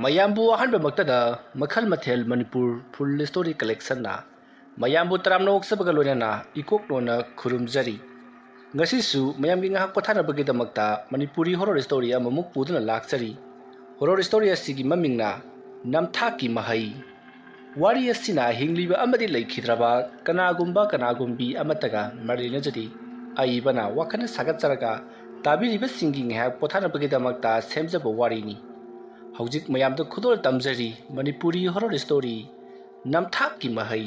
ꯃꯌꯥꯝꯕꯨ ꯑꯍꯥꯟꯕꯃꯛꯇꯗ ꯃꯈꯜ ꯃꯊꯦꯜ ꯃꯅꯤꯄꯨꯔ ꯐꯨꯜ ꯁ꯭ꯇꯣꯔꯤ ꯀꯂꯦꯛꯁꯟꯅ ꯃꯌꯥꯝꯕꯨ ꯇꯔꯥꯝꯅ ꯑꯣꯛꯆꯕꯒ ꯂꯣꯏꯅꯅ ꯏꯀꯣꯛꯂꯣꯟꯅ ꯈꯨꯔꯨꯝꯖꯔꯤ ꯉꯁꯤꯁꯨ ꯃꯌꯥꯝꯒꯤ ꯉꯥꯏꯍꯥꯛ ꯄꯣꯊꯥꯅꯕꯒꯤꯗꯃꯛꯇ ꯃꯅꯤꯄꯨꯔꯤ ꯍꯣꯔꯔ ꯁ꯭ꯇꯣꯔꯤ ꯑꯃꯃꯨꯛ ꯄꯨꯗꯨꯅ ꯂꯥꯛꯆꯔꯤ ꯍꯣꯔꯔ ꯁ꯭ꯇꯣꯔꯤ ꯑꯁꯤꯒꯤ ꯃꯃꯤꯡꯅ ꯅꯝꯊꯥꯛꯀꯤ ꯃꯍꯩ ꯋꯥꯔꯤ ꯑꯁꯤꯅ ꯍꯤꯡꯂꯤꯕ ꯑꯃꯗꯤ ꯂꯩꯈꯤꯗ꯭ꯔꯕ ꯀꯅꯥꯒꯨꯝꯕꯤ ꯑꯃꯠꯇꯒ ꯃꯔꯤ ꯂꯩꯅꯖꯔꯤ ꯑꯏꯕꯅ ꯋꯥꯈꯜ ꯁꯥꯒꯠꯆꯔꯒ ꯇꯥꯕꯤꯔꯤꯕꯁꯤꯡꯒꯤ ꯉꯥꯏꯍꯥꯛ ꯄꯣꯊꯥꯅꯕꯒꯤꯗꯃꯛꯇ ꯁꯦꯝꯖꯕ ꯋꯥꯔꯤꯅꯤ ꯍꯧꯖꯤꯛ ꯃꯌꯥꯝꯗ ꯈꯨꯗꯣꯜ ꯇꯝꯖꯔꯤ ꯃꯅꯤꯄꯨꯔꯤ ꯍꯣꯔꯔ ꯁ꯭ꯇꯣꯔꯤ ꯅꯝꯊꯥꯛꯀꯤ ꯃꯍꯩ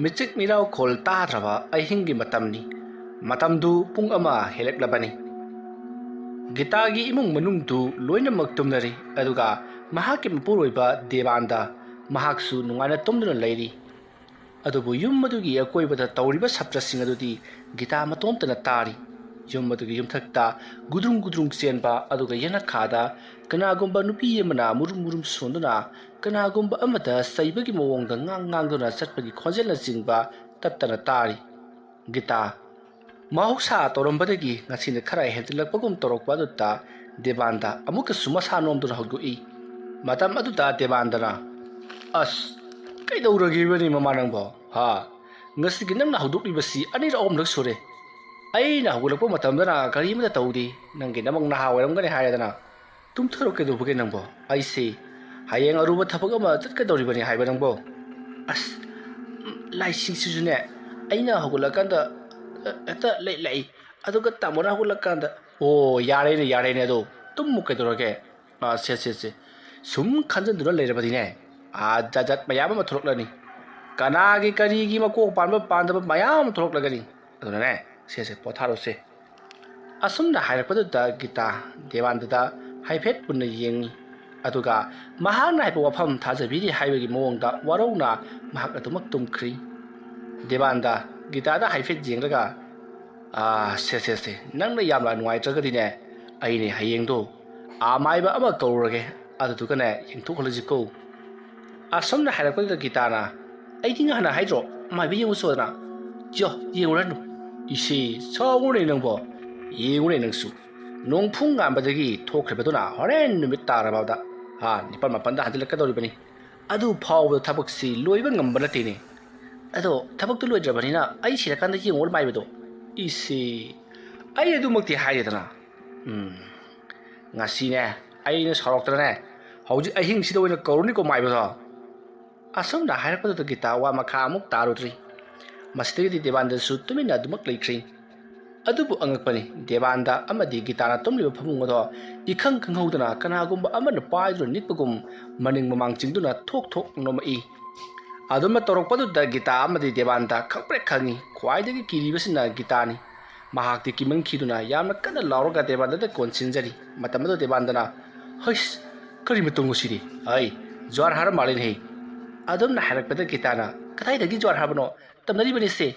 ꯃꯤꯆꯤꯛ ꯃꯤꯔꯥꯎꯈꯣꯜ ꯇꯥꯗ꯭ꯔꯕ ꯑꯍꯤꯡꯒꯤ ꯃꯇꯝꯅꯤ ꯃꯇꯝꯗꯨ ꯄꯨꯡ 1 ꯍꯦꯜꯂꯛꯂꯕꯅꯤ ꯒꯤꯇꯥꯒꯤ ꯏꯃꯨꯡ ꯃꯅꯨꯡꯗꯨ ꯂꯣꯏꯅꯃꯛ ꯇꯨꯝꯅꯔꯤ ꯑꯗꯨꯒ ꯃꯍꯥꯛꯀꯤ ꯃꯄꯨꯔꯣꯏꯕ ꯗꯦꯕꯥꯟꯗ ꯃꯍꯥꯛꯁꯨ ꯅꯨꯡꯉꯥꯏꯅ ꯇꯨꯝꯗꯨꯅ ꯂꯩꯔꯤ ꯑꯗꯨꯕꯨ ꯌꯨꯝ ꯑꯗꯨꯒꯤ ꯑꯀꯣꯏꯕꯗ ꯇꯧꯔꯤꯕ ꯁꯞꯇ꯭ꯔꯁꯤꯡ ꯑꯗꯨꯗꯤ ꯒꯤꯇꯥ ꯃꯇꯣꯝꯇꯅ ꯇꯥꯔꯤ ꯌꯨꯝ ꯑꯗꯨꯒꯤ ꯌꯨꯝꯊꯛꯇ ꯒꯨꯗ꯭ꯔꯨꯡ ꯆꯦꯟꯕ ꯑꯗꯨꯒ ꯌꯦꯅꯈꯥꯗ ꯀꯅꯥꯒꯨꯝꯕ ꯅꯨꯄꯤ ꯑꯃꯅ ꯃꯨꯔꯨꯝ ꯁꯣꯟꯗꯨꯅ ꯀꯅꯥꯒꯨꯝꯕ ꯑꯃꯗ ꯆꯩꯕꯒꯤ ꯃꯑꯣꯡꯗ ꯉꯥꯡꯗꯨꯅ ꯆꯠꯄꯒꯤ ꯈꯣꯟꯖꯦꯜꯅꯆꯤꯡꯕ ꯇꯠꯇꯅ ꯇꯥꯔꯤ ꯒꯤꯇꯥ ꯃꯍꯧꯁꯥ ꯇꯧꯔꯝꯕꯗꯒꯤ ꯉꯁꯤꯅ ꯈꯔ ꯍꯦꯟꯖꯤꯜꯂꯛꯄꯒꯨꯝ ꯇꯧꯔꯛꯄ ꯑꯗꯨꯗ ꯗꯦꯕꯥꯟꯗ ꯑꯃꯨꯛꯀꯁꯨ ꯃꯁꯥ ꯅꯣꯝꯗꯨꯅ ꯍꯧꯗꯣꯛꯏ ꯃꯇꯝ ꯑꯗꯨꯗ ꯗꯦꯕꯥꯟꯗꯅ ꯑꯁ ꯀꯩꯗꯧꯔꯒꯦꯕꯅꯤ ꯃꯃꯥ ꯅꯪꯕꯣ ꯉꯁꯤꯒꯤ ꯅꯪꯅ ꯍꯧꯗꯣꯛꯂꯤꯕꯁꯤ ꯑꯅꯤꯔꯛ ꯑꯍꯨꯝꯂꯛ ꯁꯨꯔꯦ ꯑꯩꯅ ꯍꯧꯒꯠꯂꯛꯄ ꯃꯇꯝꯗꯅ ꯀꯔꯤ ꯑꯃꯇ ꯇꯧꯗꯦ ꯅꯪꯒꯤ ꯅꯃꯛ ꯅꯍꯥ ꯑꯣꯏꯔꯝꯒꯅꯤ ꯍꯥꯏꯔꯗꯅ ꯇꯨꯝꯊꯔꯣ ꯀꯩꯗꯧꯕꯒꯦ ꯅꯪꯕꯣ ꯑꯩꯁꯦ ꯍꯌꯦꯡ ꯑꯔꯨꯕ ꯊꯕꯛ ꯑꯃ ꯆꯠꯀꯗꯧꯔꯤꯕꯅꯤ ꯍꯥꯏꯕ ꯅꯪꯕꯣ ꯑꯁ ꯂꯥꯏꯁꯤꯡꯁꯤꯁꯨꯅꯦ ꯑꯩꯅ ꯍꯧꯒꯠꯂꯀꯥꯟꯗ ꯍꯦꯛꯇ ꯂꯩ ꯑꯗꯨꯒ ꯇꯥꯃꯣꯅ ꯍꯧꯒꯠꯂꯀꯥꯟꯗ ꯑꯣ ꯌꯥꯔꯦꯅꯦ ꯑꯗꯣ ꯇꯨꯝꯃꯨ ꯀꯩꯗꯧꯔꯒꯦ ꯁꯦ ꯁꯨꯝ ꯈꯟꯖꯤꯟꯗꯨꯅ ꯂꯩꯔꯕꯗꯤꯅꯦ ꯖꯥꯠ ꯃꯌꯥꯝ ꯑꯃ ꯊꯣꯛꯂꯛꯂꯅꯤ ꯀꯅꯥꯒꯤ ꯀꯔꯤꯒꯤ ꯃꯀꯣꯛ ꯄꯥꯟꯕ ꯄꯥꯟꯗꯕ ꯃꯌꯥꯝ ꯊꯣꯛꯂꯛꯂꯒꯅꯤ ꯑꯗꯨꯅꯅꯦ ꯁꯦ ꯄꯣꯊꯥꯔꯣꯁꯦ ꯑꯁꯨꯝꯅ ꯍꯥꯏꯔꯛꯄꯗꯨꯗ ꯒꯤꯇꯥ ꯗꯦꯕꯥꯟꯗꯗ ꯍꯥꯏꯐꯦꯠ ꯄꯨꯟꯅ ꯌꯦꯡꯉꯤ ꯑꯗꯨꯒ ꯃꯍꯥꯛꯅ ꯍꯥꯏꯕ ꯋꯥꯐꯝ ꯊꯥꯖꯕꯤꯔꯤ ꯍꯥꯏꯕꯒꯤ ꯃꯑꯣꯡꯗ ꯋꯥꯔꯧꯅ ꯃꯍꯥꯛ ꯑꯗꯨꯃꯛ ꯇꯨꯝꯈ꯭ꯔꯤ ꯗꯦꯕꯥꯟꯗ ꯒꯤꯇꯥꯗ ꯍꯥꯏꯐꯦꯠ ꯌꯦꯡꯂꯒ ꯁꯦ ꯅꯪꯅ ꯌꯥꯝꯅ ꯅꯨꯡꯉꯥꯏꯇ꯭ꯔꯒꯗꯤꯅꯦ ꯑꯩꯅꯦ ꯍꯌꯦꯡꯗꯣ ꯃꯥꯏꯕ ꯑꯃ ꯀꯧꯔꯨꯔꯒꯦ ꯑꯗꯨꯗꯨꯒꯅꯦ ꯌꯦꯡꯊꯣꯛꯍꯜꯂꯁꯤꯀꯣ ꯑꯁꯨꯝꯅ ꯍꯥꯏꯔꯛꯄꯗꯨꯗ ꯒꯤꯇꯥꯅ ꯑꯩꯗꯤ ꯉꯍꯥꯟꯅ ꯍꯥꯏꯗ꯭ꯔꯣ ꯃꯥꯏꯕ ꯌꯦꯡꯉꯨꯆꯣꯗꯅ ꯌꯦꯡꯉꯨꯔꯅꯨ ꯏꯁꯦ ꯁꯥꯎꯔꯨꯅꯦ ꯅꯪꯕꯣ ꯌꯦꯡꯉꯨꯅꯦ ꯅꯪꯁꯨ ꯅꯣꯡꯐꯨꯡ ꯉꯥꯟꯕꯗꯒꯤ ꯊꯣꯛꯈ꯭ꯔꯤꯕꯗꯨꯅ ꯍꯣꯔꯦꯟ ꯅꯨꯃꯤꯠ ꯇꯥꯔꯕꯗ 9-10 ꯍꯟꯖꯤꯜꯂꯛꯀꯗꯧꯔꯤꯕꯅꯤ ꯑꯗꯨ ꯐꯥꯎꯕꯗ ꯊꯕꯛꯁꯤ ꯂꯣꯏꯕ ꯉꯝꯕ ꯅꯠꯇꯦꯅꯦ ꯑꯗꯣ ꯊꯕꯛꯇꯨ ꯂꯣꯏꯗ꯭ꯔꯕꯅꯤ나 ꯑꯩ ꯁꯤꯔꯀꯥꯟꯗ ꯌꯦꯡꯉꯨꯔ ꯃꯥꯏꯕꯗꯣ 이씨 ꯑꯩ ꯑꯗꯨꯃꯛꯇꯤ ꯍꯥꯏꯔꯦꯗꯅ ꯉꯁꯤꯅꯦ ꯑꯩꯅ ꯁꯥꯎꯔꯛꯇꯅꯅꯦ ꯍꯧꯖꯤꯛ ꯑꯍꯤꯡꯁꯤꯗ ꯑꯣꯏꯅ ꯀꯧꯔꯨꯅꯤꯀꯣ ꯃꯥꯏꯕꯗꯣ ꯑꯁꯨꯝꯅ ꯍꯥꯏꯔꯛꯄꯗꯨꯗ ꯒꯤꯇꯥ ꯋꯥ ꯃꯈꯥ ꯑꯃꯨꯛ ꯇꯥꯔꯨꯗ꯭ꯔꯤ ꯃꯁꯤꯗꯒꯤꯗꯤ ꯗꯦꯕꯥꯟꯗꯁꯨ ꯇꯨꯃꯤꯟꯅ ꯑꯗꯨꯃꯛ ꯂꯩꯈ꯭ꯔꯤ ꯑꯗꯨꯕꯨ ꯑꯉꯛꯄꯅꯤ ꯗꯦꯕꯥꯟꯗ ꯑꯃꯗꯤ ꯒꯤꯇꯥꯅ ꯇꯨꯝꯂꯤꯕ ꯐꯃꯨꯡ ꯑꯗꯣ ꯏꯈꯪ ꯈꯪꯍꯧꯗꯅ ꯀꯅꯥꯒꯨꯝꯕ ꯑꯃꯅ ꯄꯥꯏꯗꯨꯅ ꯅꯤꯛꯄꯒꯨꯝ ꯃꯅꯤꯡ ꯃꯃꯥꯡ ꯆꯤꯡꯗꯨꯅ ꯊꯣꯛ ꯅꯣꯝꯃꯛꯏ ꯑꯗꯨꯝꯅ ꯇꯧꯔꯛꯄꯗꯨꯗ ꯒꯤꯇꯥ ꯑꯃꯗꯤ ꯗꯦꯕꯥꯟꯗ ꯈꯪꯄ꯭ꯔꯦꯛ ꯈꯪꯉꯤ ꯈ꯭ꯋꯥꯏꯗꯒꯤ ꯀꯤꯔꯤꯕꯁꯤꯅ ꯒꯤꯇꯥꯅꯤ ꯃꯍꯥꯛꯇꯤ ꯀꯤꯃꯟꯈꯤꯗꯨꯅ ꯌꯥꯝꯅ ꯀꯟꯅ ꯂꯥꯎꯔꯒ ꯗꯦꯕꯥꯟꯗꯗ ꯀꯣꯟꯁꯤꯟꯖꯔꯤ ꯃꯇꯝ ꯑꯗꯨ ꯗꯦꯕꯥꯟꯗꯅ ꯍꯩꯁ ꯀꯔꯤ ꯃꯇꯧꯅꯣ ꯁꯤꯗꯤ ꯖ꯭ꯋꯥꯔ ꯍꯥꯔ ꯃꯥꯜꯂꯦꯅꯦ ꯑꯗꯨꯝꯅ ꯍꯥꯏꯔꯛꯄꯗ ꯒꯤꯇꯥꯅ ꯀꯗꯥꯏꯗꯒꯤ ꯖ꯭ꯋꯥꯔ ꯍꯥꯔꯕꯅꯣ ꯇꯝꯅꯔꯤꯕꯅꯤꯁꯦ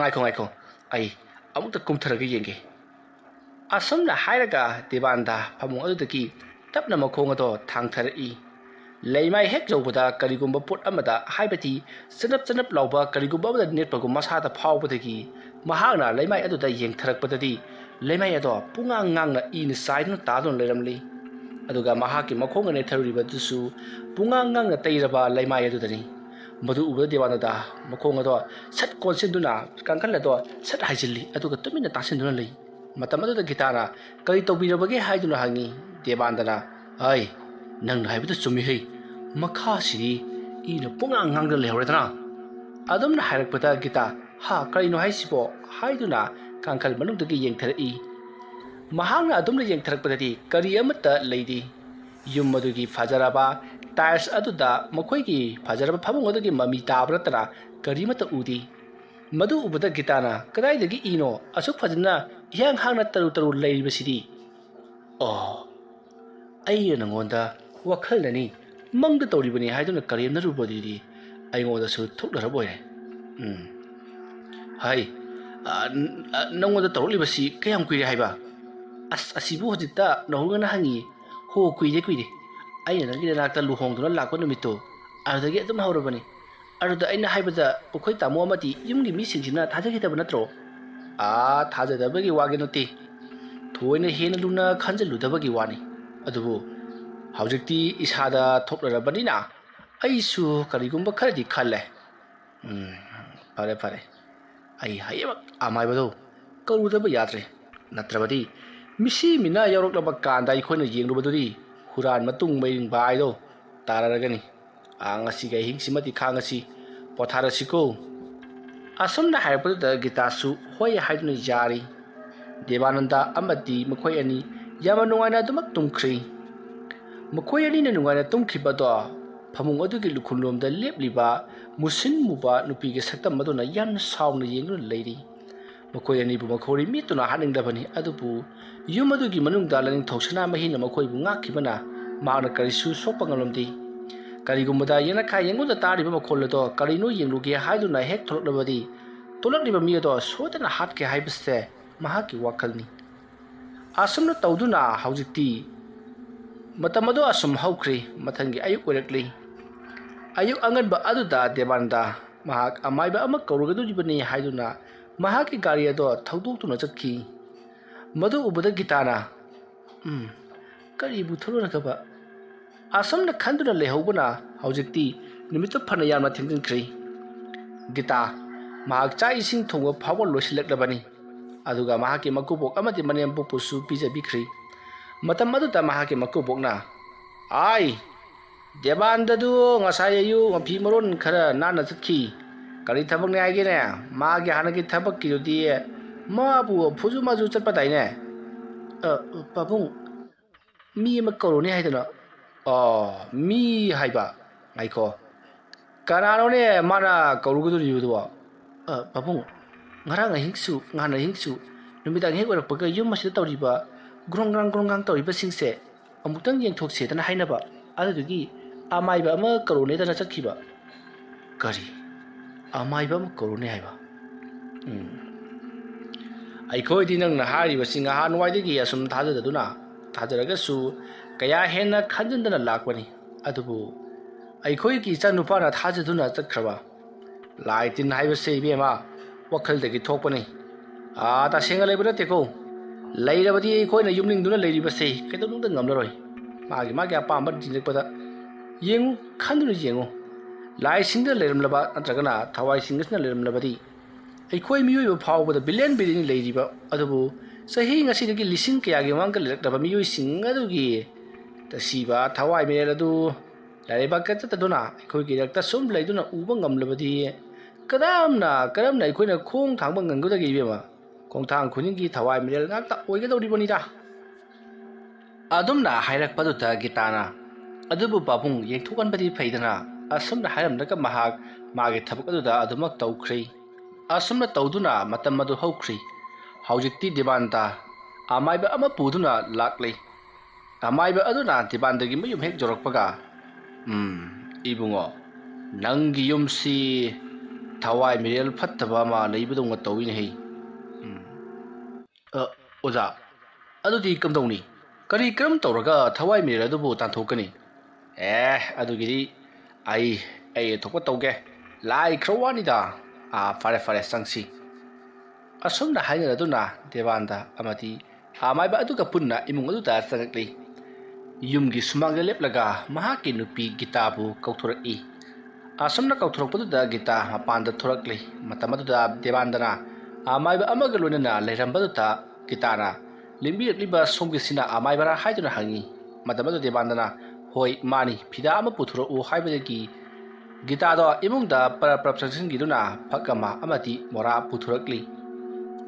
ꯉꯥꯏꯈꯣ ꯑꯩ ꯑꯃꯨꯛꯇ ꯀꯨꯝꯊꯔꯒ ꯌꯦꯡꯒꯦ ꯑꯁꯨꯝꯅ ꯍꯥꯏꯔꯒ ꯗꯦꯕꯥꯟꯗ ꯐꯃꯨꯡ ꯑꯗꯨꯗꯒꯤ ꯇꯞꯅ ꯃꯈꯣꯡ ꯑꯗꯣ ꯊꯥꯡꯊꯔꯛꯏ ꯂꯩꯃꯥꯏ ꯍꯦꯛ ꯌꯧꯕꯗ ꯀꯔꯤꯒꯨꯝꯕ ꯄꯣꯠ ꯑꯃꯗ ꯍꯥꯏꯕꯗꯤ ꯆꯅꯞ ꯂꯥꯎꯕ ꯀꯔꯤꯒꯨꯝꯕ ꯑꯃꯗ ꯅꯦꯠꯄꯒꯨꯝ ꯃꯁꯥꯗ ꯐꯥꯎꯕꯗꯒꯤ ꯃꯍꯥꯛꯅ ꯂꯩꯃꯥꯏ ꯑꯗꯨꯗ ꯌꯦꯡꯊꯔꯛꯄꯗꯗꯤ ꯂꯩꯃꯥꯏ ꯑꯗꯣ ꯄꯨꯡꯉꯥꯡꯉꯥꯡꯅ ꯏꯅ ꯆꯥꯏꯗꯨꯅ ꯇꯥꯗꯨꯅ ꯂꯩꯔꯝꯂꯤ ꯑꯗꯨꯒ ꯃꯍꯥꯛꯀꯤ ꯃꯈꯣꯡꯅ ꯅꯦꯠꯊꯔꯨꯔꯤꯕꯗꯨꯁꯨ ꯄꯨꯡꯉꯥꯡꯉꯥꯡꯅ ꯇꯩꯔꯕ ꯂꯩꯃꯥꯏ ꯑꯗꯨꯗꯅꯤ ꯃꯗꯨ ꯎꯕꯗ ꯗꯦꯕꯥꯟꯗꯗ ꯃꯈꯣꯡ ꯑꯗꯣ ꯁꯠ ꯀꯣꯟꯁꯤꯟꯗꯨꯅ ꯀꯥꯡꯈꯜ ꯑꯗꯣ ꯁꯠ ꯍꯥꯏꯖꯤꯜꯂꯤ ꯑꯗꯨꯒ ꯇꯨꯃꯤꯟꯅ ꯇꯥꯁꯤꯟꯗꯨꯅ ꯂꯩ ꯃꯇꯝ ꯑꯗꯨꯗ ꯒꯤꯇꯥꯅ ꯀꯔꯤ ꯇꯧꯕꯤꯔꯕꯒꯦ ꯍꯥꯏꯗꯨꯅ ꯍꯪꯉꯤ ꯗꯦꯕꯥꯟꯗꯅ ꯅꯪꯅ ꯍꯥꯏꯕꯗꯨ ꯆꯨꯝꯃꯤꯍꯩ ꯃꯈꯥꯁꯤꯗꯤ ꯏꯅ ꯄꯨꯡꯉꯥꯡꯉꯥꯡꯗꯅ ꯂꯩꯍꯧꯔꯦꯗꯅ ꯑꯗꯨꯝꯅ ꯍꯥꯏꯔꯛꯄꯗ ꯒꯤꯇꯥ ꯀꯔꯤꯅꯣ ꯍꯥꯏꯁꯤꯕꯣ ꯍꯥꯏꯗꯨꯅ ꯀꯥꯡꯈꯜ ꯃꯅꯨꯡꯗꯒꯤ ꯌꯦꯡꯊꯔꯛꯏ ꯃꯍꯥꯛꯅ ꯑꯗꯨꯝꯅ ꯌꯦꯡꯊꯔꯛꯄꯗꯗꯤ ꯀꯔꯤ ꯑꯃꯠꯇ ꯂꯩꯇꯦ ꯌꯨꯝ ꯑꯗꯨꯒꯤ ꯐꯖꯔꯕ ꯇꯥꯏꯜꯁ ꯑꯗꯨꯗ ꯃꯈꯣꯏꯒꯤ ꯐꯖꯔꯕ ꯐꯃꯨꯡ ꯑꯗꯨꯒꯤ ꯃꯃꯤ ꯇꯥꯕ ꯅꯠꯇꯅ ꯀꯔꯤꯃꯠꯇ ꯎꯗꯦ ꯃꯗꯨ ꯎꯕꯗ ꯒꯤꯇꯥꯅ ꯀꯗꯥꯏꯗꯒꯤ ꯏꯅꯣ ꯑꯁꯨꯛ ꯐꯖꯅ ꯏꯍꯥꯡ ꯍꯥꯡꯅ ꯇꯔꯨ ꯂꯩꯔꯤꯕꯁꯤꯗꯤ ꯑꯩꯅ ꯅꯉꯣꯟꯗ ꯋꯥꯈꯜꯅꯅꯤ ꯃꯪꯗ ꯇꯧꯔꯤꯕꯅꯤ ꯍꯥꯏꯗꯨꯅ ꯀꯔꯦꯝꯅꯔꯨꯕꯗꯨꯗꯤ ꯑꯩꯉꯣꯟꯗꯁꯨ ꯊꯣꯛꯅꯔꯕ ꯑꯣꯏꯔꯦ ꯅꯉꯣꯟꯗ ꯇꯧꯔꯛꯂꯤꯕꯁꯤ ꯀꯌꯥꯝ ꯀꯨꯏꯔꯦ ꯍꯥꯏꯕ ꯑꯁꯤꯕꯨ ꯍꯧꯖꯤꯛꯇ ꯅꯧꯍꯧꯅꯅ ꯍꯪꯉꯤ ꯀꯨꯏꯔꯦ ꯑꯩꯅ ꯅꯪꯒꯤ ꯅꯅꯥꯛꯇ ꯂꯨꯍꯣꯡꯗꯨꯅ ꯂꯥꯛꯄ ꯅꯨꯃꯤꯠꯇꯣ ꯑꯗꯨꯗꯒꯤ ꯑꯗꯨꯝ ꯍꯧꯔꯕꯅꯤ ꯑꯗꯨꯗ ꯑꯩꯅ ꯍꯥꯏꯕꯗ ꯑꯩꯈꯣꯏ ꯇꯥꯃꯣ ꯑꯃꯗꯤ ꯌꯨꯝꯒꯤ ꯃꯤꯁꯤꯡꯁꯤꯅ ꯊꯥꯖꯈꯤꯗꯕ ꯅꯠꯇ꯭ꯔꯣ ꯊꯥꯖꯗꯕꯒꯤ ꯋꯥꯒꯤ ꯅꯠꯇꯦ ꯊꯣꯏꯅ ꯍꯦꯟꯅ ꯂꯨꯅ ꯈꯟꯖꯤꯜꯂꯨꯗꯕꯒꯤ ꯋꯥꯅꯤ ꯑꯗꯨꯕꯨ ꯍꯧꯖꯤꯛꯇꯤ ꯏꯁꯥꯗ ꯊꯣꯛꯂꯔꯕꯅꯤꯅ ꯑꯩꯁꯨ ꯀꯔꯤꯒꯨꯝꯕ ꯈꯔꯗꯤ ꯈꯜꯂꯦ꯫ ꯐꯔꯦ ꯐꯔꯦ, ꯑꯩ ꯍꯌꯦꯡꯃꯛ ꯑꯃꯥꯏꯕꯗꯣ ꯀꯧꯔꯨꯗꯕ ꯌꯥꯗ꯭ꯔꯦ, ꯅꯠꯇ꯭ꯔꯕꯗꯤ ꯃꯤꯁꯤ ꯃꯤꯅ ꯌꯧꯔꯛꯂꯕ ꯀꯥꯟꯗ ꯑꯩꯈꯣꯏꯅ ꯌꯦꯡꯂꯨꯕꯗꯨꯗꯤ ꯍꯨꯔꯥꯟ ꯃꯇꯨꯡ ꯃꯩꯔꯤꯡꯕ ꯍꯥꯏꯗꯣ ꯇꯥꯔꯔꯒꯅꯤ꯫ ꯉꯁꯤꯒꯤ ꯑꯍꯤꯡꯁꯤꯃꯗꯤ ꯈꯥꯡꯉꯁꯤ, ꯄꯣꯊꯥꯔꯁꯤꯀꯣ꯫ ꯑꯁꯨꯝꯅ ꯍꯥꯏꯔꯛꯄꯗꯨꯗ ꯒꯤꯇꯥꯁꯨ ꯍꯣꯏ ꯍꯥꯏꯗꯨꯅ ꯌꯥꯔꯤ꯫ ꯗꯦꯕꯥꯅꯟꯗ ꯑꯃꯗꯤ ꯃꯈꯣꯏ ꯑꯅꯤ ꯌꯥꯝꯅ ꯅꯨꯡꯉꯥꯏꯅ ꯑꯗꯨꯃꯛ ꯇꯨꯝꯈ꯭ꯔꯤ꯫ ꯃꯈꯣꯏ ꯑꯅꯤꯅ ꯅꯨꯡꯉꯥꯏꯅ ꯇꯨꯝꯈꯤꯕꯗꯣ ꯐꯃꯨꯡ ꯑꯗꯨꯒꯤ ꯂꯨꯈꯨꯡꯂꯣꯝꯗ ꯂꯦꯞꯂꯤꯕ ꯃꯨꯁꯤꯟ ꯃꯨꯕ ꯅꯨꯄꯤꯒꯤ ꯁꯛꯇꯝ ꯑꯗꯨꯅ ꯌꯥꯝꯅ ꯁꯥꯎꯅ ꯌꯦꯡꯗꯨꯅ ꯂꯩꯔꯤ꯫ ꯃꯈꯣꯏ ꯑꯅꯤꯕꯨ ꯃꯈꯧꯔꯤ ꯃꯤꯠꯇꯨꯅ ꯍꯥꯠꯅꯤꯡꯗꯕꯅꯤ, ꯑꯗꯨꯕꯨ ꯌꯨꯝ ꯑꯗꯨꯒꯤ ꯃꯅꯨꯡꯗ ꯂꯥꯏꯅꯤꯡꯊꯧ ꯁꯅꯥꯃꯍꯤꯅ ꯃꯈꯣꯏꯕꯨ ꯉꯥꯛꯈꯤꯕꯅ ꯃꯍꯥꯛꯅ ꯀꯔꯤꯁꯨ ꯁꯣꯛꯄ ꯉꯝꯂꯝꯗꯦ꯫ ꯀꯔꯤꯒꯨꯝꯕꯗ ꯌꯦꯅꯈꯥ ꯌꯦꯡꯒꯣꯟꯗ ꯇꯥꯔꯤꯕ ꯃꯈꯣꯜ ꯑꯗꯣ ꯀꯔꯤꯅꯣ ꯌꯦꯡꯂꯨꯒꯦ ꯍꯥꯏꯗꯨꯅ ꯍꯦꯛ ꯊꯣꯛꯂꯛꯂꯕꯗꯤ ꯊꯣꯛꯂꯛꯂꯤꯕ ꯃꯤ ꯑꯗꯣ ꯁꯣꯏꯗꯅ ꯍꯥꯠꯀꯦ ꯍꯥꯏꯕꯁꯦ ꯃꯍꯥꯛꯀꯤ ꯋꯥꯈꯜꯅꯤ꯫ ꯑꯁꯨꯝꯅ ꯇꯧꯗꯨꯅ ꯍꯧꯖꯤꯛꯇꯤ ꯃꯇꯝ ꯑꯗꯨ ꯑꯁꯨꯝ ꯍꯧꯈ꯭ꯔꯤ꯫ ꯃꯊꯪꯒꯤ ꯑꯌꯨꯛ ꯑꯣꯏꯔꯛꯂꯤ꯫ ꯑꯌꯨꯛ ꯑꯉꯟꯕ ꯑꯗꯨꯗ ꯗꯦꯕꯥꯅꯟꯗ ꯃꯍꯥꯛ ꯑꯃꯥꯏꯕ ꯑꯃ ꯀꯧꯔꯒꯗꯧꯔꯤꯕꯅꯤ ꯍꯥꯏꯗꯨꯅ ꯃꯍꯥꯛꯀꯤ ꯒꯥꯔꯤ ꯑꯗꯣ ꯊꯧꯗꯣꯛꯇꯨꯅ ꯆꯠꯈꯤ꯫ ꯃꯗꯨ ꯎꯕꯗ ꯒꯤꯇꯥꯅ ꯀꯔꯤꯕꯨ ꯊꯣꯛꯂꯛꯂꯒꯕ ꯑꯁꯨꯝꯅ ꯈꯟꯗꯨꯅ ꯂꯩꯍꯧꯕꯅ ꯍꯧꯖꯤꯛꯇꯤ ꯅꯨꯃꯤꯠꯇꯨ ꯐꯅ ꯌꯥꯝꯅ ꯊꯦꯡꯖꯤꯟꯈ꯭ꯔꯤ꯫ ꯒꯤꯇꯥ ꯃꯍꯥꯛ ꯆꯥꯛ ꯏꯁꯤꯡ ꯊꯣꯡꯕ ꯐꯥꯎꯕ ꯂꯣꯏꯁꯤꯜꯂꯛꯂꯕꯅꯤ, ꯑꯗꯨꯒ ꯃꯍꯥꯛꯀꯤ ꯃꯀꯨꯕꯣꯛ ꯑꯃꯗꯤ ꯃꯅꯦꯝꯄꯣꯛꯄꯨꯁꯨ ꯄꯤꯖꯕꯤꯈ꯭ꯔꯤ꯫ ꯃꯇꯝ ꯑꯗꯨꯗ ꯃꯍꯥꯛꯀꯤ ꯃꯀꯨꯕꯣꯛꯅ ꯗꯦꯕꯥꯅꯟꯗꯗꯨ ꯉꯁꯥꯏ ꯑꯌꯨꯛ ꯃꯐꯤ ꯃꯔꯣꯟ ꯈꯔ ꯅꯥꯟꯅ ꯆꯠꯈꯤ, ꯀꯔꯤ ꯊꯕꯛꯅꯤ ꯍꯥꯏꯒꯦꯅꯦ? ꯃꯥꯒꯤ ꯍꯥꯟꯅꯒꯤ ꯊꯕꯛꯀꯤꯗꯨꯗꯤ ꯃꯥꯕꯨ ꯐꯨꯖꯨ ꯃꯥꯖꯨ ꯆꯠꯄꯗꯥꯏꯅꯦ? ꯄꯥꯕꯨꯡ, ꯃꯤ ꯑꯃ ꯀꯧꯔꯨꯅꯤ ꯍꯥꯏꯗꯅ꯫ ꯃꯤ ꯍꯥꯏꯕ? ꯉꯥꯏꯈꯣ, ꯀꯅꯥꯅꯣꯅꯦ ꯃꯥꯅ ꯀꯧꯔꯨꯒꯗꯧꯔꯤꯕꯗꯨꯕꯣ? ꯄꯥꯕꯨꯡ, ꯉꯔꯥꯡ ꯑꯍꯤꯡꯁꯨ ꯅꯍꯥꯟ ꯑꯍꯤꯡꯁꯨ ꯅꯨꯃꯤꯗꯥꯡ ꯍꯦꯛ ꯑꯣꯏꯔꯛꯄꯒ ꯌꯨꯝ ꯑꯁꯤꯗ ꯇꯧꯔꯤꯕ ꯒ꯭ꯔꯣꯡꯒ꯭ꯔꯥꯡ ꯇꯧꯔꯤꯕꯁꯤꯡꯁꯦ ꯑꯃꯨꯛꯇꯪ ꯌꯦꯡꯊꯣꯛꯁꯦꯗꯅ ꯍꯥꯏꯅꯕ, ꯑꯗꯨꯗꯨꯒꯤ ꯑꯃꯥꯏꯕ ꯑꯃ ꯀꯧꯔꯨꯅꯦꯗꯅ ꯆꯠꯈꯤꯕ꯫ ꯀꯔꯤ? ꯑꯃꯥꯏꯕ ꯑꯃ ꯀꯧꯔꯨꯅꯦ ꯍꯥꯏꯕ? ꯑꯩꯈꯣꯏꯗꯤ ꯅꯪꯅ ꯍꯥꯏꯔꯤꯕꯁꯤ ꯅꯍꯥꯟꯋꯥꯏꯗꯒꯤ ꯑꯁꯨꯝ ꯊꯥꯖꯔꯒꯁꯨ ꯀꯌꯥ ꯍꯦꯟꯅ ꯈꯟꯖꯤꯟꯗꯅ ꯂꯥꯛꯄꯅꯤ, ꯑꯗꯨꯕꯨ ꯑꯩꯈꯣꯏꯒꯤ ꯏꯆꯥꯅꯨꯄꯥꯅ ꯊꯥꯖꯗꯨꯅ ꯆꯠꯈ꯭ꯔꯕ꯫ ꯂꯥꯏ ꯇꯤꯟ ꯍꯥꯏꯕꯁꯦ ꯏꯕꯦꯝꯃ ꯋꯥꯈꯜꯗꯒꯤ ꯊꯣꯛꯄꯅꯤ, ꯇꯁꯦꯡꯅ ꯂꯩꯕ ꯅꯠꯇꯦꯀꯣ꯫ ꯂꯩꯔꯕꯗꯤ ꯑꯩꯈꯣꯏꯅ ꯌꯨꯝꯅꯤꯡꯗꯨꯅ ꯂꯩꯔꯤꯕꯁꯦ ꯀꯩꯗꯧꯅꯨꯡꯗ ꯉꯝꯂꯔꯣꯏ꯫ ꯃꯥꯒꯤ ꯑꯄꯥꯝꯕ ꯊꯤꯔꯛꯄꯗ ꯌꯦꯡꯉꯨ, ꯈꯟꯗꯨꯅ ꯌꯦꯡꯉꯨ꯫ ꯂꯥꯏꯁꯤꯡꯗ ꯂꯩꯔꯝꯂꯕ ꯅꯠꯇ꯭ꯔꯒꯅ ꯊꯋꯥꯏꯁꯤꯡꯁꯤꯅ ꯂꯩꯔꯝꯂꯕꯗꯤ ꯑꯩꯈꯣꯏ ꯃꯤꯑꯣꯏꯕ ꯐꯥꯎꯕꯗ ꯕꯤꯂꯤꯌꯟ ꯂꯩꯔꯤꯕ, ꯑꯗꯨꯕꯨ ꯆꯍꯤ ꯉꯁꯤꯗꯒꯤ ꯂꯤꯁꯤꯡ ꯀꯌꯥꯒꯤ ꯃꯃꯥꯡꯗ ꯂꯩꯔꯛꯂꯕ ꯃꯤꯑꯣꯏꯁꯤꯡ ꯑꯗꯨꯒꯤ ꯇꯁꯤꯕ ꯊꯋꯥꯏ ꯃꯤꯔꯦꯜ ꯑꯗꯨ ꯂꯥꯏꯔꯩꯕꯥꯛꯀ ꯆꯠꯇꯗꯨꯅ ꯑꯩꯈꯣꯏꯒꯤꯗꯛꯇ ꯁꯨꯝ ꯂꯩꯗꯨꯅ ꯎꯕ ꯉꯝꯂꯕꯗꯤ ꯀꯔꯝꯅ ꯑꯩꯈꯣꯏꯅ ꯈꯣꯡ ꯊꯥꯡꯕ ꯉꯝꯒꯗꯒꯦ ꯏꯕꯦꯝꯃ? ꯈꯣꯡꯊꯥꯡ ꯈꯨꯗꯤꯡꯒꯤ ꯊꯋꯥꯏ ꯃꯤꯔꯦꯜ ꯉꯥꯛꯇ ꯑꯣꯏꯒꯗꯧꯔꯤꯕꯅꯤꯗ꯫ ꯑꯗꯨꯝꯅ ꯍꯥꯏꯔꯛꯄꯗꯨꯗ ꯒꯤꯇꯥꯅ ꯑꯗꯨꯕꯨ ꯄꯥꯕꯨꯡ, ꯌꯦꯡꯊꯣꯛꯍꯟꯕꯗꯤ ꯐꯩꯗꯅ꯫ ꯑꯁꯨꯝꯅ ꯍꯥꯏꯔꯝꯂꯒ ꯃꯍꯥꯛ ꯃꯥꯒꯤ ꯊꯕꯛ ꯑꯗꯨꯗ ꯑꯗꯨꯃꯛ ꯇꯧꯈ꯭ꯔꯤ꯫ ꯑꯁꯨꯝꯅ ꯇꯧꯗꯨꯅ ꯃꯇꯝ ꯑꯗꯨ ꯍꯧꯈ꯭ꯔꯤ꯫ ꯍꯧꯖꯤꯛꯇꯤ ꯗꯦꯕꯥꯅꯟꯗ ꯑꯃꯥꯏꯕ ꯑꯃ ꯄꯨꯗꯨꯅ ꯂꯥꯛꯂꯤ꯫ ꯑꯃꯥꯏꯕ ꯑꯗꯨꯅ ꯗꯦꯕꯥꯅꯟꯗꯒꯤ ꯃꯌꯨꯝ ꯍꯦꯛ ꯌꯧꯔꯛꯄꯒ ꯏꯕꯨꯡꯉꯣ, ꯅꯪꯒꯤ ꯌꯨꯝꯁꯤ ꯊꯋꯥꯏ ꯃꯤꯔꯦꯜ ꯐꯠꯇꯕ ꯑꯃ ꯂꯩꯕꯗꯧꯅ ꯇꯧꯏꯅꯦꯍꯦ꯫ ꯑꯣꯖꯥ, ꯑꯗꯨꯗꯤ ꯀꯝꯗꯧꯅꯤ? ꯀꯔꯝ ꯇꯧꯔꯒ ꯊꯋꯥꯏ ꯃꯤꯔꯦꯜ ꯑꯗꯨꯕꯨ ꯇꯥꯟꯊꯣꯛꯀꯅꯤ? ꯑꯗꯨꯒꯤꯗꯤ ꯑꯩ ꯊꯣꯛꯄ ꯇꯧꯒꯦ, ꯂꯥꯏ ꯈꯔ ꯋꯥꯅꯤꯗ꯫ ꯐꯔꯦ ꯆꯪꯁꯤ꯫ ꯑꯁꯨꯝꯅ ꯍꯥꯏꯅꯔꯗꯨꯅ ꯗꯦꯕꯥꯅꯟꯗ ꯑꯃꯗꯤ ꯑꯃꯥꯏꯕ ꯑꯗꯨꯒ ꯄꯨꯟꯅ ꯏꯃꯨꯡ ꯑꯗꯨꯗ ꯆꯪꯉꯛꯂꯤ꯫ ꯌꯨꯝꯒꯤ ꯁꯨꯃꯥꯡꯗ ꯂꯦꯞꯂꯒ ꯃꯍꯥꯛꯀꯤ ꯅꯨꯄꯤ ꯒꯤꯇꯥꯕꯨ ꯀꯧꯊꯣꯔꯛꯏ꯫ ꯑꯁꯨꯝꯅ ꯀꯧꯊꯣꯔꯛꯄꯗꯨꯗ ꯒꯤꯇꯥ ꯃꯄꯥꯟꯗ ꯊꯣꯔꯛꯂꯤ꯫ ꯃꯇꯝ ꯑꯗꯨꯗ ꯗꯦꯕꯥꯅꯟꯗꯅ ꯑꯃꯥꯏꯕ ꯑꯃꯒ ꯂꯣꯏꯅꯅ ꯂꯩꯔꯝꯕꯗꯨꯗ ꯒꯤꯇꯥꯅ ꯂꯦꯡꯕꯤꯔꯛꯂꯤꯕ ꯁꯣꯝꯒꯤꯁꯤꯅ ꯑꯃꯥꯏꯕꯔꯥ ꯍꯥꯏꯗꯨꯅ ꯍꯪꯉꯤ꯫ ꯃꯇꯝ ꯑꯗꯨꯗ ꯗꯦꯕꯥꯅꯟꯗꯅ ꯍꯣꯏ ꯃꯥꯅꯤ, ꯐꯤꯗꯥ ꯑꯃ ꯄꯨꯊꯣꯔꯛꯎ ꯍꯥꯏꯕꯗꯒꯤ ꯒꯤꯇꯥꯗꯣ ꯏꯃꯨꯡꯗ ꯄꯔꯞ ꯆꯪꯁꯤꯟꯈꯤꯗꯨꯅ ꯐꯛ ꯑꯃ ꯑꯃꯗꯤ ꯃꯣꯔꯥ ꯄꯨꯊꯣꯔꯛꯂꯤ꯫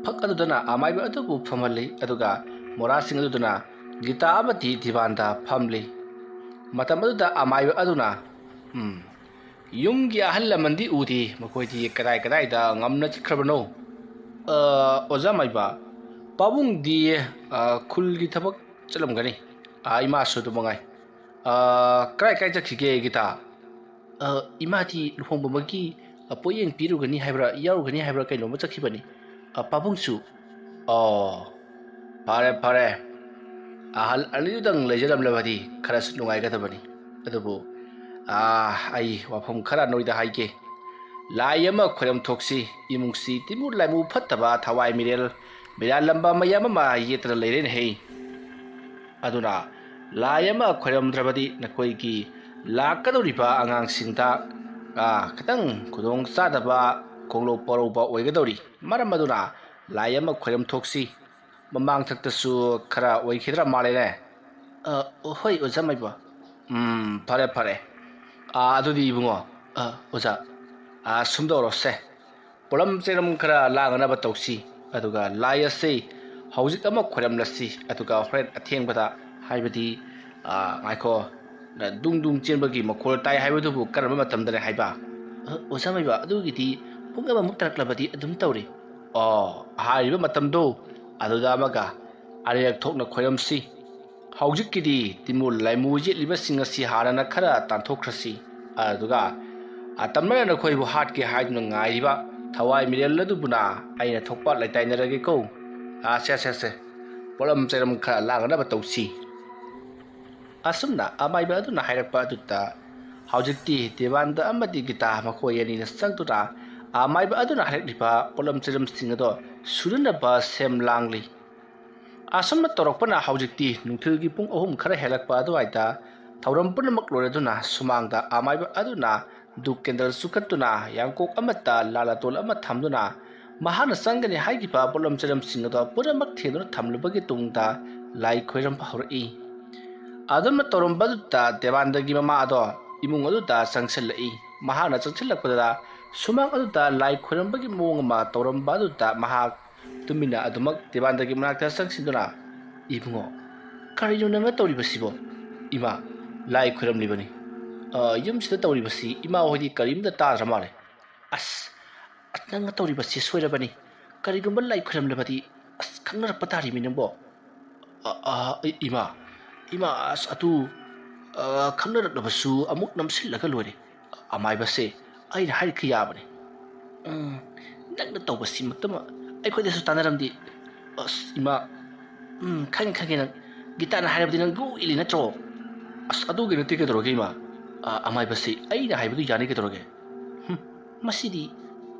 ꯐꯛ ꯑꯗꯨꯗꯅ ꯑꯃꯥꯏꯕ ꯑꯗꯨꯕꯨ ꯐꯝꯍꯜꯂꯤ, ꯑꯗꯨꯒ ꯃꯣꯔꯥꯁꯤꯡ ꯑꯗꯨꯗꯅ ꯒꯤꯇꯥ ꯑꯃꯗꯤ ꯗꯦꯕꯥꯅꯟꯗ ꯐꯝꯂꯤ꯫ ꯃꯇꯝ ꯑꯗꯨꯗ ꯑꯃꯥꯏꯕ ꯑꯗꯨꯅ ꯌꯨꯝꯒꯤ ꯑꯍꯜ ꯂꯃꯟꯗꯤ ꯎꯗꯦ, ꯃꯈꯣꯏꯗꯤ ꯀꯗꯥꯏꯗ ꯉꯝꯅ ꯆꯠꯈ꯭ꯔꯕꯅꯣ? ꯑꯣꯖꯥ ꯃꯥꯏꯕ, ꯄꯥꯕꯨꯡꯗꯤ ꯈꯨꯜꯒꯤ ꯊꯕꯛ ꯆꯠꯂꯝꯒꯅꯤ, ꯏꯃꯥꯁꯨ ꯑꯗꯨ ꯃꯉꯥꯏ꯫ ꯀꯥꯏ ꯆꯠꯈꯤꯒꯦ ꯒꯤꯇꯥ? ꯏꯃꯥꯗꯤ ꯂꯨꯍꯣꯡꯕꯒꯤ ꯄꯣꯠꯌꯦꯡ ꯄꯤꯔꯨꯒꯅꯤ ꯍꯥꯏꯕ꯭ꯔꯥ ꯌꯥꯎꯔꯨꯒꯅꯤ ꯍꯥꯏꯕ꯭ꯔꯥ ꯀꯩꯅꯣꯝꯃ ꯆꯠꯈꯤꯕꯅꯤ꯫ ꯄꯥꯕꯨꯡꯁꯨ? ꯐꯔꯦ, ꯑꯍꯜ ꯑꯅꯤꯗꯨꯗꯪ ꯂꯩꯖꯔꯝꯂꯕꯗꯤ ꯈꯔꯁꯨ ꯅꯨꯡꯉꯥꯏꯒꯗꯕꯅꯤ, ꯑꯗꯨꯕꯨ ꯑꯩ ꯋꯥꯐꯝꯈꯔ ꯅꯣꯏꯗ ꯍꯥꯏꯒꯦ꯫ ꯂꯥꯏ ꯑꯃ ꯈꯣꯏꯔꯝꯊꯣꯛꯁꯤ, ꯏꯃꯨꯡꯁꯤ ꯇꯤꯃꯨ ꯂꯥꯏꯃꯨ ꯐꯠꯇꯕ ꯊꯋꯥꯏ ꯃꯤꯔꯥꯜꯂꯝꯕ ꯃꯌꯥꯝ ꯑꯃ ꯌꯦꯠꯇꯅ ꯂꯩꯔꯦꯅꯦꯍꯦ꯫ ꯑꯗꯨꯅ ꯂꯥꯏ ꯑꯃ ꯈꯣꯏꯔꯝꯗ꯭ꯔꯕꯗꯤ ꯅꯈꯣꯏꯒꯤ ꯂꯥꯛꯀꯗꯧꯔꯤꯕ ꯑꯉꯥꯡꯁꯤꯡꯗ ꯈꯤꯇꯪ ꯈꯨꯗꯣꯡ ꯆꯥꯗꯕ ꯈꯣꯡꯂꯧ ꯄꯔꯧꯕ ꯑꯣꯏꯒꯗꯧꯔꯤ ꯃꯔꯝ ꯑꯗꯨꯅ ꯂꯥꯏ ꯑꯃ ꯈꯣꯏꯔꯝꯊꯣꯛꯁꯤ ꯃꯃꯥꯡꯊꯛꯇꯁꯨ ꯈꯔ ꯑꯣꯏꯈꯤꯗ꯭ꯔ ꯃꯥꯜꯂꯦꯅꯦ ꯍꯣꯏ ꯑꯣꯖꯥ ꯃꯥꯏꯕ ꯐꯔꯦ ꯐꯔꯦ ꯑꯗꯨꯗꯤ ꯏꯕꯨꯡꯉꯣ ꯑꯣꯖꯥ ꯁꯨꯝꯗꯧꯔꯣꯁꯦ ꯄꯣꯂꯝ ꯆꯩꯔꯝ ꯈꯔ ꯂꯥꯡꯅꯕ ꯇꯧꯁꯤ ꯑꯗꯨꯒ ꯂꯥꯏ ꯑꯁꯤ ꯍꯧꯖꯤꯛ ꯑꯃ ꯈꯣꯏꯔꯝꯂꯁꯤ ꯑꯗꯨꯒ ꯍꯣꯔꯦꯟ ꯑꯊꯦꯡꯕꯗ ꯍꯥꯏꯕꯗꯤ ꯉꯥꯏꯈꯣ ꯗꯨꯡ ꯗꯨꯡ ꯆꯦꯟꯕꯒꯤ ꯃꯈꯣꯜ ꯇꯥꯏ ꯍꯥꯏꯕꯗꯨꯕꯨ ꯀꯔꯝꯕ ꯃꯇꯝꯗꯅꯦ ꯍꯥꯏꯕ ꯑꯣꯖꯥ ꯃꯥꯏꯕ ꯑꯗꯨꯒꯤꯗꯤ ꯄꯨꯡ ꯑꯃꯃꯨꯛ ꯇꯥꯔꯛꯂꯕꯗꯤ ꯑꯗꯨꯝ ꯇꯧꯔꯤ ꯍꯥꯏꯔꯤꯕ ꯃꯇꯝꯗꯣ ꯑꯗꯨꯗ ꯑꯃꯒ ꯑꯅꯤꯔꯛ ꯊꯣꯛꯅ ꯈꯣꯏꯔꯝꯁꯤ ꯍꯧꯖꯤꯛꯀꯤꯗꯤ ꯇꯤꯃꯨ ꯂꯥꯏꯃꯨ ꯌꯦꯠꯂꯤꯕꯁꯤꯡ ꯑꯁꯤ ꯍꯥꯟꯅꯅ ꯈꯔ ꯇꯥꯟꯊꯣꯛꯈ꯭ꯔꯁꯤ ꯑꯗꯨꯒ ꯇꯝꯅꯅ ꯅꯈꯣꯏꯕꯨ ꯍꯥꯠꯀꯦ ꯍꯥꯏꯗꯨꯅ ꯉꯥꯏꯔꯤꯕ ꯊꯋꯥꯏ ꯃꯤꯔꯦꯜ ꯑꯗꯨꯕꯨꯅ ꯑꯩꯅ ꯊꯣꯛꯄ ꯂꯩꯇꯥꯏꯅꯔꯒꯦꯀꯣ ꯁꯦ ꯄꯣꯠꯂꯝ ꯆꯩꯔꯝ ꯈꯔ ꯂꯥꯡꯅꯕ ꯇꯧꯁꯤ ꯑꯁꯨꯝꯅ ꯑꯃꯥꯏꯕ ꯑꯗꯨꯅ ꯍꯥꯏꯔꯛꯄ ꯑꯗꯨꯗ ꯍꯧꯖꯤꯛꯇꯤ ꯗꯦꯕꯥꯟꯗ ꯑꯃꯗꯤ ꯒꯤꯇꯥ ꯃꯈꯣꯏ ꯑꯅꯤꯅ ꯆꯪꯗꯨꯅ ꯑꯃꯥꯏꯕ ꯑꯗꯨꯅ ꯍꯥꯏꯔꯛꯂꯤꯕ ꯄꯣꯠꯂꯝ ꯆꯩꯔꯝꯁꯤꯡ ꯑꯗꯣ ꯁꯨꯅꯅꯕ ꯁꯦꯝ ꯂꯥꯡꯂꯤ ꯑꯁꯨꯝꯅ ꯇꯧꯔꯛꯄꯅ ꯍꯧꯖꯤꯛꯇꯤ ꯅꯨꯡꯊꯤꯜꯒꯤ ꯄꯨꯡ 3 ꯈꯔ ꯍꯦꯜꯂꯛꯄ ꯑꯗꯨꯋꯥꯏꯗ ꯊꯧꯔꯝ ꯄꯨꯝꯅꯃꯛ ꯂꯣꯏꯔꯗꯨꯅ ꯁꯨꯃꯥꯡꯗ ꯑꯃꯥꯏꯕ ꯑꯗꯨꯅ ꯗꯨꯛ ꯀꯦꯟꯗꯜ ꯆꯨꯈꯠꯇꯨꯅ ꯌꯥꯡꯀꯣꯛ ꯑꯃꯠꯇ ꯂꯥꯂꯇꯣꯜ ꯑꯃ ꯊꯝꯗꯨꯅ ꯃꯍꯥꯛꯅ ꯆꯪꯒꯅꯤ ꯍꯥꯏꯈꯤꯕ ꯄꯣꯠꯂꯝ ꯆꯩꯔꯝꯁꯤꯡ ꯑꯗꯣ ꯄꯨꯝꯅꯃꯛ ꯊꯦꯡꯗꯨꯅ ꯊꯝꯂꯕꯒꯤ ꯇꯨꯡꯗ ꯂꯥꯏ ꯈꯣꯏꯔꯝꯕ ꯍꯧꯔꯛꯏ ꯑꯗꯨꯝꯅ ꯇꯧꯔꯝꯕꯗꯨꯗ ꯗꯦꯕꯥꯟꯗꯒꯤ ꯃꯃꯥ ꯑꯗꯣ ꯏꯃꯨꯡ ꯑꯗꯨꯗ ꯆꯪꯁꯤꯜꯂꯛꯏ ꯃꯍꯥꯛꯅ ꯆꯪꯁꯤꯜꯂꯛꯄꯗ ꯁꯨꯃꯥꯡ ꯑꯗꯨꯗ ꯂꯥꯏ ꯈꯣꯏꯔꯝꯕꯒꯤ ꯃꯑꯣꯡ ꯑꯃ ꯇꯧꯔꯝꯕ ꯑꯗꯨꯗ ꯃꯍꯥꯛ ꯇꯨꯃꯤꯟꯅ ꯑꯗꯨꯃꯛ ꯗꯦꯕꯥꯟꯗꯒꯤ ꯃꯅꯥꯛꯇ ꯆꯪꯁꯤꯟꯗꯨꯅ 이붕어 ꯀꯔꯤꯅꯣ ꯅꯪꯅ ꯇꯧꯔꯤꯕꯁꯤꯕꯣ 이마 ꯂꯥꯏ ꯈꯣꯏꯔꯝꯂꯤꯕꯅꯤ ꯌꯨꯝꯁꯤꯗ ꯇꯧꯔꯤꯕꯁꯤ ꯏꯃꯥ ꯍꯣꯏꯗꯤ ꯀꯔꯤꯝꯇ ꯇꯥꯗ꯭ꯔ ꯃꯥꯜꯂꯦ ꯑꯁ ꯅꯪꯅ ꯇꯧꯔꯤꯕꯁꯤ ꯁꯣꯏꯔꯕꯅꯤ ꯀꯔꯤꯒꯨꯝꯕ ꯂꯥꯏ ꯈꯣꯏꯔꯝꯂꯕꯗꯤ ꯈꯪꯅꯔꯛꯄ ꯇꯥꯔꯤꯃꯤ ꯅꯪꯕꯣ ꯏꯃꯥ ꯑꯁ ꯑꯗꯨ ꯈꯪꯅꯔꯛꯂꯕꯁꯨ ꯑꯃꯨꯛ ꯅꯝꯁꯤꯜꯂꯒ ꯂꯣꯏꯔꯦ ꯑꯃꯥꯏꯕꯁꯦ ꯑꯩꯅ ꯍꯥꯏꯔꯛꯈꯤ ꯌꯥꯕꯅꯤ ꯅꯪꯅ ꯇꯧꯕꯁꯤꯃꯛꯇꯃꯛ ꯑꯩꯈꯣꯏꯗꯁꯨ ꯇꯥꯟꯅꯔꯝꯗꯤ ꯑꯁ ꯏꯃꯥ ꯈꯪꯉꯦ ꯅꯪ ꯒꯤꯇꯥꯅ ꯍꯥꯏꯔꯕꯗꯤ ꯅꯪ ꯒꯨ ꯏꯜꯂꯤ ꯅꯠꯇ꯭ꯔꯣ ꯑꯁ ꯑꯗꯨꯒꯤ ꯅꯠꯇꯦ ꯀꯩꯗꯧꯔꯒꯦ ꯏꯃꯥ ꯑꯃꯥꯏꯕꯁꯤ ꯑꯩꯅ ꯍꯥꯏꯕꯗꯨ ꯌꯥꯅꯤ ꯀꯩꯗꯧꯔꯒꯦ ꯃꯁꯤꯗꯤ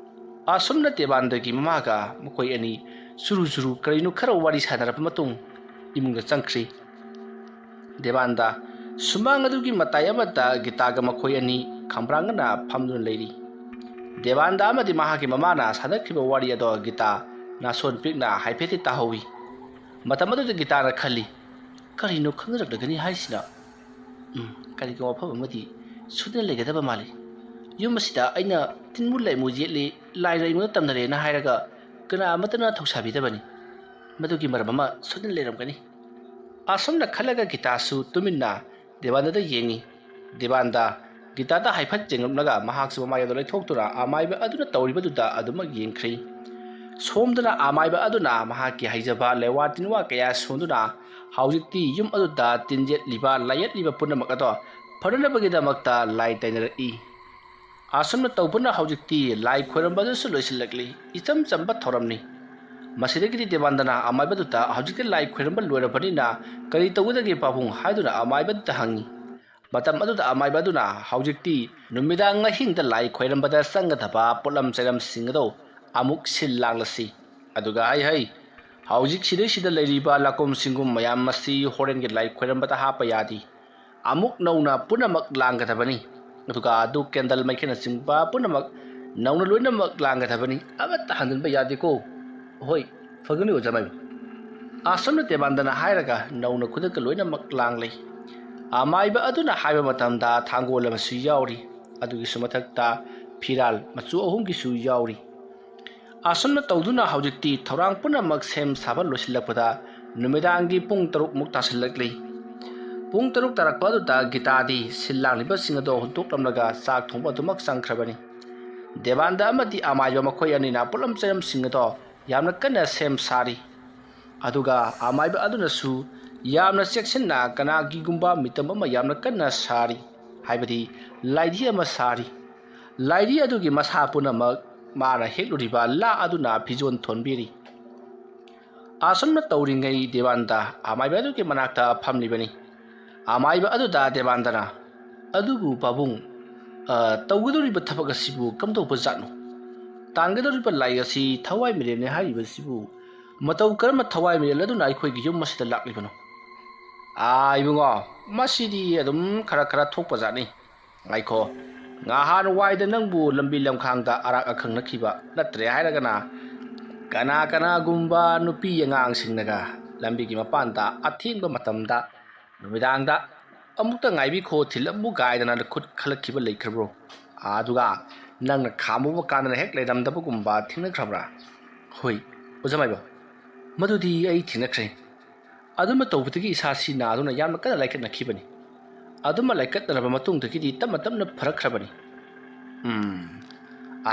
ꯑꯁꯨꯝꯅ ꯗꯦꯕꯥꯟꯗꯒꯤ ꯃꯃꯥꯒ ꯃꯈꯣꯏ ꯑꯅꯤ ꯆꯨꯔꯨ ꯀꯔꯤꯅꯣ ꯈꯔ ꯋꯥꯔꯤ ꯁꯥꯟꯅꯔꯕ ꯃꯇꯨꯡ ꯏꯃꯨꯡꯗ ꯆꯪꯈ꯭ꯔꯤ ꯗꯦꯕꯥꯟꯗ ꯁꯨꯃꯥꯡ ꯑꯗꯨꯒꯤ ꯃꯇꯥꯏ ꯑꯃꯗ ꯒꯤꯇꯥꯒ ꯃꯈꯣꯏ ꯑꯅꯤ ꯈꯝꯕ꯭ꯔꯥꯡꯅꯅ ꯐꯝꯗꯨꯅ ꯂꯩꯔꯤ ꯗꯦꯕꯥꯟꯗ ꯑꯃꯗꯤ ꯃꯍꯥꯛꯀꯤ ꯃꯃꯥꯅ ꯁꯥꯟꯅꯈꯤꯕ ꯋꯥꯔꯤ ꯑꯗꯣ ꯒꯤꯇꯥ ꯅꯥꯁꯣꯟ ꯄꯤꯛꯅ ꯍꯥꯏꯐꯦꯠꯇꯤ ꯇꯥꯍꯧꯏ ꯃꯇꯝ ꯑꯗꯨꯗ ꯒꯤꯇꯥꯅ ꯈꯜꯂꯤ ꯀꯔꯤꯅꯣ ꯈꯪꯅꯔꯛꯂꯒꯅꯤ ꯍꯥꯏꯁꯤꯅ ꯀꯔꯤꯒꯨꯝꯕ ꯃꯐꯝ ꯑꯃꯗꯤ ꯁꯣꯏꯗꯅ ꯂꯩꯒꯗꯕ ꯃꯥꯜꯂꯤ ꯌꯨꯝ ꯑꯁꯤꯗ ꯑꯩꯅ ꯇꯤꯟꯃꯨ ꯂꯩꯃꯨ ꯌꯦꯠꯂꯤ ꯂꯥꯏꯅ ꯑꯩꯉꯣꯟꯗ ꯇꯝꯅꯔꯦꯅ ꯍꯥꯏꯔꯒ ꯀꯅꯥ ꯑꯃꯠꯇꯅ ꯊꯧꯁꯥꯕꯤꯗꯕꯅꯤ ꯃꯗꯨꯒꯤ ꯃꯔꯝ ꯑꯃ ꯁꯣꯏꯗꯅ ꯂꯩꯔꯝꯒꯅꯤ ꯑꯁꯨꯝꯅ ꯈꯜꯂꯒ ꯒꯤꯇꯥꯁꯨ ꯇꯨꯃꯤꯟꯅ ꯗꯦꯕꯥꯟꯗꯗ ꯌꯦꯡꯉꯤ ꯗꯦꯕꯥꯟꯗ ꯒꯤꯇꯥꯗ ꯍꯥꯏꯐꯠ ꯌꯦꯡꯂꯛꯂꯒ ꯃꯍꯥꯛꯁꯨ ꯃꯃꯥꯏꯗ ꯂꯩꯊꯣꯛꯇꯨꯅ ꯑꯃꯥꯏꯕ ꯑꯗꯨꯅ ꯇꯧꯔꯤꯕꯗꯨꯗ ꯑꯗꯨꯃꯛ ꯌꯦꯡꯈ꯭ꯔꯤ ꯁꯣꯝꯗꯅ ꯑꯃꯥꯏꯕ ꯑꯗꯨꯅ ꯃꯍꯥꯛꯀꯤ ꯍꯩꯖꯕ ꯂꯩꯋꯥ ꯇꯤꯟꯋꯥ ꯀꯌꯥ ꯁꯣꯟꯗꯨꯅ ꯍꯧꯖꯤꯛꯇꯤ ꯌꯨꯝ ꯑꯗꯨꯗ ꯇꯤꯟꯖꯦꯠꯂꯤꯕ ꯂꯥꯏꯌꯦꯠꯂꯤꯕ ꯄꯨꯝꯅꯃꯛ ꯑꯗꯣ ꯐꯅꯅꯕꯒꯤꯗꯃꯛꯇ ꯂꯥꯏ ꯇꯩꯅꯔꯛꯏ ꯑꯁꯨꯝꯅ ꯇꯧꯕꯅ ꯍꯧꯖꯤꯛꯇꯤ ꯂꯥꯏ ꯈꯣꯏꯔꯝꯕꯗꯨꯁꯨ ꯂꯣꯏꯁꯤꯜꯂꯛꯂꯤ ꯏꯆꯝ ꯆꯝꯕ ꯊꯧꯔꯝꯅꯤ ꯃꯁꯤꯗꯒꯤꯗꯤ ꯗꯦꯕꯥꯟꯗꯅ ꯑꯃꯥꯏꯕꯗꯨꯗ ꯍꯧꯖꯤꯛꯇꯤ ꯂꯥꯏ ꯈꯣꯏꯔꯝꯕ ꯂꯣꯏꯔꯕꯅꯤꯅ ꯀꯔꯤ ꯇꯧꯒꯗꯒꯦ ꯄꯥꯕꯨꯡ ꯍꯥꯏꯗꯨꯅ ꯑꯃꯥꯏꯕꯗꯨꯗ ꯍꯪꯉꯤ ꯃꯇꯝ ꯑꯗꯨꯗ ꯑꯃꯥꯏꯕ ꯑꯗꯨꯅ ꯍꯧꯖꯤꯛꯇꯤ ꯅꯨꯃꯤꯗꯥꯡ ꯑꯍꯤꯡꯗ ꯂꯥꯏ ꯈꯣꯏꯔꯝꯕꯗ ꯆꯪꯒꯗꯕ ꯄꯣꯠꯂꯝ ꯆꯩꯔꯝꯁꯤꯡ ꯑꯗꯣ ꯑꯃꯨꯛ ꯁꯤꯜ ꯂꯥꯡꯂꯁꯤ ꯑꯗꯨꯒ ꯍꯧꯖꯤꯛ ꯁꯤꯗꯩꯁꯤꯗ ꯂꯩꯔꯤꯕ ꯂꯥꯀꯣꯝ ꯁꯤꯡꯒꯨꯝ ꯃꯌꯥꯝ ꯑꯁꯤ ꯍꯣꯔꯦꯟꯒꯤ ꯂꯥꯏ ꯈꯣꯏꯔꯝꯕꯗ ꯍꯥꯞꯄ ꯌꯥꯗꯤ ꯑꯃꯨꯛ ꯅꯧꯅ ꯄꯨꯝꯅꯃꯛ ꯂꯥꯡꯒꯗꯕꯅꯤ ꯑꯗꯨꯒ ꯑꯗꯨ ꯀꯦꯟꯗꯜ ꯃꯩꯈꯦꯅꯆꯤꯡꯕ ꯄꯨꯝꯅꯃꯛ ꯅꯧꯅ ꯂꯣꯏꯅꯃꯛ ꯂꯥꯡꯒꯗꯕꯅꯤ ꯑꯃꯠꯇ ꯍꯟꯖꯤꯟꯕ ꯌꯥꯗꯦꯀꯣ ꯍꯣꯏ ꯐꯒꯅꯤ ꯑꯣꯖꯥ ꯃꯥꯏꯕ ꯑꯁꯨꯝꯅ ꯗꯦꯕꯥꯟꯗꯅ ꯍꯥꯏꯔꯒ ꯅꯧꯅ ꯈꯨꯗꯛꯇ ꯂꯣꯏꯅꯃꯛ ꯂꯥꯡꯂꯦ ꯑꯃꯥꯏꯕ ꯑꯗꯨꯅ ꯍꯥꯏꯕ ꯃꯇꯝꯗ ꯊꯥꯡꯒꯣꯜ ꯑꯃꯁꯨ ꯌꯥꯎꯔꯤ ꯑꯗꯨꯒꯤꯁꯨ ꯃꯊꯛꯇ ꯐꯤꯔꯥꯜ ꯃꯆꯨ 3ꯒꯤꯁꯨ ꯌꯥꯎꯔꯤ ꯑꯁꯨꯝꯅ ꯇꯧꯗꯨꯅ ꯍꯧꯖꯤꯛꯇꯤ ꯊꯧꯔꯥꯡ ꯄꯨꯝꯅꯃꯛ ꯁꯦꯝ ꯁꯥꯕ ꯂꯣꯏꯁꯤꯜꯂꯛꯄꯗ ꯅꯨꯃꯤꯗꯥꯡꯒꯤ ꯄꯨꯡ 6 ꯇꯥꯁꯤꯜꯂꯛꯂꯤ ꯄꯨꯡ 6 ꯇꯥꯔꯛꯄ ꯑꯗꯨꯗ ꯒꯤꯇꯥꯗꯤ ꯁꯤꯜ ꯂꯥꯡꯂꯤꯕꯁꯤꯡ ꯑꯗꯣ ꯍꯨꯟꯇꯣꯛꯂꯝꯂꯒ ꯆꯥꯛ ꯊꯣꯡꯕ ꯑꯗꯨꯃꯛ ꯆꯪꯈ꯭ꯔꯕꯅꯤ ꯗꯦꯕꯥꯟꯗ ꯑꯃꯗꯤ ꯑꯃꯥꯏꯕ ꯃꯈꯣꯏ ꯑꯅꯤꯅ ꯄꯣꯠꯂꯝ ꯆꯩꯔꯝꯁꯤꯡ ꯑꯗꯣ ꯌꯥꯝꯅ ꯀꯟꯅ ꯁꯦꯝ ꯁꯥꯔꯤ ꯑꯗꯨꯒ ꯑꯃꯥꯏꯕ ꯑꯗꯨꯅꯁꯨ ꯌꯥꯝꯅ ꯆꯦꯛꯁꯤꯟꯅ ꯀꯅꯥꯒꯤꯒꯨꯝꯕ ꯃꯤꯇꯝ ꯑꯃ ꯌꯥꯝꯅ ꯀꯟꯅ ꯁꯥꯔꯤ ꯍꯥꯏꯕꯗꯤ ꯂꯥꯏꯙꯤ ꯑꯃ ꯁꯥꯔꯤ ꯂꯥꯏꯙꯤ ꯑꯗꯨꯒꯤ ꯃꯁꯥ ꯄꯨꯝꯅꯃꯛ ꯃꯥꯅ ꯍꯦꯛꯂꯨꯔꯤꯕ ꯂꯥ ꯑꯗꯨꯅ ꯐꯤꯖꯣꯟ ꯊꯣꯟꯕꯤꯔꯤ ꯑꯁꯨꯝꯅ ꯇꯧꯔꯤꯉꯩ ꯗꯦꯕꯥꯟꯗ ꯑꯃꯥꯏꯕ ꯑꯗꯨꯒꯤ ꯃꯅꯥꯛꯇ ꯐꯝꯂꯤꯕꯅꯤ ꯑꯃꯥꯏꯕ ꯑꯗꯨꯗ ꯗꯦꯕꯥꯟꯗꯅ ꯑꯗꯨꯕꯨ ꯄꯥꯕꯨꯡ ꯇꯧꯒꯗꯧꯔꯤꯕ ꯊꯕꯛ ꯑꯁꯤꯕꯨ ꯀꯝꯗꯧꯕ ꯖꯥꯠꯅꯣ ꯇꯥꯟꯒꯗꯧꯔꯤꯕ ꯂꯥꯏ ꯑꯁꯤ ꯊꯋꯥꯏ ꯃꯤꯔꯦꯜꯅꯤ ꯍꯥꯏꯔꯤꯕꯁꯤꯕꯨ ꯃꯇꯧ ꯀꯔꯝꯕ ꯊꯋꯥꯏ ꯃꯤꯔꯦꯜ ꯑꯗꯨꯅ ꯑꯩꯈꯣꯏꯒꯤ ꯌꯨꯝ ꯑꯁꯤꯗ ꯂꯥꯛꯂꯤꯕꯅꯣ Ibungo masidi adum khara khara thokpa jani ngaikho ngahan waida nangbu lambi lamkhangda arak akhang nakhiba natre hairagana kana kana gumba nupi yangang singnaga lambi gi mapanda athingba matamda numidangda amukta ngaibi kho thilamu gaidana khut khalakhiba leikhrbro aduga nangna khamu kanana hek leiramdaba gumba thingnakrabra hoi ojamaiba madudi ai thingnakhre aduma tawbutagi isasi na aduna yamna kana laikat nakhibani aduma laikat naraba matungdagi tamma tamna pharakhrabani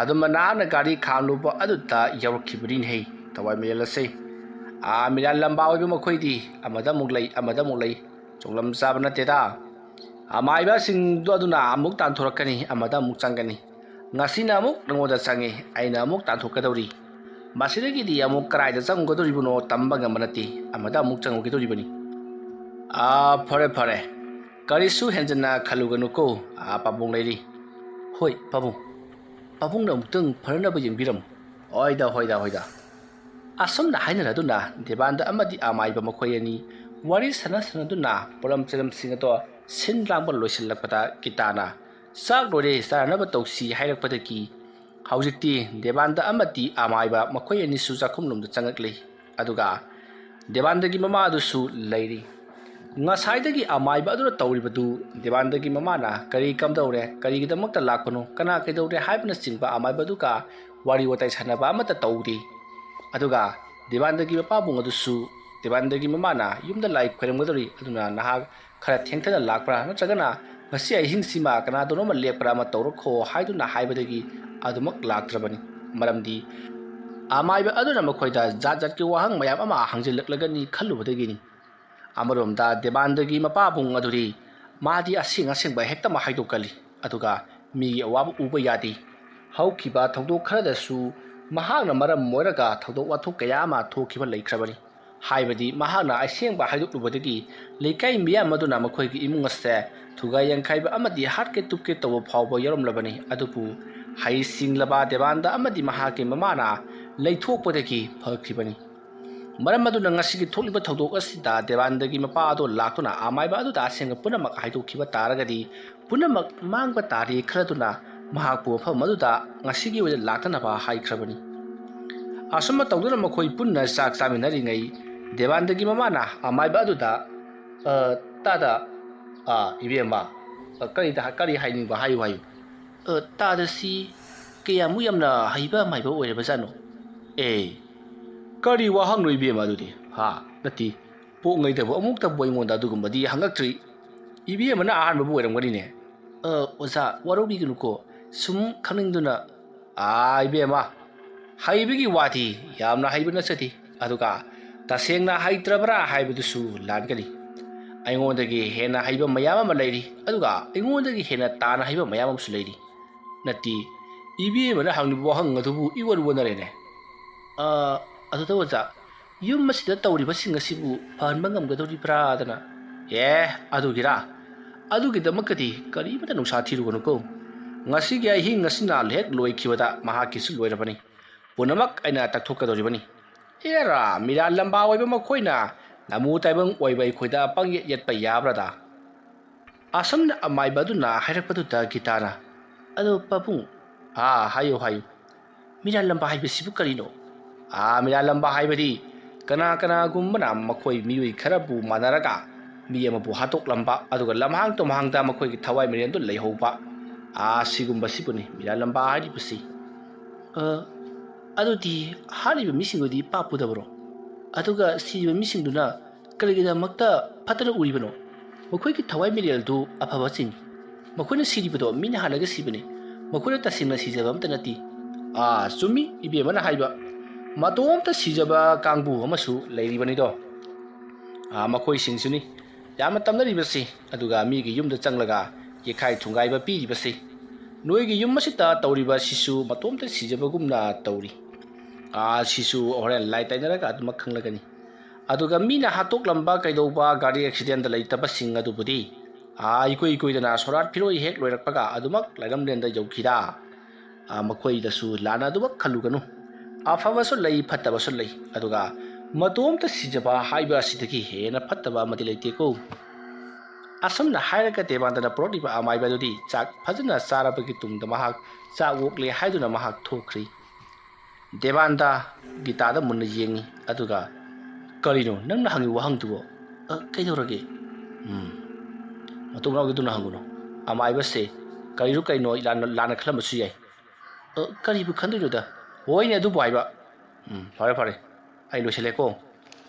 aduma na gari khamluba aduta yawrkhibrin hei tawai melase mila lamba oiba makhoi amada muglai chonglam sabana teda amaiba sing do aduna amuk tan thorakani amada muk changani ngasina amuk nangoda changi aina amuk tan thokadori masidagi di amuk kraida changgodori buno tamba ngamanati amada amuk changogidori bani phare karisu henjana khaluganu ko pabung leiri hoi pabung na mutang pharna ba yengbiram hoida asomna hainara duna debanda amadi amaiba makhoi wari sana duna polam chelam singato sin rangba loisilakpada kitana sak lore sarana ba tausi hairakpadaki haujikti debanda amati amaiba makhoi ani su jakhumlumda changakle aduga debandagi mama adusu leiri ngasaidagi amaiba aduna tawribadu debandagi mama na kari kamdawre kari gidamakta lakpano kana kaidawre haibna singba amaiba duka wari watai sanaba amata tawdi aduga debandagi mapabung adusu debandagi mama na yumda lai khairamgadori aduna nahak khara thengthana lakpra natragana ngasi ahing sima kana donoma lepra ma tawrokho haiduna haibadagi adumak laktrabani maramdi amaiba aduna makhoida jat ki wahang mayam ama hangjilaklagani khallubadagini amaromda debandagi mapabung aduri madi asing ba hekta ma haidokali aduga mi awabu uba yadi haukiba thawdok kharadasu mahagna maram moiraga thawdok wathok kaya ma thokiba leikrabani haibadi mahagna asing ba haidokubadagi leikai miya maduna makhoigi imungaste thuga yangkhaiba amadi hatke tupke tawo phawba yaromlabani adupu hai singlaba debanda amadi mahake mamana leithokpadagi phakribani maram aduna ngasigi tholiba thawdok asida debandagi mapa ado laktuna amaiba adu da senga punamak haidokhiba taragadi punamak mangba tari khraduna mahakpu pha maduda ngasigi wala laktana ba haikrabani asuma tawduna makhoi punna sak saminari ngai debandagi mamana amaiba adu da tada ibema kari hainingba hayu tada si kayamu yamna haiba maiba oireba jano kari wahang no ibema adudi nati po ngai da amuk ta boingonda adugumbadi hangaktri ibema na ahan babu oirangani ne oza warobi gunuko sum khaningduna ibema haibigi wati yamna haibuna sati aduga tasengna haitrabra haibudusu langani aingodagi hena haiba mayama ma leiri aduga aingodagi hena tana haiba mayama musu leiri nati ibema na hangni wahang adubu iwaru wonarene aduda waza yum masida tawriba singasibu phanba ngamgadori dana adugira adugidamakadi karimata nungsa thirugonuko ngasiga hi ngasina lek loikhibada mahakisu loirabani punamak aina takthokadoribani era mira lamba oiba makhoina namu taibang oiba ikhoida pangye yetpa yabrada asamna amaiba duna hairakpaduda gitana adu papung hayo mira lamba haibasibu karino mira lamba haibadi kana gumbana makhoi miui kharabu manaraga mi amabu hatok lamba aduga lamhang to mahangda makhoi gi thawai miren do leihoba sigumba sibuni mira lamba hari busi adudi hari bi misingodi papudabro aduga siba misingduna kaligida makta patara uribano makhoi gi thawai miren do aphabachin makhoina siribado mina halaga sibani makhoina tasingna sijaba amtanati sumi ibe mana haiba matomta sijaba kangbu amasu leiribanido makhoi singsuni yama tamnaribasi aduga mi gi yumda changlaga yekhai thungaiba piribasi noigi yum masita tawriba sisu matomta sijabagumna tawri sisu horen lai tainaraga aduma khanglagani aduga mina hatok lamba kaidoba gari accident da leitaba sing adubudi ikoi dana sorat phiroi hek loirakpaga adumak lairamlenda yaukhida makhoi dasu lana adumak khaluganu afabasu lei phatabasu lei aduga ꯃꯇꯣꯝꯇ ꯁꯤꯖꯕ ꯍꯥꯏꯕ ꯑꯁꯤꯗꯒꯤ ꯍꯦꯟꯅ ꯐꯠꯇꯕ ꯑꯃꯗꯤ ꯂꯩꯇꯦꯀꯣ ꯑꯁꯨꯝꯅ ꯍꯥꯏꯔꯒ ꯗꯦꯕꯥꯟꯗꯅ ꯄꯨꯔꯛꯂꯤꯕ ꯑꯃꯥꯏꯕ ꯑꯗꯨꯗꯤ ꯆꯥꯛ ꯐꯖꯅ ꯆꯥꯔꯕꯒꯤ ꯇꯨꯡꯗ ꯃꯍꯥꯛ ꯆꯥꯛ ꯑꯣꯛꯂꯦ ꯍꯥꯏꯗꯨꯅ ꯃꯍꯥꯛ ꯊꯣꯛꯈ꯭ꯔꯤ ꯗꯦꯕꯥꯟꯗ ꯒꯤꯇꯥꯗ ꯃꯨꯟꯅ ꯌꯦꯡꯉꯤ ꯑꯗꯨꯒ ꯀꯔꯤꯅꯣ ꯅꯪꯅ ꯍꯪꯉꯤ ꯋꯥꯍꯪꯗꯨꯕꯣ ꯀꯩꯗꯧꯔꯒꯦ ꯃꯇꯨꯡ ꯃꯅꯥꯎꯗꯨꯅ ꯍꯪꯒꯅꯨ ꯑꯃꯥꯏꯕꯁꯦ ꯀꯔꯤꯔꯨ ꯀꯩꯅꯣ ꯂꯥꯟꯅ ꯈꯜꯂꯝꯕꯁꯨ ꯌꯥꯏ ꯀꯔꯤꯕꯨ ꯈꯟꯗꯣꯏꯅꯣꯗ ꯍꯣꯏꯅꯦ ꯑꯗꯨꯕꯨ ꯍꯥꯏꯕ ꯐꯔꯦ ꯐꯔꯦ ꯑꯩ ꯂꯣꯏꯁꯤꯜꯂꯦꯀꯣ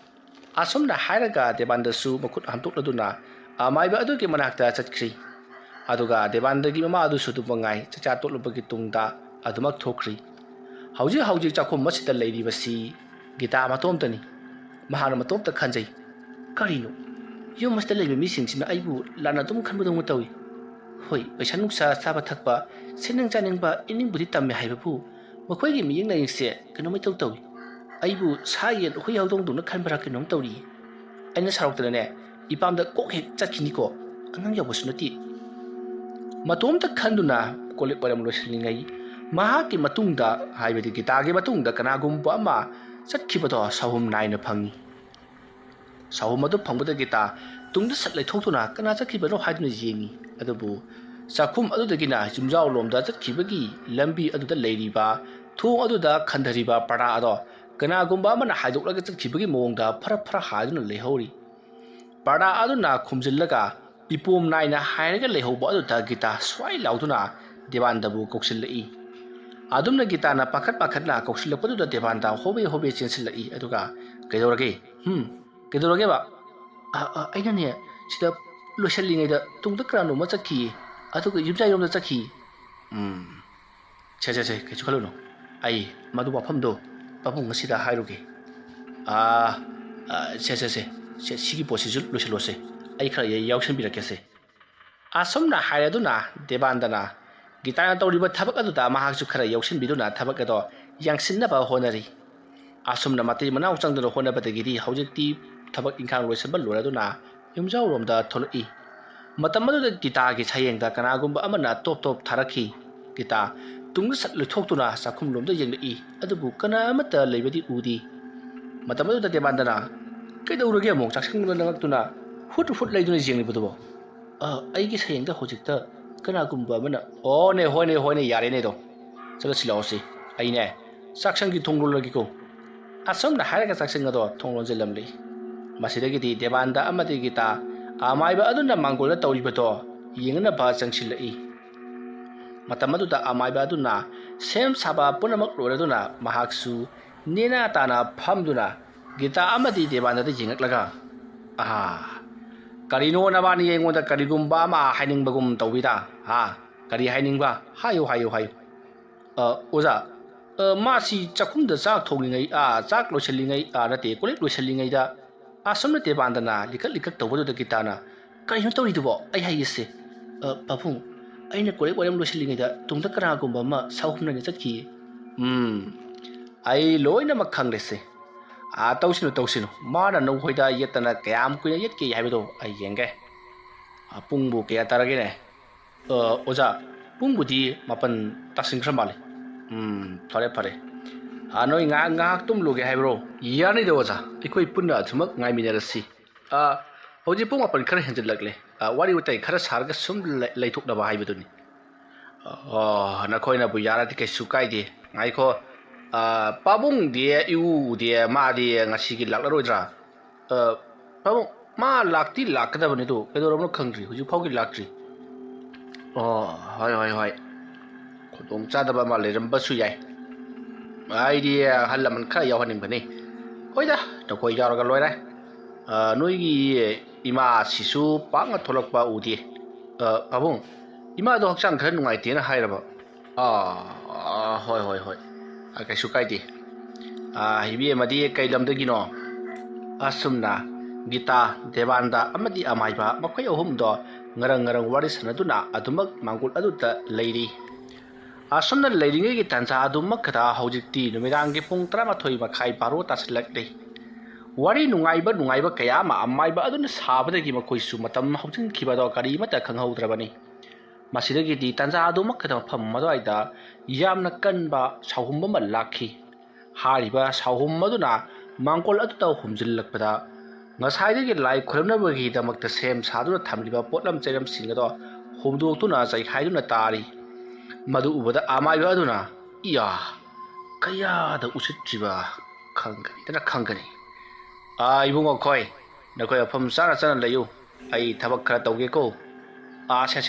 ꯑꯁꯨꯝꯅ ꯍꯥꯏꯔꯒ ꯗꯦꯕꯥꯟꯗꯁꯨ ꯃꯈꯨꯠ ꯍꯥꯝꯇꯣꯛꯂꯗꯨꯅ ꯑꯃꯥꯏꯕ ꯑꯗꯨꯒꯤ ꯃꯅꯥꯛꯇ ꯆꯠꯈ꯭ꯔꯤ ꯑꯗꯨꯒ ꯗꯦꯕꯥꯟꯗꯒꯤ ꯃꯃꯥ ꯑꯗꯨꯁꯨ ꯑꯗꯨꯝ ꯃꯉꯥꯏ ꯆꯥꯛꯆꯥ ꯇꯣꯛꯂꯕꯒꯤ ꯇꯨꯡꯗ ꯑꯗꯨꯃꯛ ꯊꯣꯛꯈ꯭ꯔꯤ ꯍꯧꯖꯤꯛ ꯆꯥꯛꯈꯨꯝ ꯑꯁꯤꯗ ꯂꯩꯔꯤꯕꯁꯤ ꯒꯤꯇꯥ ꯃꯇꯣꯝꯇꯅꯤ ꯃꯍꯥꯛꯅ ꯃꯇꯣꯝꯇ ꯈꯟꯖꯩ ꯀꯔꯤꯅꯣ ꯌꯨꯝ ꯑꯁꯤꯗ ꯂꯩꯕ ꯃꯤꯁꯤꯡꯁꯤꯅ ꯑꯩꯕꯨ ꯂꯥꯟꯅ ꯑꯗꯨꯝ ꯈꯟꯕꯗꯧꯅ ꯇꯧꯏ ꯍꯣꯏ ꯄꯩꯁꯥ ꯅꯨꯡꯁꯥ ꯆꯥꯕ ꯊꯛꯄ ꯁꯦꯠꯅꯤꯡ ꯆꯥꯅꯤꯡꯕ ꯏꯅꯤꯡꯕꯨꯗꯤ ꯇꯝꯃꯦ ꯍꯥꯏꯕꯕꯨ ꯃꯈꯣꯏꯒꯤ ꯃꯤꯠꯌꯦꯡ ꯅꯥꯌꯦꯡꯁꯦ ꯀꯩꯅꯣꯝ ꯏꯇꯧ ꯇꯧꯏ ꯑꯩꯕꯨ ꯁꯥ ꯌꯦꯟ ꯍꯨꯏ ꯍꯧꯗꯣꯡꯗꯧꯅ ꯈꯟꯕ꯭ꯔꯥ ꯀꯩꯅꯣꯝ ꯇꯧꯔꯤ ꯑꯩꯅ ꯁꯥꯎꯔꯛꯇꯅꯅꯦ ꯏꯄꯥꯝꯗ ꯀꯣꯛ ꯍꯦꯛ ꯆꯠꯈꯤꯅꯤꯀꯣ ꯑꯉꯥꯡ ꯌꯥꯎꯕꯁꯨ ꯅꯠꯇꯦ ꯃꯇꯣꯝꯇ ꯈꯟꯗꯨꯅ ꯀꯣꯂꯤꯛ ꯋꯥꯏꯔꯝ ꯂꯣꯏꯁꯤꯜꯂꯤꯉꯩ ꯃꯍꯥꯛꯀꯤ ꯃꯇꯨꯡꯗ ꯍꯥꯏꯕꯗꯤ ꯒꯤꯇꯥꯒꯤ ꯃꯇꯨꯡꯗ ꯀꯅꯥꯒꯨꯝꯕ ꯑꯃ ꯆꯠꯈꯤꯕꯗꯣ ꯁꯥꯍꯨꯝ ꯅꯥꯏꯅ ꯐꯪꯉꯤ ꯁꯥꯍꯨꯝ ꯑꯗꯨ ꯐꯪꯕꯗ ꯒꯤꯇꯥ ꯇꯨꯡꯗ ꯁꯠ ꯂꯩꯊꯣꯛꯇꯨꯅ ꯀꯅꯥ ꯆꯠꯈꯤꯕꯅꯣ ꯍꯥꯏꯗꯨꯅ ꯌꯦꯡꯉꯤ ꯑꯗꯨꯕꯨ ꯆꯥꯛꯈꯨꯝ ꯑꯗꯨꯗꯒꯤꯅ ꯌꯨꯝꯖꯥꯎ ꯂꯣꯝꯗ ꯆꯠꯈꯤꯕꯒꯤ ꯂꯝꯕꯤ ꯑꯗꯨꯗ ꯂꯩꯔꯤꯕ ꯊꯣꯡ ꯑꯗꯨꯗ ꯈꯟꯊꯔꯤꯕ ꯄꯔꯗꯥ ꯑꯗꯣ ꯀꯅꯥꯒꯨꯝꯕ ꯑꯃꯅ ꯍꯥꯏꯗꯣꯛꯂꯒ ꯆꯠꯈꯤꯕꯒꯤ ꯃꯑꯣꯡꯗ ꯐꯔ ꯍꯥꯏꯗꯨꯅ ꯂꯩꯍꯧꯔꯤ ꯄꯔꯗꯥ ꯑꯗꯨꯅ ꯈꯨꯝꯖꯤꯜꯂꯒ ꯏꯄꯣꯝ ꯅꯥꯏꯅ ꯍꯥꯏꯔꯒ ꯂꯩꯍꯧꯕ ꯑꯗꯨꯗ ꯒꯤꯇꯥ ꯁ꯭ꯋꯥꯏ ꯂꯥꯎꯗꯨꯅ ꯗꯦꯕꯥꯟꯗꯕꯨ ꯀꯧꯁꯤꯜꯂꯛꯏ ꯑꯗꯨꯝꯅ ꯒꯤꯇꯥꯅ ꯄꯥꯈꯠꯅ ꯀꯧꯁꯤꯜꯂꯛꯄꯗꯨꯗ ꯗꯦꯕꯥꯟꯗ ꯍꯣꯕꯦ ꯆꯦꯟꯁꯤꯜꯂꯛꯏ ꯑꯗꯨꯒ ꯀꯩꯗꯧꯔꯒꯦ ꯀꯩꯗꯧꯔꯒꯦꯕ ꯑꯩꯅꯅꯦ ꯁꯤꯗ ꯂꯣꯏꯁꯤꯜꯂꯤꯉꯩꯗ ꯇꯨꯡꯗ ꯀꯅꯥꯅꯣꯝꯃ ꯆꯠꯈꯤꯌꯦ ꯑꯗꯨꯒ ꯌꯨꯝꯆꯥꯏꯔꯣꯝꯗ ꯆꯠꯈꯤ ꯁꯦ ꯀꯩꯁꯨ ꯈꯜꯂꯨꯅꯨ ꯑꯩ ꯃꯗꯨ ꯋꯥꯐꯝꯗꯣ ꯄꯥꯕꯨꯡ ꯉꯁꯤꯗ ꯍꯥꯏꯔꯨꯒꯦ ꯁꯤꯒꯤ ꯄꯣꯠꯁꯤꯁꯨ ꯂꯣꯏꯁꯤꯜꯂꯣꯁꯦ ꯑꯩ ꯈꯔ ꯌꯥꯎꯁꯟꯕꯤꯔꯛꯀꯦꯁꯦ ꯑꯁꯨꯝꯅ ꯍꯥꯏꯔꯗꯨꯅ ꯗꯦꯕꯥꯟꯗꯅ ꯒꯤꯇꯥꯅ ꯇꯧꯔꯤꯕ ꯊꯕꯛ ꯑꯗꯨꯗ ꯃꯍꯥꯛꯁꯨ ꯈꯔ ꯌꯥꯎꯁꯤꯟꯕꯤꯗꯨꯅ ꯊꯕꯛ ꯑꯗꯣ ꯌꯥꯡꯁꯤꯟꯅꯕ ꯍꯣꯠꯅꯔꯤ ꯑꯁꯨꯝꯅ ꯃꯇꯩ ꯃꯅꯥꯎ ꯆꯪꯗꯨꯅ ꯍꯣꯠꯅꯕꯗꯒꯤꯗꯤ ꯍꯧꯖꯤꯛꯇꯤ ꯊꯕꯛ ꯏꯪꯈꯥꯡ ꯂꯣꯏꯁꯤꯟꯕ ꯂꯣꯏꯔꯗꯨꯅ ꯌꯨꯝꯖꯥꯎꯔꯣꯝꯗ ꯊꯣꯛꯂꯛꯏ ꯃꯇꯝ ꯑꯗꯨꯗ ꯒꯤꯇꯥꯒꯤ ꯁꯌꯦꯡꯗ ꯀꯅꯥꯒꯨꯝꯕ ꯑꯃꯅ ꯇꯣꯞ ꯊꯥꯔꯛꯈꯤ ꯒꯤꯇꯥ ꯇꯨꯡꯗ ꯁꯠ ꯂꯣꯏꯊꯣꯛꯇꯨꯅ ꯆꯥꯛꯈꯨꯝꯂꯣꯝꯗ ꯌꯦꯡꯂꯛꯏ ꯑꯗꯨꯕꯨ ꯀꯅꯥ ꯑꯃꯠꯇ ꯂꯩꯕꯗꯤ ꯎꯗꯦ ꯃꯇꯝ ꯑꯗꯨꯗ ꯗꯦꯕꯥꯟꯗꯅ ꯀꯩꯗꯧꯔꯒꯦ ꯑꯃꯨꯛ ꯆꯥꯛꯁꯪꯗ ꯅꯉꯛꯇꯨꯅ ꯍꯨꯠ ꯂꯩꯗꯨꯅ ꯌꯦꯡꯂꯤꯕꯗꯨꯕꯣ ꯑꯩꯒꯤ ꯁꯌꯦꯡꯗ ꯍꯧꯖꯤꯛꯇ ꯀꯅꯥꯒꯨꯝꯕ ꯑꯃꯅ ꯍꯣꯏꯅꯦ ꯌꯥꯔꯦꯅꯦꯗꯣ ꯆꯠꯂꯁꯤ ꯂꯥꯛꯑꯣꯁꯤ ꯑꯩꯅꯦ ꯆꯥꯛꯁꯪꯒꯤ ꯊꯣꯡ ꯂꯣꯜꯂꯒꯦꯀꯣ ꯑꯁꯨꯝꯅ ꯍꯥꯏꯔꯒ ꯆꯥꯛꯁꯪ ꯑꯗꯣ ꯊꯣꯡ ꯂꯣꯟꯁꯤꯜꯂꯝꯂꯤ ꯃꯁꯤꯗꯒꯤꯗꯤ ꯗꯦꯕꯥꯟꯗ ꯑꯃꯗꯤ ꯒꯤꯇꯥ ꯑꯃꯥꯏꯕ ꯑꯗꯨꯅ ꯃꯥꯡꯒꯣꯜꯗ ꯇꯧꯔꯤꯕꯗꯣ ꯌꯦꯡꯅꯅꯕ ꯆꯪꯁꯤꯜꯂꯛꯏ ꯃꯇꯝ ꯑꯗꯨꯗ ꯑꯃꯥꯏꯕ ꯑꯗꯨꯅ ꯁꯦꯝ ꯁꯥꯕ ꯄꯨꯝꯅꯃꯛ ꯂꯣꯏꯔꯗꯨꯅ ꯃꯍꯥꯛꯁꯨ ꯅꯦꯅꯥ ꯇꯥꯅ ꯐꯝꯗꯨꯅ ꯒꯤꯇꯥ ꯑꯃꯗꯤ ꯗꯦꯕꯥꯟꯗꯗ ꯌꯦꯡꯂꯛꯂꯒ ꯀꯔꯤꯅꯣ ꯅꯕꯥꯅꯤ ꯑꯩꯉꯣꯟꯗ ꯀꯔꯤꯒꯨꯝꯕ ꯑꯃ ꯍꯥꯏꯅꯤꯡꯕꯒꯨꯝ ꯇꯧꯕꯤꯗ ꯀꯔꯤ ꯍꯥꯏꯅꯤꯡꯕ ꯍꯥꯏꯌꯨ ꯑꯣꯖꯥ ꯃꯥꯁꯤ ꯆꯥꯛꯈꯨꯝꯗ ꯆꯥꯛ ꯊꯣꯡꯂꯤꯉꯩ ꯆꯥꯛ ꯂꯣꯏꯁꯤꯜꯂꯤꯉꯩ ꯅꯠꯇꯦ ꯀꯣꯜꯂꯤꯛ ꯂꯣꯏꯁꯤꯜꯂꯤꯉꯩꯗ ꯑꯁꯨꯝꯅ ꯗꯦꯕꯥꯟꯗꯅ ꯂꯤꯀꯛ ꯇꯧꯕꯗꯨꯗ ꯒꯤꯇꯥꯅ ꯀꯔꯤꯅꯣ ꯇꯧꯔꯤꯗꯨꯕꯣ ꯑꯩ ꯍꯥꯏꯒꯦꯁꯦ ꯄꯥꯕꯨꯡ ꯑꯩꯅ ꯀꯣꯜꯂꯤꯛ ꯋꯥꯏꯔꯝ ꯂꯣꯏꯁꯤꯜꯂꯤꯉꯩꯗ ꯇꯨꯡꯗ ꯀꯅꯥꯒꯨꯝꯕ ꯑꯃ ꯁꯥꯎꯍꯨꯝꯅꯅ ꯆꯠꯈꯤꯌꯦ ꯑꯩ ꯂꯣꯏꯅꯃꯛ ꯈꯪꯂꯦꯁꯦ ꯇꯧꯁꯤꯅꯨ ꯃꯥꯅ ꯅꯈꯣꯏꯗ ꯌꯦꯠꯇꯅ ꯀꯌꯥꯝ ꯀꯨꯏꯅ ꯌꯦꯠꯀꯦ ꯍꯥꯏꯕꯗꯣ ꯑꯩ ꯌꯦꯡꯒꯦ ꯄꯨꯡꯕꯨ ꯀꯌꯥ ꯇꯥꯔꯒꯦꯅꯦ ꯑꯣꯖꯥ ꯄꯨꯡꯕꯨꯗꯤ 7 ꯇꯥꯁꯤꯟꯈ꯭ꯔ ꯃꯥꯜꯂꯦ ꯐꯔꯦ ꯅꯣꯏ ꯉꯥꯏꯍꯥꯛ ꯇꯨꯝꯂꯨꯒꯦ ꯍꯥꯏꯕ꯭ꯔꯣ ꯌꯥꯅꯤꯗ ꯑꯣꯖꯥ ꯑꯩꯈꯣꯏ ꯄꯨꯟꯅ ꯑꯗꯨꯃꯛ ꯉꯥꯏꯃꯤꯟꯅꯔꯁꯤ ꯍꯧꯖꯤꯛ ꯄꯨꯡ 7 ꯈꯔ ꯍꯦꯟꯖꯤꯜꯂꯛꯂꯦ ꯋꯥꯔꯤ ꯋꯥꯇꯥꯏ ꯈꯔ ꯁꯥꯔꯒ ꯁꯨꯝ ꯂꯩꯊꯣꯛꯅꯕ ꯍꯥꯏꯕꯗꯨꯅꯤ ꯅꯈꯣꯏꯅꯕꯨ ꯌꯥꯔꯗꯤ ꯀꯩꯁꯨ ꯀꯥꯏꯗꯦ ꯉꯥꯏꯈꯣ ꯄꯥꯕꯨꯡꯗꯤ ꯏꯎꯗꯤ ꯃꯥꯗꯤ ꯉꯁꯤꯒꯤ ꯂꯥꯛꯂꯔꯣꯏꯗ꯭ꯔꯥ ꯄꯥꯕꯨꯡ ꯃꯥ ꯂꯥꯛꯀꯗꯕꯅꯤ ꯑꯗꯣ ꯀꯩꯗꯧꯔꯕꯅꯣ ꯈꯪꯗ꯭ꯔꯤ ꯍꯧꯖꯤꯛ ꯐꯥꯎꯒꯤ ꯂꯥꯛꯇ꯭ꯔꯤ ꯍꯣꯏ ꯈꯨꯗꯣꯡ ꯆꯥꯗꯕ ꯑꯃ ꯂꯩꯔꯝꯕꯁꯨ ꯌꯥꯏ ꯑꯩꯗꯤ ꯑꯍꯜ ꯂꯃꯟ ꯈꯔ ꯌꯥꯎꯍꯟꯅꯤꯡꯕꯅꯤ ꯍꯣꯏꯗ ꯅꯈꯣꯏ ꯌꯥꯎꯔꯒ ꯂꯣꯏꯔꯦ ꯅꯣꯏꯒꯤ ꯏꯃꯥꯁꯤꯁꯨ ꯄꯥꯛꯅ ꯊꯣꯛꯂꯛꯄ ꯎꯗꯦ ꯄꯥꯕꯨꯡ ꯏꯃꯥꯗꯣ ꯍꯛꯆꯥꯡ ꯈꯔ ꯅꯨꯡꯉꯥꯏꯇꯦꯅ ꯍꯥꯏꯔꯕ ꯍꯣꯏ ꯀꯩꯁꯨ ꯀꯥꯏꯗꯦ ꯏꯕꯦꯝꯃꯗꯤ ꯀꯩ ꯂꯝꯗꯒꯤꯅꯣ ꯑꯁꯨꯝꯅ ꯒꯤꯇꯥ ꯗꯦꯕꯥꯟꯗ ꯑꯃꯗꯤ ꯑꯃꯥꯏꯕ ꯃꯈꯣꯏ ꯑꯍꯨꯝꯗꯣ ꯉꯔꯪ ꯋꯥꯔꯤ ꯁꯥꯟꯅꯗꯨꯅ ꯑꯗꯨꯃꯛ ꯃꯥꯡꯒꯣꯜ ꯑꯗꯨꯗ ꯂꯩꯔꯤ ꯑꯁꯨꯝꯅ ꯂꯩꯔꯤꯉꯩꯒꯤ ꯇꯥꯟꯖꯥ ꯑꯗꯨꯃꯛꯇ ꯍꯧꯖꯤꯛꯇꯤ ꯅꯨꯃꯤꯗꯥꯡꯒꯤ ꯄꯨꯡ 12:30 ꯕꯥꯔꯣ ꯇꯥꯁꯤꯜꯂꯛꯂꯤ ꯋꯥꯔꯤ ꯅꯨꯡꯉꯥꯏꯕ ꯀꯌꯥ ꯑꯃ ꯑꯃꯥꯏꯕ ꯑꯗꯨꯅ ꯁꯥꯕꯗꯒꯤ ꯃꯈꯣꯏꯁꯨ ꯃꯇꯝ ꯍꯧꯖꯤꯟꯈꯤꯕꯗꯣ ꯀꯔꯤꯃꯠꯇ ꯈꯪꯍꯧꯗ꯭ꯔꯕꯅꯤ ꯃꯁꯤꯗꯒꯤꯗꯤ ꯇꯥꯟꯖꯥ ꯑꯗꯨꯃꯛꯇ ꯃꯐꯝ ꯑꯗꯨꯋꯥꯏꯗ ꯌꯥꯝꯅ ꯀꯟꯕ ꯁꯥꯎꯍꯨꯝ ꯑꯃ ꯂꯥꯛꯈꯤ ꯍꯥꯏꯔꯤꯕ ꯁꯥꯎꯍꯨꯝ ꯑꯗꯨꯅ ꯃꯥꯡꯒꯣꯜ ꯑꯗꯨꯗ ꯍꯨꯝꯖꯤꯜꯂꯛꯄꯗ ꯉꯁꯥꯏꯗꯒꯤ ꯂꯥꯏ ꯈꯨꯔꯨꯝꯅꯕꯒꯤꯗꯃꯛꯇ ꯁꯦꯝ ꯁꯥꯗꯨꯅ ꯊꯝꯂꯤꯕ ꯄꯣꯠꯂꯝ ꯆꯩꯔꯝꯁꯤꯡ ꯑꯗꯣ ꯍꯣꯡꯗꯣꯛꯇꯨꯅ ꯆꯩꯈꯥꯏꯗꯨꯅ ꯇꯥꯔꯤ ꯃꯗꯨ ꯎꯕꯗ ꯑꯃꯥꯏꯕ ꯑꯗꯨꯅ ꯏꯌꯥ ꯀꯌꯥꯗ ꯎꯁꯤꯠꯇ꯭ꯔꯤꯕ ꯈꯪꯒꯅꯤ ꯏꯕꯨꯡꯉꯣ ꯈꯣꯏ ꯅꯈꯣꯏ ꯃꯐꯝ ꯆꯥꯅ ꯆꯥꯅ ꯂꯩꯌꯨ ꯑꯩ ꯊꯕꯛ ꯈꯔ ꯇꯧꯒꯦꯀꯣ ꯁꯦ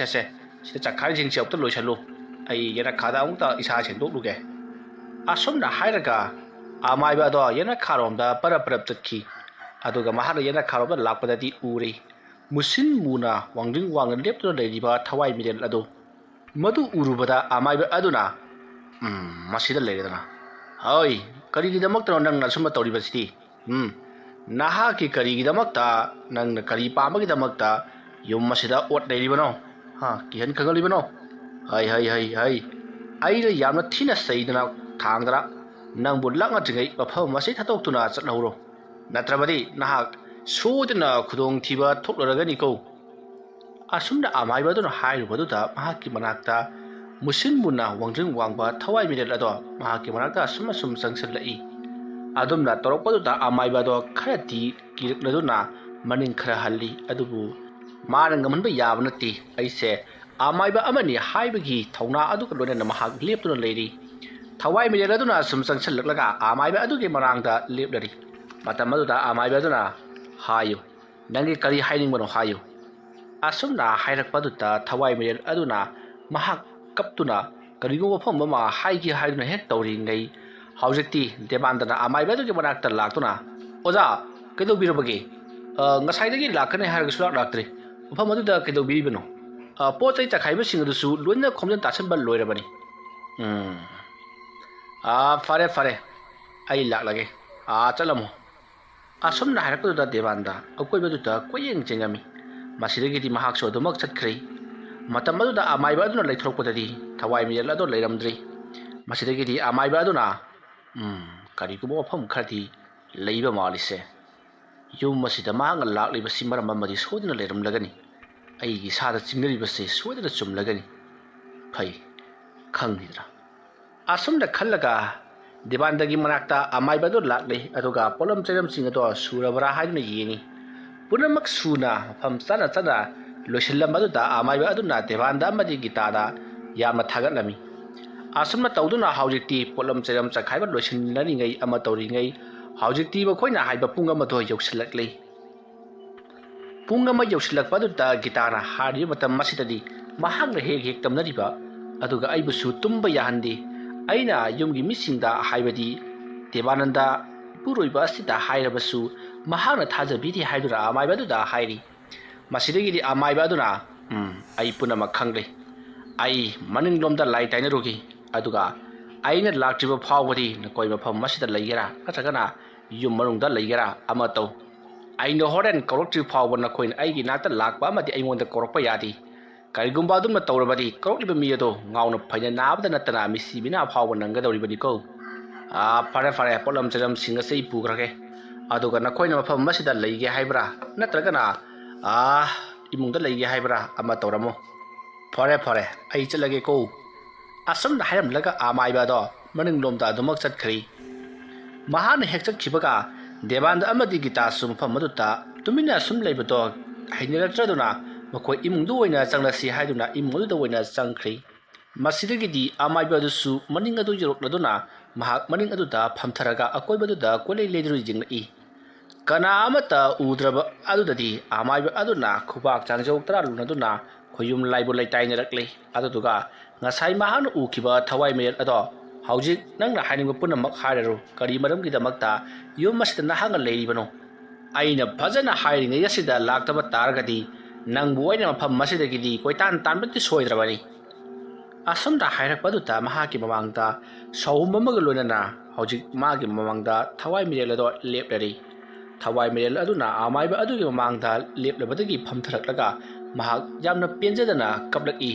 ꯁꯤꯗ ꯆꯥꯛꯈꯥꯏꯁꯤꯡꯁꯤ ꯑꯃꯨꯛꯇ ꯂꯣꯏꯁꯜꯂꯨ ꯑꯩ ꯌꯦꯅꯈꯥꯗ ꯑꯃꯨꯛꯇ ꯏꯁꯥ ꯁꯦꯡꯗꯣꯛꯂꯨꯒꯦ ꯑꯁꯨꯝꯅ ꯍꯥꯏꯔꯒ ꯑꯃꯥꯏꯕ ꯑꯗꯣ ꯌꯦꯅꯈꯥꯔꯣꯝꯗ ꯄꯔꯞ ꯆꯠꯈꯤ ꯑꯗꯨꯒ ꯃꯍꯥꯛꯅ ꯌꯦꯅꯈꯥꯔꯣꯝꯗ ꯂꯥꯛꯄꯗꯗꯤ ꯎꯔꯦ ꯃꯨꯁꯤꯟ ꯃꯨꯅ ꯋꯥꯡꯗ꯭ꯔꯤꯡ ꯋꯥꯡꯅ ꯂꯦꯞꯇꯨꯅ ꯂꯩꯔꯤꯕ ꯊꯋꯥꯏ ꯃꯤꯔꯦꯜ ꯑꯗꯨ ꯃꯗꯨ ꯎꯔꯨꯕꯗ ꯑꯃꯥꯏꯕ ꯑꯗꯨꯅ ꯃꯁꯤꯗ ꯂꯩꯔꯦꯗꯅ ꯍꯣꯏ ꯀꯔꯤꯒꯤꯗꯃꯛꯇꯅꯣ ꯅꯪꯅ ꯑꯁꯨꯝꯕ ꯇꯧꯔꯤꯕꯁꯤꯗꯤ ꯅꯍꯥꯛꯀꯤ ꯀꯔꯤꯒꯤꯗꯃꯛꯇ ꯅꯪꯅ ꯀꯔꯤ ꯄꯥꯝꯕꯒꯤꯗꯃꯛꯇ ꯌꯨꯝ ꯑꯁꯤꯗ ꯑꯣꯠ ꯂꯩꯔꯤꯕꯅꯣ ꯀꯤꯍꯟ ꯈꯪꯍꯜꯂꯤꯕꯅꯣ ꯍꯩ ꯑꯩꯅ ꯌꯥꯝꯅ ꯊꯤꯅ ꯆꯩꯗꯅ ꯊꯥꯡꯗꯅ ꯅꯪꯕꯨ ꯂꯥꯛꯅꯗ꯭ꯔꯤꯉꯩ ꯃꯐꯝ ꯑꯁꯤ ꯊꯥꯗꯣꯛꯇꯨꯅ ꯆꯠꯍꯧꯔꯣ ꯅꯠꯇ꯭ꯔꯕꯗꯤ ꯅꯍꯥꯛ ꯁꯣꯏꯗꯅ ꯈꯨꯗꯣꯡꯊꯤꯕ ꯊꯣꯛꯂꯔꯒꯅꯤꯀꯣ ꯑꯁꯨꯝꯅ ꯑꯃꯥꯏꯕ ꯑꯗꯨꯅ ꯍꯥꯏꯔꯨꯕꯗꯨꯗ ꯃꯍꯥꯛꯀꯤ ꯃꯅꯥꯛꯇ ꯃꯨꯁꯤꯟ ꯃꯨꯅ ꯋꯥꯡꯗ꯭ꯔꯤꯡ ꯋꯥꯡꯕ ꯊꯋꯥꯏ ꯃꯤꯔꯦꯜ ꯑꯗꯣ ꯃꯍꯥꯛꯀꯤ ꯃꯅꯥꯛꯇ ꯑꯁꯨꯝ ꯆꯪꯁꯤꯜꯂꯛꯏ ꯑꯗꯨꯝꯅ ꯇꯧꯔꯛꯄꯗꯨꯗ ꯑꯃꯥꯏꯕ ꯑꯗꯣ ꯈꯔꯗꯤ ꯀꯤꯔꯛꯂꯗꯨꯅ ꯃꯅꯤꯡ ꯈꯔ ꯍꯜꯂꯤ ꯑꯗꯨꯕꯨ ꯃꯥꯅ ꯉꯝꯍꯟꯕ ꯌꯥꯕ ꯅꯠꯇꯦ ꯑꯩꯁꯦ ꯑꯃꯥꯏꯕ ꯑꯃꯅꯤ ꯍꯥꯏꯕꯒꯤ ꯊꯧꯅꯥ ꯑꯗꯨꯒ ꯂꯣꯏꯅꯅ ꯃꯍꯥꯛ ꯂꯦꯞꯇꯨꯅ ꯂꯩꯔꯤ ꯊꯋꯥꯏ ꯃꯤꯔꯦꯜ ꯑꯗꯨꯅ ꯁꯨꯝ ꯆꯪꯁꯤꯜꯂꯛꯂꯒ ꯑꯃꯥꯏꯕ ꯑꯗꯨꯒꯤ ꯃꯅꯥꯛꯇ ꯂꯦꯞꯂꯔꯤ ꯃꯇꯝ ꯑꯗꯨꯗ ꯑꯃꯥꯏꯕ ꯑꯗꯨꯅ ꯍꯥꯏꯌꯨ ꯅꯪꯒꯤ ꯀꯔꯤ ꯍꯥꯏꯅꯤꯡꯕꯅꯣ ꯍꯥꯏꯌꯨ ꯑꯁꯨꯝꯅ ꯍꯥꯏꯔꯛꯄꯗꯨꯗ ꯊꯋꯥꯏ ꯃꯤꯔꯦꯜ ꯑꯗꯨꯅ ꯃꯍꯥꯛ ꯀꯞꯇꯨꯅ ꯀꯔꯤꯒꯨꯝꯕ ꯃꯐꯝ ꯑꯃ ꯍꯥꯏꯒꯦ ꯍꯥꯏꯗꯨꯅ ꯍꯦꯛ ꯇꯧꯔꯤꯉꯩ ꯍꯧꯖꯤꯛꯇꯤ ꯗꯦꯕꯥꯟꯗꯅ ꯑꯃꯥꯏꯕ ꯑꯗꯨꯒꯤ ꯃꯅꯥꯛꯇ ꯂꯥꯛꯇꯨꯅ ꯑꯣꯖꯥ ꯀꯩꯗꯧꯕꯤꯔꯕꯒꯦ ꯉꯁꯥꯏꯗꯒꯤ ꯂꯥꯛꯀꯅꯤ ꯍꯥꯏꯔꯒ ꯁꯨꯡꯂꯥꯛ ꯂꯥꯛꯇ꯭ꯔꯤ ꯃꯐꯝ ꯑꯗꯨꯗ ꯀꯩꯗꯧꯕꯤꯔꯤꯕꯅꯣ ꯄꯣꯠ ꯆꯩ ꯆꯈꯥꯏꯕꯁꯤꯡ ꯑꯗꯨꯁꯨ ꯂꯣꯏꯅ ꯈꯣꯝꯖꯤꯟ ꯇꯥꯁꯟꯕ ꯂꯣꯏꯔꯕꯅꯤ ꯐꯔꯦ ꯑꯩ ꯂꯥꯛꯂꯒꯦ ꯆꯠꯂꯝꯃꯣ ꯑꯁꯨꯝꯅ ꯍꯥꯏꯔꯛꯄꯗꯨꯗ ꯗꯦꯕꯥꯟꯗ ꯑꯀꯣꯏꯕꯗꯨꯗ ꯀꯣꯏꯌꯦꯡ ꯆꯦꯡꯉꯝꯃꯤ ꯃꯁꯤꯗꯒꯤꯗꯤ ꯃꯍꯥꯛꯁꯨ ꯑꯗꯨꯃꯛ ꯆꯠꯈ꯭ꯔꯦ ꯃꯇꯝ ꯑꯗꯨꯗ ꯑꯃꯥꯏꯕ ꯑꯗꯨꯅ ꯂꯩꯊꯣꯔꯛꯄꯗꯗꯤ ꯊꯋꯥꯏ ꯃꯤꯔꯦꯜ ꯑꯗꯨ ꯂꯩꯔꯝꯗ꯭ꯔꯤ ꯃꯁꯤꯗꯒꯤꯗꯤ ꯑꯃꯥꯏꯕ ꯑꯗꯨꯅ ꯀꯔꯤꯒꯨꯝꯕ ꯃꯐꯝ ꯈꯔꯗꯤ ꯂꯩꯕ ꯃꯥꯜꯂꯤꯁꯦ ꯌꯨꯝ ꯑꯁꯤꯗ ꯃꯍꯥꯛꯅ ꯂꯥꯛꯂꯤꯕꯁꯤ ꯃꯔꯝ ꯑꯃꯗꯤ ꯁꯣꯏꯗꯅ ꯂꯩꯔꯝꯂꯒꯅꯤ ꯑꯩꯒꯤ ꯏꯁꯥꯗ ꯆꯤꯡꯅꯔꯤꯕꯁꯤ ꯁꯣꯏꯗꯅ ꯆꯨꯝꯂꯒꯅꯤ ꯐꯩ ꯈꯪꯅꯤꯗꯅ ꯑꯁꯨꯝꯅ ꯈꯜꯂꯒ ꯗꯤꯕꯥꯟꯗꯒꯤ ꯃꯅꯥꯛꯇ ꯑꯃꯥꯏꯕ ꯑꯗꯨ ꯂꯥꯛꯂꯤ ꯑꯗꯨꯒ ꯄꯣꯠꯂꯝ ꯆꯩꯔꯝꯁꯤꯡ ꯑꯗꯣ ꯁꯨꯔꯕ꯭ꯔꯥ ꯍꯥꯏꯗꯨꯅ ꯌꯦꯡꯉꯤ ꯄꯨꯝꯅꯃꯛ ꯁꯨꯅ ꯃꯐꯝ ꯆꯥꯅ ꯂꯣꯏꯁꯤꯜꯂꯝꯕꯗꯨꯗ ꯑꯃꯥꯏꯕ ꯑꯗꯨꯅ ꯗꯦꯕꯥꯟꯗ ꯑꯃꯗꯤ ꯒꯤꯇꯥꯗ ꯌꯥꯝꯅ ꯊꯥꯒꯠꯂꯝꯃꯤ ꯑꯁꯨꯝꯅ ꯇꯧꯗꯨꯅ ꯍꯧꯖꯤꯛꯇꯤ ꯄꯣꯠꯂꯝ ꯆꯩꯔꯝ ꯆꯈꯥꯏꯕ ꯂꯣꯏꯁꯤꯟꯅꯔꯤꯉꯩ ꯑꯃ ꯇꯧꯔꯤꯉꯩ ꯍꯧꯖꯤꯛꯇꯤ ꯃꯈꯣꯏꯅ ꯍꯥꯏꯕ ꯄꯨꯡ ꯑꯃꯗꯣ ꯌꯧꯁꯤꯜꯂꯛꯂꯤ ꯄꯨꯡ ꯑꯃ ꯌꯧꯁꯤꯜꯂꯛꯄꯗꯨꯗ ꯒꯤꯇꯥꯅ ꯍꯥꯏꯔꯤꯕ ꯃꯇꯝ ꯑꯁꯤꯗꯗꯤ ꯃꯍꯥꯛꯅ ꯍꯦꯛ ꯇꯝꯅꯔꯤꯕ ꯑꯗꯨꯒ ꯑꯩꯕꯨꯁꯨ ꯇꯨꯝꯕ ꯌꯥꯍꯟꯗꯦ ꯑꯩꯅ ꯌꯨꯝꯒꯤ ꯃꯤꯁꯤꯡꯗ ꯍꯥꯏꯕꯗꯤ ꯗꯦꯕꯥꯅꯟꯗ ꯏꯄꯨꯔꯣꯏꯕ ꯑꯁꯤꯗ ꯍꯥꯏꯔꯕꯁꯨ ꯃꯍꯥꯛꯅ ꯊꯥꯖꯕꯤꯗꯦ ꯍꯥꯏꯗꯨꯅ ꯑꯃꯥꯏꯕ ꯑꯗꯨꯗ ꯍꯥꯏꯔꯤ ꯃꯁꯤꯗꯒꯤꯗꯤ ꯑꯃꯥꯏꯕ ꯑꯗꯨꯅ ꯑꯩ ꯄꯨꯝꯅꯃꯛ ꯈꯪꯂꯦ ꯑꯩ ꯃꯅꯤꯡꯂꯣꯝꯗ ꯂꯥꯏ ꯇꯥꯏꯅꯔꯨꯈꯤ ꯑꯗꯨꯒ ꯑꯩꯅ ꯂꯥꯛꯇ꯭ꯔꯤꯕ ꯐꯥꯎꯕꯗꯤ ꯅꯈꯣꯏ ꯃꯐꯝ ꯑꯁꯤꯗ ꯂꯩꯒꯦꯔꯥ ꯅꯠꯇ꯭ꯔꯒꯅ ꯌꯨꯝ ꯃꯅꯨꯡꯗ ꯂꯩꯒꯦꯔꯥ ꯑꯃ ꯇꯧ ꯑꯩꯅ ꯍꯣꯔꯦꯟ ꯀꯧꯔꯛꯇ꯭ꯔꯤ ꯐꯥꯎꯕ ꯅꯈꯣꯏꯅ ꯑꯩꯒꯤ ꯅꯥꯛꯇ ꯂꯥꯛꯄ ꯑꯃꯗꯤ ꯑꯩꯉꯣꯟꯗ ꯀꯧꯔꯛꯄ ꯌꯥꯗꯦ ꯀꯔꯤꯒꯨꯝꯕ ꯑꯗꯨꯝꯅ ꯇꯧꯔꯕꯗꯤ ꯀꯧꯔꯛꯂꯤꯕ ꯃꯤ ꯑꯗꯣ ꯉꯥꯎꯅ ꯐꯩꯅ ꯅꯥꯕꯗ ꯅꯠꯇꯅ ꯃꯤꯁꯤ ꯃꯤꯅꯥ ꯐꯥꯎꯕ ꯅꯪꯒꯗꯧꯔꯤꯕꯅꯤꯀꯣ ꯐꯔꯦ ꯄꯣꯠꯂꯝ ꯆꯩꯔꯝꯁꯤꯡ ꯑꯁꯤ ꯑꯩ ꯄꯨꯈ꯭ꯔꯒꯦ ꯑꯗꯨꯒ ꯅꯈꯣꯏꯅ ꯃꯐꯝ ꯑꯁꯤꯗ ꯂꯩꯒꯦ ꯍꯥꯏꯕ꯭ꯔꯥ ꯅꯠꯇ꯭ꯔꯒꯅ ꯏꯃꯨꯡꯗ ꯂꯩꯒꯦ ꯍꯥꯏꯕ꯭ꯔꯥ ꯑꯃ ꯇꯧꯔꯝꯃꯣ ꯐꯔꯦ ꯑꯩ ꯆꯠꯂꯒꯦꯀꯣ ꯑꯁꯨꯝꯅ ꯍꯥꯏꯔꯝꯂꯒ ꯑꯃꯥꯏꯕ ꯑꯗꯣ ꯃꯅꯤꯡꯂꯣꯝꯗ ꯑꯗꯨꯃꯛ ꯆꯠꯈ꯭ꯔꯤ ꯃꯍꯥꯛꯅ ꯍꯦꯛ ꯆꯠꯈꯤꯕꯒ ꯗꯦꯕꯥꯟꯗ ꯑꯃꯗꯤ ꯒꯤꯇꯥꯁꯨ ꯃꯐꯝ ꯑꯗꯨꯗ ꯇꯨꯃꯤꯟꯅ ꯁꯨꯝ ꯂꯩꯕꯗꯣ ꯍꯩꯅꯔꯛꯇ꯭ꯔꯗꯨꯅ ꯃꯈꯣꯏ ꯏꯃꯨꯡꯗ ꯑꯣꯏꯅ ꯆꯪꯂꯁꯤ ꯍꯥꯏꯗꯨꯅ ꯏꯃꯨꯡ ꯑꯗꯨꯗ ꯑꯣꯏꯅ ꯆꯪꯈ꯭ꯔꯤ ꯃꯁꯤꯗꯒꯤꯗꯤ ꯑꯃꯥꯏꯕ ꯑꯗꯨꯁꯨ ꯃꯅꯤꯡ ꯑꯗꯨ ꯌꯧꯔꯛꯂꯗꯨꯅ ꯃꯍꯥꯛ ꯃꯅꯤꯡ ꯑꯗꯨꯗ ꯐꯝꯊꯔꯒ ꯑꯀꯣꯏꯕꯗꯨꯗ ꯀꯣꯏꯂꯩ ꯂꯩꯗꯨꯅ ꯌꯦꯡꯂꯛꯏ ꯀꯅꯥ ꯑꯃꯠꯇ ꯎꯗ꯭ꯔꯕ ꯑꯗꯨꯗꯗꯤ ꯑꯃꯥꯏꯕ ꯑꯗꯨꯅ ꯈꯨꯕꯥꯛ ꯆꯥꯡꯖꯧ ꯇꯔꯥ ꯂꯨꯅꯗꯨꯅ ꯈꯨꯌꯨꯝ ꯂꯥꯏꯕꯨ ꯂꯩꯇꯥꯏꯅꯔꯛꯂꯤ ꯑꯗꯨꯗꯨꯒ ꯉꯁꯥꯏ ꯃꯍꯥꯛꯅ ꯎꯈꯤꯕ ꯊꯋꯥꯏ ꯃꯤꯔꯦꯜ ꯑꯗꯣ ꯍꯧꯖꯤꯛ ꯅꯪꯅ ꯍꯥꯏꯅꯤꯡꯕ ꯄꯨꯝꯅꯃꯛ ꯍꯥꯏꯔꯔꯨ ꯀꯔꯤ ꯃꯔꯝꯒꯤꯗꯃꯛꯇ ꯌꯨꯝ ꯑꯁꯤꯗ ꯅꯍꯥꯛꯅ ꯂꯩꯔꯤꯕꯅꯣ ꯑꯩꯅ ꯐꯖꯅ ꯍꯥꯏꯔꯤꯉꯩ ꯑꯁꯤꯗ ꯂꯥꯛꯇꯕ ꯇꯥꯔꯒꯗꯤ ꯅꯪꯕꯨ ꯑꯩꯅ ꯃꯐꯝ ꯑꯁꯤꯗꯒꯤꯗꯤ ꯀꯣꯏꯇꯥꯟ ꯇꯥꯟꯕꯗꯤ ꯁꯣꯏꯗ꯭ꯔꯕꯅꯤ ꯑꯁꯨꯝꯅ ꯍꯥꯏꯔꯛꯄꯗꯨꯗ ꯃꯍꯥꯛꯀꯤ ꯃꯃꯥꯡꯗ ꯁꯥꯎꯍꯨꯝ ꯑꯃꯒ ꯂꯣꯏꯅꯅ ꯍꯧꯖꯤꯛ ꯃꯥꯒꯤ ꯃꯃꯥꯡꯗ ꯊꯋꯥꯏ ꯃꯤꯔꯦꯜ ꯑꯗꯣ ꯂꯦꯞꯂꯔꯤ ꯊꯋꯥꯏ ꯃꯤꯔꯦꯜ ꯑꯗꯨꯅ ꯑꯃꯥꯏꯕ ꯑꯗꯨꯒꯤ ꯃꯃꯥꯡꯗ ꯂꯦꯞꯂꯕꯗꯒꯤ ꯐꯝꯊꯔꯛꯂꯒ ꯃꯍꯥꯛ ꯌꯥꯝꯅ ꯄꯦꯟꯖꯗꯅ ꯀꯞꯂꯛꯏ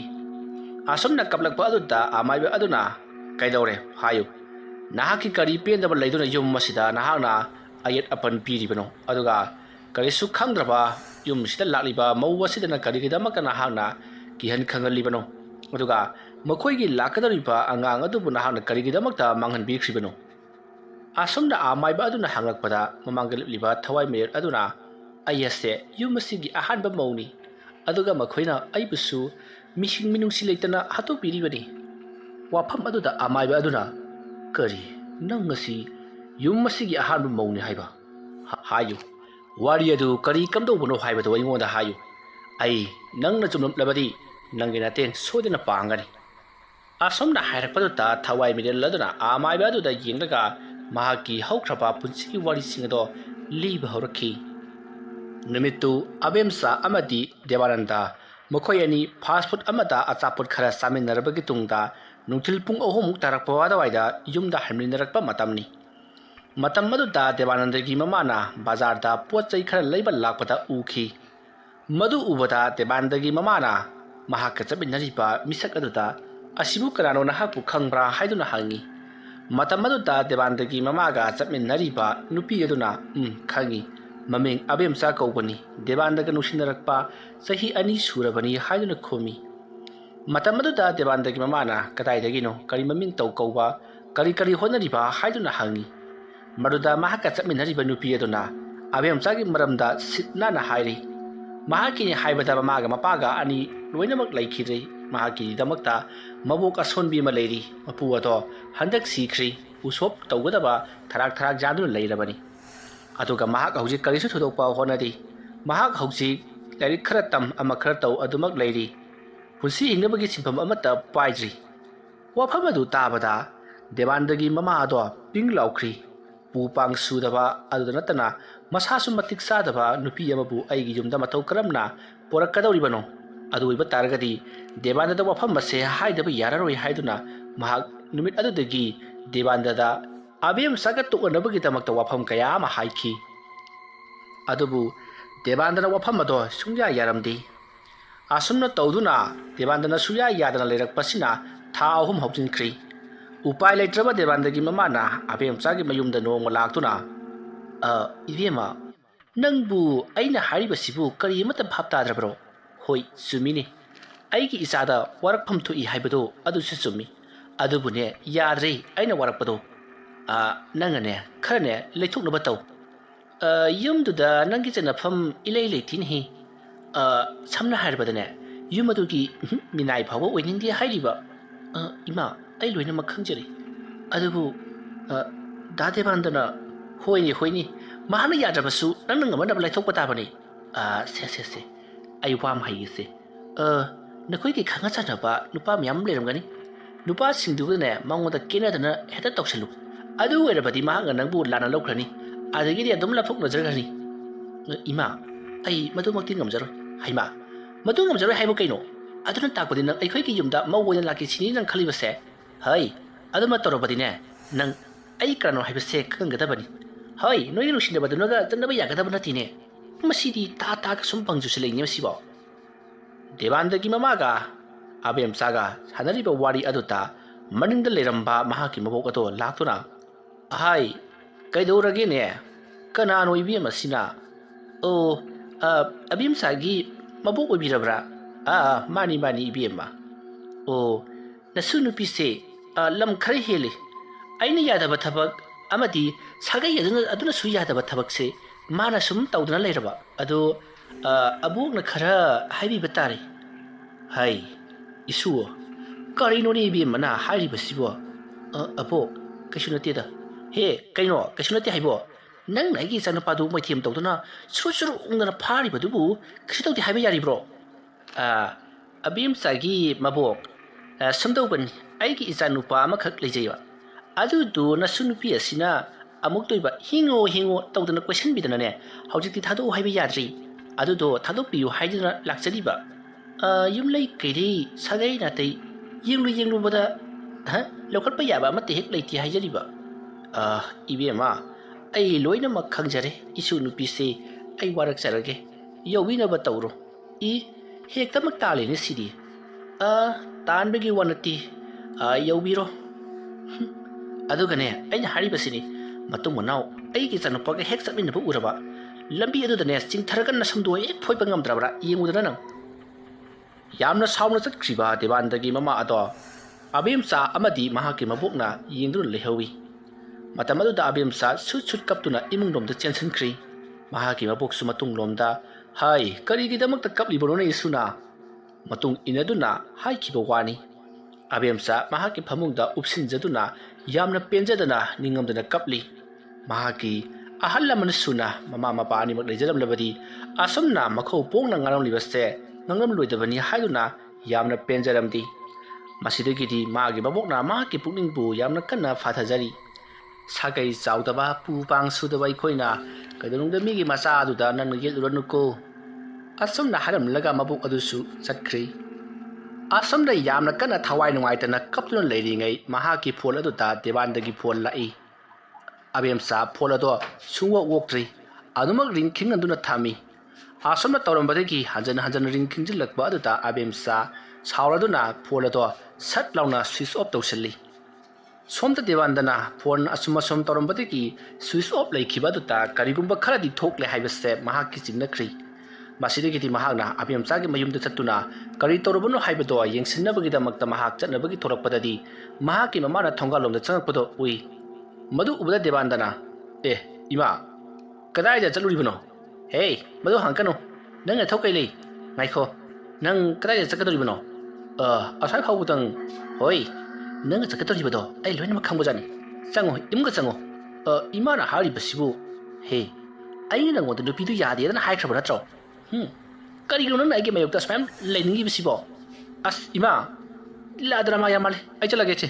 ꯑꯁꯨꯝꯅ ꯀꯞꯂꯛꯄ ꯑꯗꯨꯗ ꯑꯃꯥꯏꯕ ꯑꯗꯨꯅ ꯀꯩꯗꯧꯔꯦ ꯍꯥꯏꯌꯨ ꯅꯍꯥꯛꯀꯤ ꯀꯔꯤ ꯄꯦꯟꯗꯕ ꯂꯩꯗꯨꯅ ꯌꯨꯝ ꯑꯁꯤꯗ ꯅꯍꯥꯛꯅ ꯑꯌꯦꯠ ꯑꯄꯟ ꯄꯤꯔꯤꯕꯅꯣ ꯑꯗꯨꯒ ꯀꯔꯤꯁꯨ ꯈꯪꯗ꯭ꯔꯕ ꯌꯨꯝꯁꯤꯗ ꯂꯥꯛꯂꯤꯕ ꯃꯧ ꯑꯁꯤꯗꯅ ꯀꯔꯤꯒꯤꯗꯃꯛꯇ ꯅꯍꯥꯛꯅ ꯀꯤꯍꯟ ꯈꯪꯍꯜꯂꯤꯕꯅꯣ ꯑꯗꯨꯒ ꯃꯈꯣꯏꯒꯤ ꯂꯥꯛꯀꯗꯧꯔꯤꯕ ꯑꯉꯥꯡ ꯑꯗꯨꯕꯨ ꯅꯍꯥꯛꯅ ꯀꯔꯤꯒꯤꯗꯃꯛꯇ ꯃꯥꯡꯍꯟꯕꯤꯈ꯭ꯔꯤꯕꯅꯣ ꯑꯁꯨꯝꯅ ꯑꯃꯥꯏꯕ ꯑꯗꯨꯅ ꯍꯪꯂꯛꯄꯗ ꯃꯃꯥꯡꯗ ꯂꯦꯞꯂꯤꯕ ꯊꯋꯥꯏ ꯃꯌꯦꯛ ꯑꯗꯨꯅ ꯑꯩ ꯑꯁꯦ ꯌꯨꯝ ꯑꯁꯤꯒꯤ ꯑꯍꯥꯟꯕ ꯃꯧꯅꯤ ꯑꯗꯨꯒ ꯃꯈꯣꯏꯅ ꯑꯩꯕꯨꯁꯨ ꯃꯤꯁꯤꯡ ꯃꯤꯅꯨꯡꯁꯤ ꯂꯩꯇꯅ ꯍꯥꯠꯇꯣꯛꯄꯤꯔꯤꯕꯅꯤ ꯋꯥꯐꯝ ꯑꯗꯨꯗ ꯑꯃꯥꯏꯕ ꯑꯗꯨꯅ ꯀꯔꯤ ꯅꯪ ꯉꯁꯤ ꯌꯨꯝ ꯑꯁꯤꯒꯤ ꯑꯍꯥꯟꯕ ꯃꯧꯅꯤ ꯍꯥꯏꯕ ꯍꯥꯏꯌꯨ ꯋꯥꯔꯤ ꯑꯗꯨ ꯀꯔꯤ ꯀꯝꯗꯧꯕꯅꯣ ꯍꯥꯏꯕꯗꯨ ꯑꯩꯉꯣꯟꯗ ꯍꯥꯏꯌꯨ ꯑꯩ ꯅꯪꯅ ꯆꯨꯝꯂꯕꯗꯤ ꯅꯪꯒꯤ ꯃꯇꯦꯡ ꯁꯣꯏꯗꯅ ꯄꯥꯡꯒꯅꯤ ꯑꯁꯨꯝꯅ ꯍꯥꯏꯔꯛꯄꯗꯨꯗ ꯊꯋꯥꯏ ꯃꯤꯔꯦꯜ ꯑꯗꯨꯅ ꯑꯃꯥꯏꯕ ꯑꯗꯨꯗ ꯌꯦꯡꯂꯒ ꯃꯍꯥꯛꯀꯤ ꯍꯧꯈ꯭ꯔꯕ ꯄꯨꯟꯁꯤꯒꯤ ꯋꯥꯔꯤꯁꯤꯡ ꯑꯗꯨ ꯂꯤꯕ ꯍꯧꯔꯛꯈꯤ ꯅꯨꯃꯤꯠꯇꯨ ꯑꯕꯦꯝꯆꯥ ꯑꯃꯗꯤ ꯗꯦꯕꯥꯅꯟꯗ ꯃꯈꯣꯏ ꯑꯅꯤ ꯐꯥꯁ ꯐꯨꯗ ꯑꯃꯗ ꯑꯆꯥꯄꯣꯠ ꯈꯔ ꯆꯥꯃꯤꯟꯅꯔꯕꯒꯤ ꯇꯨꯡꯗ ꯅꯨꯡꯊꯤꯜ ꯄꯨꯡ 3 ꯇꯥꯔꯛꯄ ꯑꯗꯨꯋꯥꯏꯗ ꯌꯨꯝꯗ ꯍꯟꯃꯤꯟꯅꯔꯛꯄ ꯃꯇꯝꯅꯤ ꯃꯇꯝ ꯑꯗꯨꯗ ꯗꯦꯕꯥꯅꯟꯗꯒꯤ ꯃꯃꯥꯅ ꯕꯖꯥꯔꯗ ꯄꯣꯠ ꯆꯩ ꯈꯔ ꯂꯩꯕ ꯂꯥꯛꯄꯗ ꯎꯈꯤ ꯃꯗꯨ ꯎꯕꯗ ꯗꯦꯕꯥꯅꯟꯗꯒꯤ ꯃꯃꯥꯅ ꯃꯍꯥꯛꯀ ꯆꯠꯃꯤꯟꯅꯔꯤꯕ ꯃꯤꯁꯛ ꯑꯗꯨꯗ ꯑꯁꯤꯕꯨ ꯀꯅꯥꯅꯣ ꯅꯍꯥꯛꯄꯨ ꯈꯪꯕ꯭ꯔꯥ ꯍꯥꯏꯗꯨꯅ ꯍꯪꯉꯤ ꯃꯇꯝ ꯑꯗꯨꯗ ꯗꯦꯕꯥꯅꯟꯗꯒꯤ ꯃꯃꯥꯒ ꯆꯠꯃꯤꯟꯅꯔꯤꯕ ꯅꯨꯄꯤ ꯑꯗꯨꯅ ꯈꯪꯉꯤ ꯃꯃꯤꯡ ꯑꯕꯦꯝꯆꯥ ꯀꯧꯕꯅꯤ ꯗꯦꯕꯥꯅꯟꯗꯒ ꯅꯨꯡꯁꯤꯅꯔꯛꯄ ꯆꯍꯤ 2 ꯁꯨꯔꯕꯅꯤ ꯍꯥꯏꯗꯨꯅ ꯈꯨꯝꯃꯤ ꯃꯇꯝ ꯑꯗꯨꯗ ꯗꯦꯕꯥꯅꯟꯗꯒꯤ ꯃꯃꯥꯅ ꯀꯗꯥꯏꯗꯒꯤꯅꯣ ꯀꯔꯤ ꯃꯃꯤꯡ ꯀꯧꯕ ꯀꯔꯤ ꯍꯣꯠꯅꯔꯤꯕ ꯍꯥꯏꯗꯨꯅ ꯍꯪꯉꯤ ꯃꯗꯨꯗ ꯃꯍꯥꯛꯀ ꯆꯠꯃꯤꯟꯅꯔꯤꯕ ꯅꯨꯄꯤ ꯑꯗꯨꯅ ꯑꯕꯦꯝꯆꯥꯒꯤ ꯃꯔꯝꯗ ꯁꯤꯠ ꯅꯥꯟꯅ ꯍꯥꯏꯔꯤ ꯃꯍꯥꯛꯀꯤꯅꯤ ꯍꯥꯏꯕꯗ ꯃꯃꯥꯒ ꯃꯄꯥꯒ ꯑꯅꯤ ꯂꯣꯏꯅꯃꯛ ꯂꯩꯈꯤꯗ꯭ꯔꯦ ꯃꯍꯥꯛꯀꯤꯗꯃꯛꯇ ꯃꯕꯣꯛ ꯑꯁꯣꯟꯕꯤ ꯑꯃ ꯂꯩꯔꯤ ꯃꯄꯨ ꯑꯗꯣ ꯍꯟꯗꯛ ꯁꯤꯈ꯭ꯔꯤ ꯎꯁꯣꯞ ꯇꯧꯒꯗꯕ ꯊꯔꯥꯛ ꯌꯥꯗꯨꯅ ꯂꯩꯔꯕꯅꯤ ꯑꯗꯨꯒ ꯃꯍꯥꯛ ꯍꯧꯖꯤꯛ ꯀꯔꯤꯁꯨ ꯊꯣꯏꯗꯣꯛꯄ ꯍꯣꯠꯅꯗꯦ ꯃꯍꯥꯛ ꯍꯧꯖꯤꯛ ꯂꯥꯏꯔꯤꯛ ꯈꯔ ꯇꯝ ꯑꯃ ꯈꯔ ꯇꯧ ꯑꯗꯨꯃꯛ ꯂꯩꯔꯤ ꯄꯨꯟꯁꯤ ꯍꯤꯡꯅꯕꯒꯤ ꯁꯤꯟꯐꯝ ꯑꯃꯠꯇ ꯄꯥꯏꯗ꯭ꯔꯤ ꯋꯥꯐꯝ ꯑꯗꯨ ꯇꯥꯕꯗ ꯗꯦꯕꯥꯅꯟꯗꯒꯤ ꯃꯃꯥ ꯑꯗꯣ ꯄꯤꯡ ꯂꯥꯎꯈ꯭ꯔꯤ ꯄꯨ ꯄꯥꯡ ꯁꯨꯗꯕ ꯑꯗꯨꯗ ꯅꯠꯇꯅ ꯃꯁꯥꯁꯨ ꯃꯇꯤꯛ ꯆꯥꯗꯕ ꯅꯨꯄꯤ ꯑꯃꯕꯨ ꯑꯩꯒꯤ ꯌꯨꯝꯗ ꯃꯇꯧ ꯀꯔꯝꯅ ꯄꯣꯔꯛꯀꯗꯧꯔꯤꯕꯅꯣ ꯑꯗꯨ ꯑꯣꯏꯕ ꯇꯥꯔꯒꯗꯤ ꯗꯦꯕꯥꯅꯟꯗ ꯋꯥꯐꯝ ꯑꯁꯦ ꯍꯥꯏꯗꯕ ꯌꯥꯔꯔꯣꯏ ꯍꯥꯏꯗꯨꯅ ꯃꯍꯥꯛ ꯅꯨꯃꯤꯠ ꯑꯗꯨꯗꯒꯤ ꯗꯦꯕꯥꯅꯟꯗꯗ ꯑꯕꯦꯝꯆꯥꯒ ꯇꯣꯛꯅꯅꯕꯒꯤꯗꯃꯛꯇ ꯋꯥꯐꯝ ꯀꯌꯥ ꯑꯃ ꯍꯥꯏꯈꯤ ꯑꯗꯨꯕꯨ ꯗꯦꯕꯥꯅꯟꯗꯅ ꯋꯥꯐꯝ ꯑꯗꯣ ꯁꯨꯡꯌꯥ ꯌꯥꯔꯝꯗꯦ ꯑꯁꯨꯝꯅ ꯇꯧꯗꯨꯅ ꯗꯦꯕꯥꯅꯟꯗꯅ ꯁꯨꯡꯌꯥ ꯌꯥꯗꯅ ꯂꯩꯔꯛꯄꯁꯤꯅ ꯊꯥ 3 ꯍꯧꯖꯤꯟꯈ꯭ꯔꯤ उपाय लेट्रब देवानदगी ममाना अबेमचागी मयुमदा नोंग लाक्तुना इबेमा नंगबु अइना हारिबसिबु करी अमता भाप ताद्रबरो होय सुमिनि अइगी इचादा वरकफम थुई हाइबदो अदुसु सुमि अदुबुने याद्रे अइना वरकपदो नंगने खरने लेथुकनबा तौ युमदुदा नंगी चनफम इलै लेथिन हि समना हाइबदने युमदुगी मिनाइ फावो ओइनिंगे हाइरिबा इमा आई लोइनमक खंजरी अदुबु दादेबानदना होइनि माहना याद्रबसु नंग ngमनब लाइथोक ताबनी से आई वाम हाइसे नखोइगी खंगा चानबा नुपा म्याम लेरमगनी नुपा सिंगदुने मंगोदा केनादना हेता तौसलु अदु ओइरबदी माहंग नंगबु लाना लौखरनी अदगिदि अदुम लफुक नजरगनी इमा आई मदुमक्ति ngमजरो हाइमा मदु ngमजरो हाइबो कैनो अदुना ताकबदी नंग अइखोइगी युमदा मौवोइन लाकि सिनि नंग खलिबसे हाय अदुमा तोरबदिने नंग आई करनो हाइबसे खंगदबनी हाय नोइ नुसिनबदुनगा जन्नबा यागदब नतिने मसिदी ता सुम पंगजुसे लेनि मसिबो देवानदगी ममागा अबेमचागा सानरिबा वारी अदुता मनिंगदा लेरंबा महाकी मबोक अतो लाक्तुना हाय कैदौरगेने कनानो इबी मसिना ओ अबेमचागी मबोक ओबिरबरा मानी इबीमा ओ नसु नुपिसे लम खरे हेले अइना यादब थबक अमदी सागै अदुना सु यादब थबक से माना सुम तौदना लेरबा अदो अबोकना खरा हाइबी तारे हाय इसुओ करिनोनी इबीमना हाइरिबसिबो अबोक कैसु नतेदा हे कैनो कैसु नते हाइबो नंग नाइगी चनपादु मैथेम तौदना सुरु उंगना फारिबदुबु कैसु तौदि हाइबा यारिब्रो अबेमचागी मबोक समदौबनी अइगी इचा नुपा अमखक लेजैबा अदुदु नसु नुपि असिना अमुक तोइबा हिंगो तौदना क्वेश्चन बिदनाने हौजिकति थादो हाइबा याद्रि अदुदो थादोपियु हाइदना लाक्चरिबा युमलै कैरै सागै नातै येंगलु बदा लौखटपा याबा अमते हेक लैति हाइजरिबा इबेमा अइ लोइनमक खंजरे इसु नुपिसे अइ वारकचरगे यौबिनबा तौरो इ हेक्तमक तालेने सिदि तानबगी वनति यौबिरो अदुगने अइना हारिबसिनि मतुंग मनाव अइगी चनुपगा हेक चटमिनबा उरबा लंबी अदुदने चिंथरगन समदो एक फोइबा ngamdrabra yengudana nang yamna sauna chakriba देवानदगी ममा अदो अबेमचा अमदी महाकी मबोकना येंदुन लेहवी Matam aduda Abhimsa sut kaptuna imungdomda chensankhri. Mahaki maboksu matung lomda hai karigidamakta kaplibano na isuna. Matung inaduna hai kiba wani. Abhimsa mahaki phamungda upsinjaduna yamna penjadana ningamdana kapli. Mahaki ahal laman suna mama mapa animak leijaramlabadi asomna makhau pongna ngaramlibaste ngangam loidabani haiduna yamna penjaramdi. Masidagidi magi babokna mahaki pukningbu yamna kanna fathajari. Sagai chaudaba pupang sudaba ikhoina kadunungda migi macha aduda nangna yeluranuko. Asomna haramlaga mabuk adusu chakri. Asomda yamna kanna thawai nungaitana kaptuna leiringai mahaki phol aduda devandagi phol lai. Abhimsa phol ado sungwa wokri adumak ringking anduna thami. Asomna tawrambadagi hanjan ringking jilakba aduda Abhimsa sauraduna phol ado sat launa switch off tawsilli. Somta devandana phone asumasom tawrambadagi switch off laikhiba aduda karigumba kharadi thokle haibase mahaki chingnakri. Masidagidi mahakna Abhimsagi mayumda chatuna kari tawrabano haibado yengsinnabagidamagta mahak chatnabagi thorakpadadi mahaki mamana thongalomda changakpado ui. Madu ubada devandana ima kadai chaluribano hey madu hankano nang thokai lei ngaikho nang kadai chakadoribano asai phawbutang hoi nang chakadoribado ai loina makhambajani chango imga chango imana haribasibu hey ai nang wada nupidu yade dana haikhra natro karigino nang aige mayokta spam leningi bisibo as ima la drama yamale ai chalage che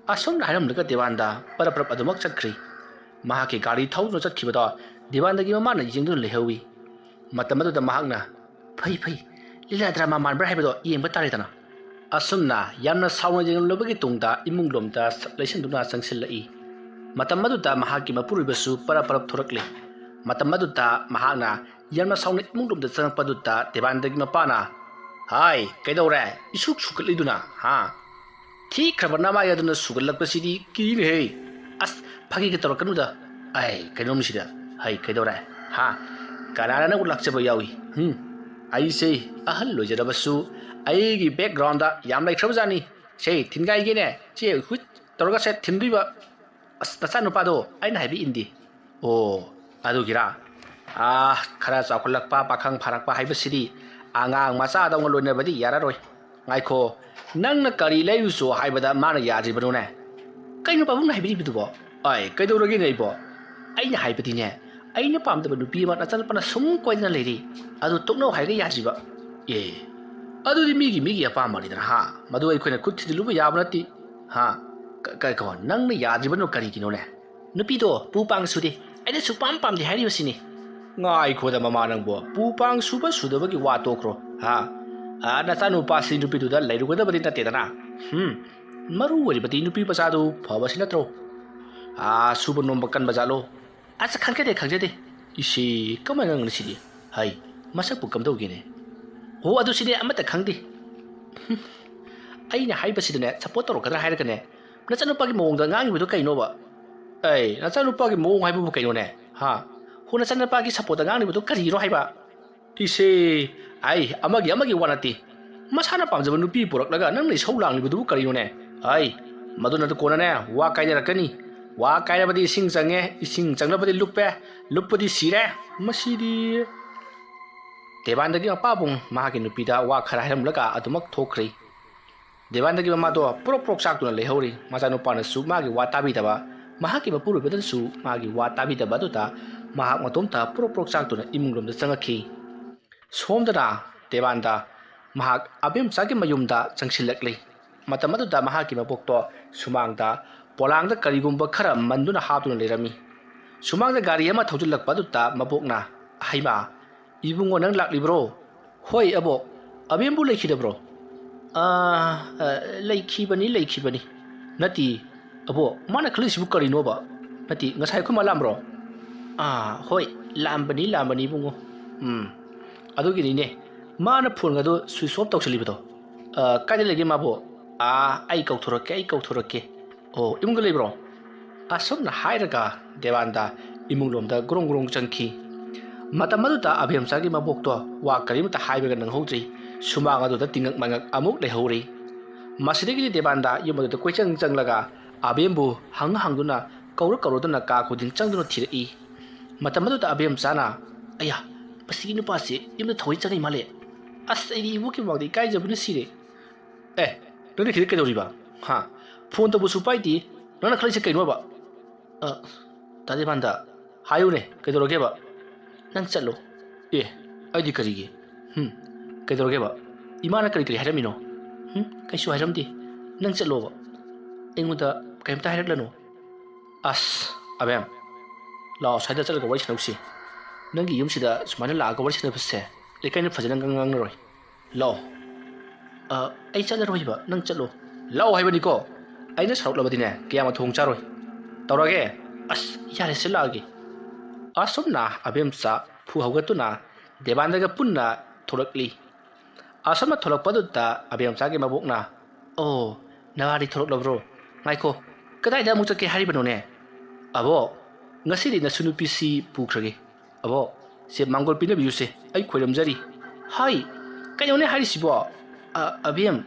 Asomna haramlaga devanda paraprap adumak chakri. Mahaki gari thawno chatkibada devandagi mamana yingduna lehawi. Matamaduda mahakna phai lila drama manbra haibado yengba taridana. Asomna yamna sauna jenglobagi tungda imunglomda leisanduna changsilai. Matamaduda mahaki mapuribasu paraprap thorakle. Matamaduda mahakna yamna sauna imunglomda changpaduda devandagi mapana hai kaidore isuk sukaliduna ha Thi krabana ma yaduna sugalakpasidi kine he as phagi ke torakanuda ai kainom sida hai kaidora ha kanana na ulakchaba yawi ai sei ahal lojarabasu ai gi background da yam lai khrabjani sei thingai ge ne che hut torga se thinduiba as tacha nupa do aina haibi indi o adu gira khara chakulakpa pakhang pharakpa haibasidi angang macha da ngolone badi yararoi ngaikho nangna kari layuso haibada mana yadribano ne kaino babung haibidi bidubo ai kaidoragi nei bo aina haibidi ne aina pamdaba nupi ma nachalpana sum koina leiri adu tokno haiga yadriba adu di migi apamari dana ha madu ai khoina kutti luba yabnati ha kai ko nangna yadribano kari kino ne nupi do pupang sudi aina supam pamdi hairibasini ngai khoda mama nangbo pupang suba sudabagi wa tokro ha Natanu pasi nupi duda lairu gada bati na tedana. Maru wari bati nupi pasadu phabasi natro. Suba nombakan bazalo. Asa khangke de. Isi kamana ngisidi. Hai, masak bukam do gine. Ho adu sidi amata khangdi. Aina hai basidi ne support ro kadra haira kane. Natanu pagi mongda ngangi bidu kaino ba. Ai, natanu pagi mong hai bu kaino ne. Ha. Ho natanu pagi support ngangi bidu kari ro hai ba. Isi ai amagi wanati masana pamjaba nupi poraklaga nang nei soulang libudu karino ne ai maduna to kona ne wa kaina rakani wa kaina badi sing change ising changlabadi lupadi sire masidi devandagi apabung mahagi nupida wa khara hiramlaga adumak thokri devandagi mama do prok sak tuna lehori masanu pana su magi wa tabi daba mahagi bapuru bedan su magi wa tabi daba duta mahak matomta prok sak tuna imunglomda changakhi Somdana devanda mahak Abhimsagi mayumda changsilakli matamaduda mahaki mabokto sumangda polangda karigumba khara manduna haptuna lerami sumangda gari ama thojilakpaduta mabokna haima ibungo nang laklibro hoi abo abembu lekhidabro leikhibani nati abo mana khlisibu karino ba nati ngasai khuma lambro hoi lambani bungo adugi ne mana phone gado switch off tawsalibido kaide lege mabo ai kauthorake o imung lebro asomna hairaga devanda imunglomda grong changki matamaduta Abhimsagi mabokto wa karimta haibaga nang hodri sumang adu da tingak mangak amuk lehori masidegi devanda yumadu koichang changlaga Abhimbu hangduna ꯀꯧꯔꯗꯨꯅ ꯀꯥ ꯈꯨꯗꯤꯡ ꯆꯪꯗꯨꯅ ꯊꯤꯔꯛꯏ ꯃꯇꯝ ꯑꯗꯨꯗ ꯑꯕꯦꯝꯆꯥꯅ ꯑꯌꯥ ꯃꯁꯤꯒꯤ ꯅꯨꯄꯥꯁꯤ ꯌꯨꯝꯗ ꯊꯧꯋꯥꯏ ꯆꯪꯉꯤ ꯃꯥꯜꯂꯦ ꯑꯁ ꯑꯩꯗꯤ ꯏꯕꯣꯛꯀꯤ ꯃꯃꯥꯡꯗ ꯏꯀꯥꯏꯖꯕꯅ ꯁꯤꯔꯦ ꯅꯪꯅ ꯈꯤꯇꯪ ꯀꯩꯗꯧꯔꯤꯕ ꯍꯥ ꯐꯣꯟ ꯇꯧꯕꯁꯨ ꯄꯥꯏꯗꯦ ꯅꯪꯅ ꯈꯜꯂꯤꯁꯦ ꯀꯩꯅꯣꯕ ꯇꯥꯗꯦꯕꯥꯟꯗ ꯍꯥꯏꯌꯨꯅꯦ ꯀꯩꯗꯧꯔꯒꯦꯕ ꯅꯪ ꯆꯠꯂꯣ ꯑꯩꯗꯤ ꯀꯔꯤꯒꯤ ꯀꯩꯗꯧꯔꯒꯦꯕ ꯏꯃꯥꯅ ꯀꯔꯤ ꯀꯔꯤ ꯍꯥꯏꯔꯝꯃꯤꯅꯣ ꯀꯩꯁꯨ ꯍꯥꯏꯔꯝꯗꯦ ꯅꯪ ꯆꯠꯂꯣꯕ ꯑꯩꯉꯣꯟꯗ ꯀꯩꯝꯇ ꯍꯥꯏꯔꯛꯂꯅꯨ ꯑꯁ ꯑꯕꯦꯝ ꯂꯥꯛꯑꯣ ꯁ꯭ꯋꯥꯏꯗ ꯆꯠꯂꯒ ꯋꯥꯔꯤ ꯁꯥꯟꯅꯧꯁꯤ ꯅꯪꯒꯤ ꯌꯨꯝꯁꯤꯗ ꯁꯨꯃꯥꯏꯅ ꯂꯥꯛꯑꯒ ꯋꯥꯔꯤ ꯁꯥꯟꯅꯕꯁꯦ ꯂꯩꯀꯥꯏꯅ ꯐꯖꯅ ꯉꯥꯡꯅꯔꯣꯏ ꯂꯥꯛꯑꯣ ꯑꯩ ꯆꯠꯂꯔꯣꯏꯕ ꯅꯪ ꯆꯠꯂꯣ ꯂꯥꯛꯑꯣ ꯍꯥꯏꯕꯅꯤꯀꯣ ꯑꯩꯅ ꯁꯥꯎꯔꯛꯂꯕꯗꯤꯅꯦ ꯀꯌꯥ ꯊꯣꯡ ꯆꯥꯔꯣꯏ ꯇꯧꯔꯒꯦ ꯑꯁ ꯌꯥꯔꯦ ꯁꯤ ꯂꯥꯛꯑꯒꯦ ꯑꯁꯨꯝꯅ ꯑꯕꯦꯝꯆꯥ ꯐꯨ ꯍꯧꯒꯠꯇꯨꯅ ꯗꯦꯕꯥꯟꯗꯒ ꯄꯨꯟꯅ ꯊꯣꯛꯂꯛꯂꯤ ꯑꯁꯨꯝꯅ ꯊꯣꯛꯂꯛꯄꯗꯨꯗ ꯑꯕꯦꯝꯆꯥꯒꯤ ꯃꯕꯣꯛꯅ ꯑꯣ ꯅꯋꯥꯗꯤ ꯊꯣꯛꯂꯛꯂꯕ꯭ꯔꯣ ꯉꯥꯏꯈꯣ ꯀꯗꯥꯏꯗ ꯑꯃꯨꯛ ꯆꯠꯀꯦ ꯍꯥꯏꯔꯤꯕꯅꯣꯅꯦ ꯑꯕꯣ ꯉꯁꯤꯗꯤ ꯅꯁꯨ ꯅꯨꯄꯤꯁꯤ ꯄꯨꯈ꯭ꯔꯒꯦ ꯑꯕꯣ ꯁꯦ ꯃꯥꯡꯒꯣꯜ ꯄꯤꯅꯕꯤꯌꯨꯁꯦ ꯑꯩ ꯈꯣꯏꯔꯝꯖꯔꯤ ꯍꯥꯏ ꯀꯩꯅꯣꯅꯦ ꯍꯥꯏꯔꯤꯁꯤꯕꯣ ꯑꯕꯦꯝ